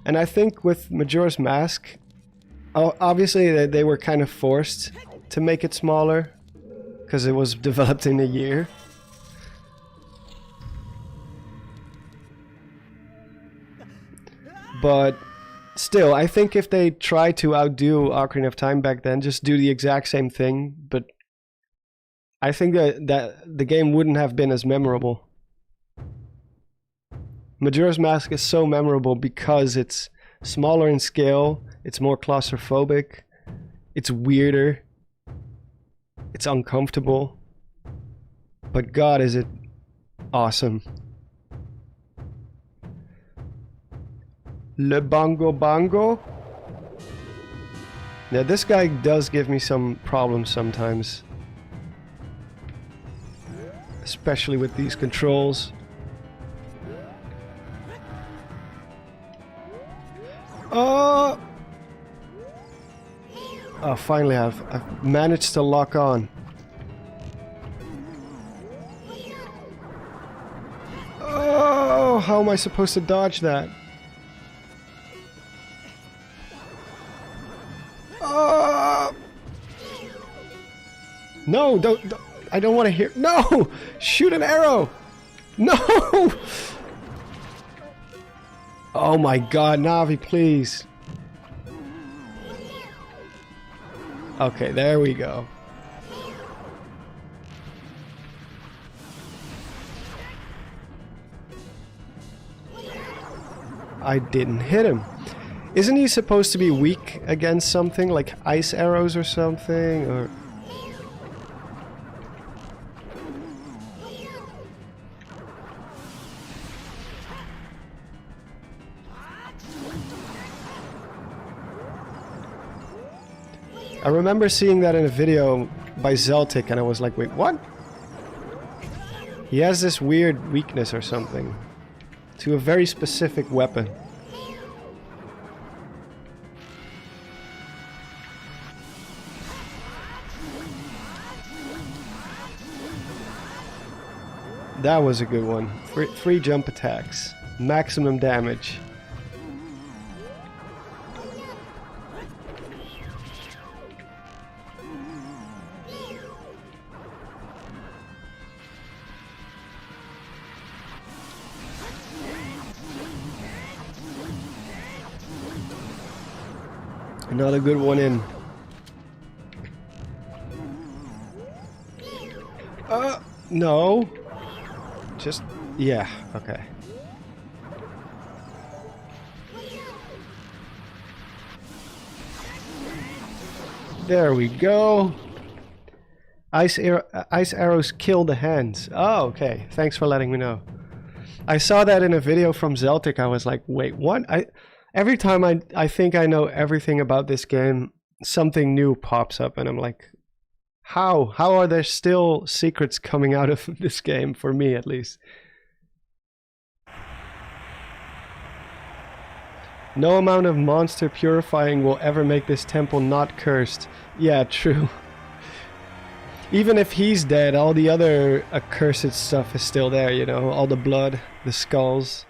And I think with Majora's Mask, obviously they were kind of forced to make it smaller because it was developed in a year. But still, I think if they tried to outdo Ocarina of Time back then, just do the exact same thing, but I think that the game wouldn't have been as memorable. Majora's Mask is so memorable because it's smaller in scale, it's more claustrophobic, it's weirder, it's uncomfortable, but God, is it awesome. Le Bongo Bongo? Yeah, this guy does give me some problems sometimes. Especially with these controls. Oh! Oh, finally I've managed to lock on. Oh, how am I supposed to dodge that? No, don't, I don't want to hear. No! Shoot an arrow! No! Oh my God, Navi, please. Okay, there we go. I didn't hit him. Isn't he supposed to be weak against something like ice arrows or something, or... I remember seeing that in a video by Zeltic, and I was like, wait, what? He has this weird weakness or something to a very specific weapon. That was a good one. Three jump attacks. Maximum damage. Another good one in. No. Just, yeah, okay. There we go. Ice arrows kill the hands. Oh, okay. Thanks for letting me know. I saw that in a video from Zeltic. I was like, wait, what? Every time I think I know everything about this game, something new pops up and I'm like, how are there still secrets coming out of this game, for me at least? No amount of monster purifying will ever make this temple not cursed. Yeah, true. Even if he's dead, all the other accursed stuff is still there, you know? All the blood, the skulls.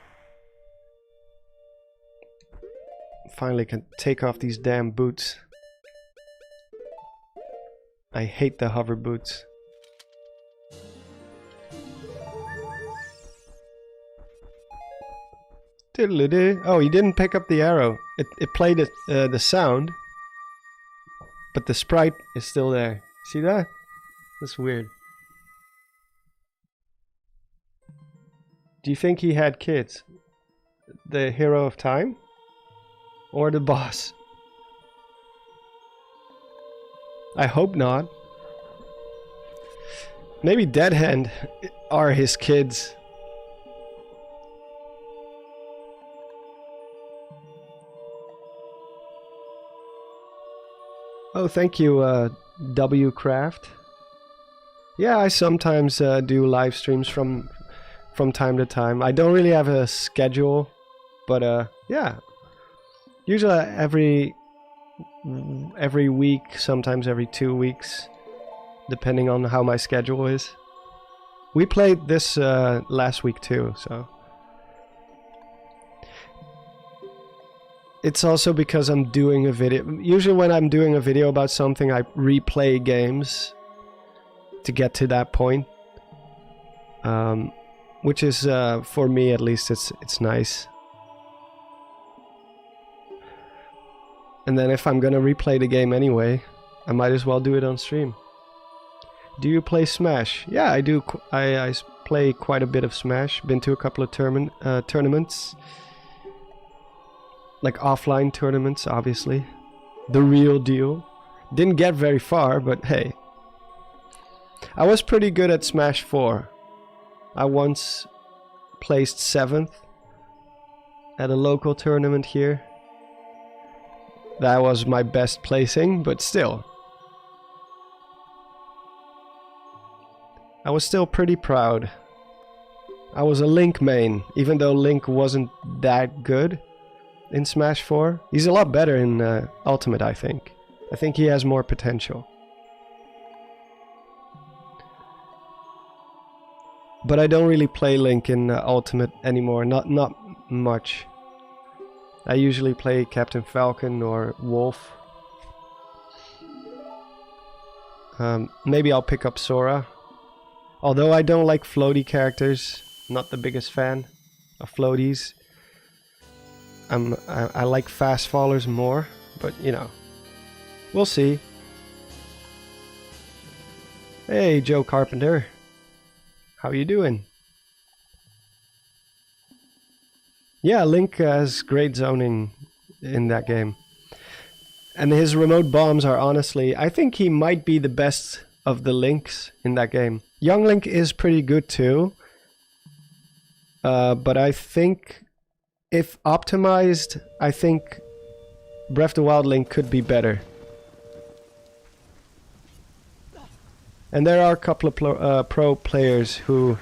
Finally can take off these damn boots. I hate the hover boots. Diddle-dee. Oh, he didn't pick up the arrow. It played the sound, but the sprite is still there. See that? That's weird. Do you think he had kids? The hero of time? Or the boss? I hope not. Maybe Dead Hand are his kids. Oh, thank you, W Craft. Yeah, I sometimes do live streams from time to time. I don't really have a schedule, but yeah. Usually every week, sometimes every 2 weeks, depending on how my schedule is. We played this last week too, so. It's also because I'm doing a video. Usually when I'm doing a video about something, I replay games to get to that point. Which is, for me at least, it's nice. And then if I'm gonna replay the game anyway, I might as well do it on stream. Do you play Smash? Yeah, I do. I play quite a bit of Smash. Been to a couple of tournaments. Like offline tournaments, obviously. The real deal. Didn't get very far, but hey. I was pretty good at Smash 4. I once placed 7th at a local tournament here. That was my best placing, but still. I was still pretty proud. I was a Link main, even though Link wasn't that good in Smash 4. He's a lot better in Ultimate, I think. I think he has more potential. But I don't really play Link in Ultimate anymore, not much. I usually play Captain Falcon or Wolf. Maybe I'll pick up Sora. Although I don't like floaty characters, not the biggest fan of floaties. I like fast fallers more, but you know, we'll see. Hey, Joe Carpenter. How you doing? Yeah, Link has great zoning in that game. And his remote bombs are honestly, I think he might be the best of the Links in that game. Young Link is pretty good too. But I think if optimized, I think Breath of the Wild Link could be better. And there are a couple of pro players who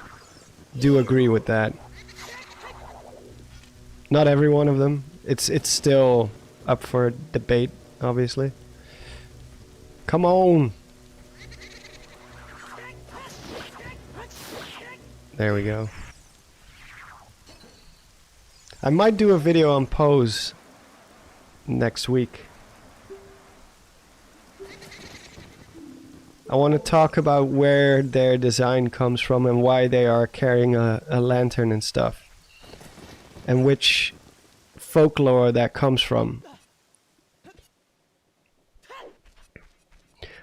do agree with that. Not every one of them. It's still up for debate, obviously. Come on! There we go. I might do a video on pose next week. I want to talk about where their design comes from and why they are carrying a lantern and stuff. And which folklore that comes from.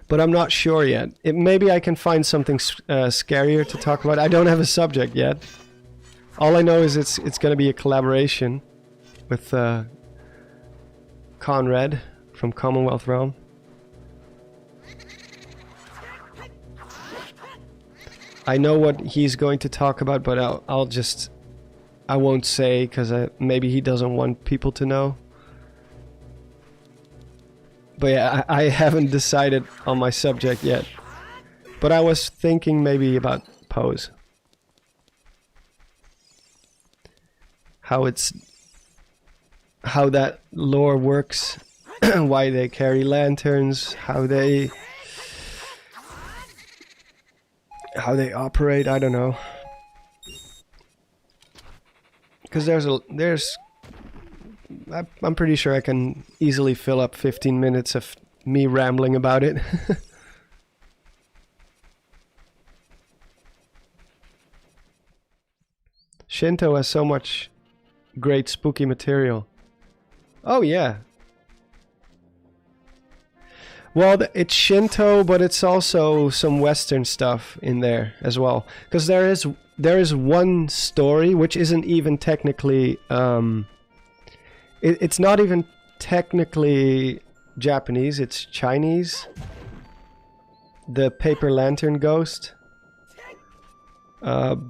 But I'm not sure yet. Maybe I can find something scarier to talk about. I don't have a subject yet. All I know is it's going to be a collaboration with Conrad from Commonwealth Realm. I know what he's going to talk about, but I won't say because maybe he doesn't want people to know. But yeah, I haven't decided on my subject yet. But I was thinking maybe about pose. How that lore works, why they carry lanterns, how they operate. I don't know, because I'm pretty sure I can easily fill up 15 minutes of me rambling about it. Shinto has so much great spooky material. Oh yeah. Well, it's Shinto, but it's also some Western stuff in there as well. Because there is one story which isn't even technically it's not even technically Japanese. It's Chinese. The paper lantern ghost. But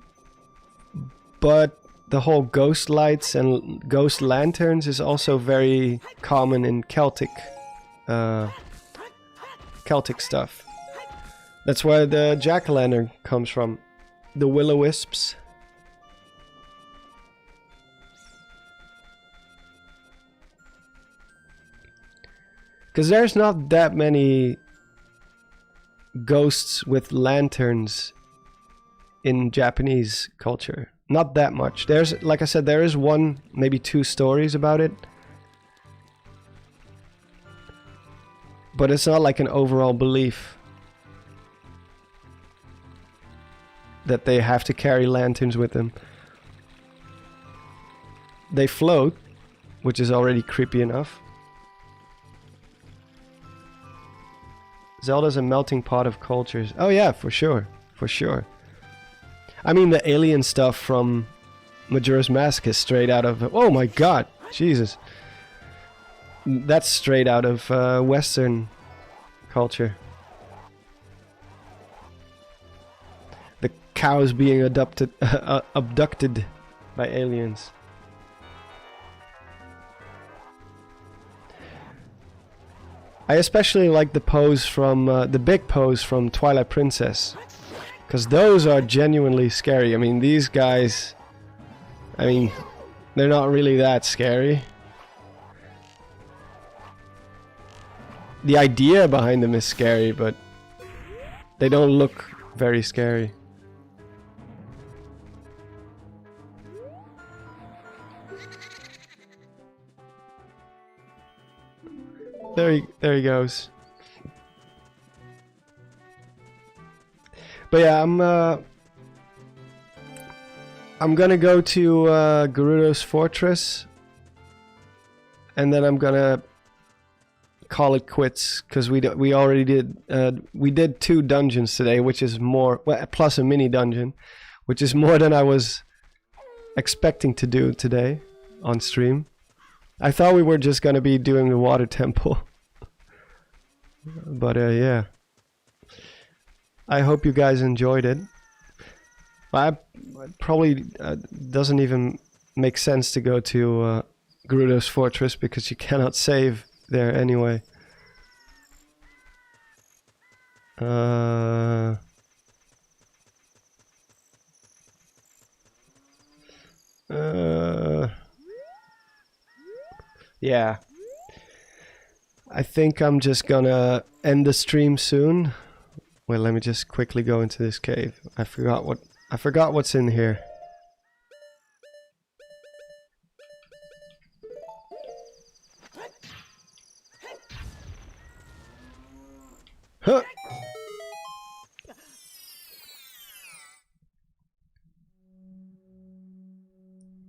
the whole ghost lights and ghost lanterns is also very common in Celtic stuff. That's where the jack-o'-lantern comes from. The will-o'-wisps. Because there's not that many ghosts with lanterns in Japanese culture. Not that much. There's, like I said, there is one, maybe two stories about it. But it's not like an overall belief that they have to carry lanterns with them. They float, which is already creepy enough. Zelda's a melting pot of cultures. Oh yeah, for sure. For sure. I mean, the alien stuff from Majora's Mask is straight out of... Oh my god! Jesus. That's straight out of Western culture. The cows being abducted by aliens. I especially like the pose from... the big pose from Twilight Princess. Because those are genuinely scary. I mean, these guys... I mean, they're not really that scary. The idea behind them is scary, but they don't look very scary. There he goes. But yeah, I'm gonna go to Gerudo's Fortress, and then I'm gonna call it quits because we already did 2 dungeons today, which is more, well, plus a mini dungeon, which is more than I was expecting to do today on stream. I thought we were just gonna be doing the water temple, but yeah. I hope you guys enjoyed it. I probably doesn't even make sense to go to Gerudo's Fortress because you cannot save there anyway. Yeah. I think I'm just gonna end the stream soon. Well, let me just quickly go into this cave. I forgot what I forgot what's in here. Huh.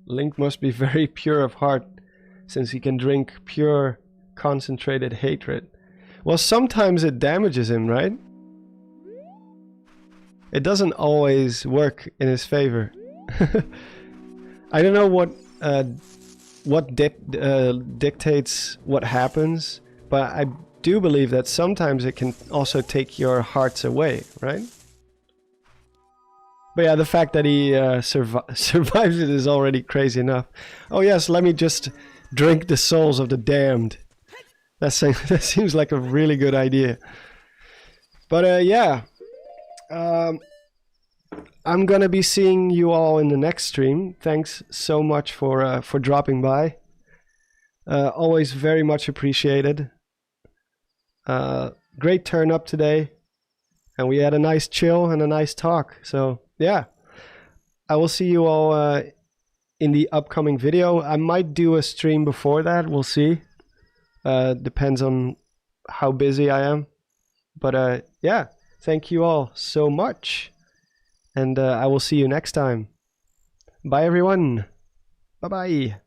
Link must be very pure of heart, since he can drink pure, concentrated hatred. Well, sometimes it damages him, right? It doesn't always work in his favor. I don't know what dictates what happens, but I do believe that sometimes it can also take your hearts away, right? But yeah, the fact that he survives it is already crazy enough. Oh yes, let me just drink the souls of the damned. That seems like a really good idea. But yeah, I'm gonna be seeing you all in the next stream. Thanks so much for dropping by. Always very much appreciated. Great turn up today, and we had a nice chill and a nice talk. So yeah, I will see you all in the upcoming video. I might do a stream before that. We'll see. Depends on how busy I am. But yeah, thank you all so much, and I will see you next time. Bye everyone. Bye bye.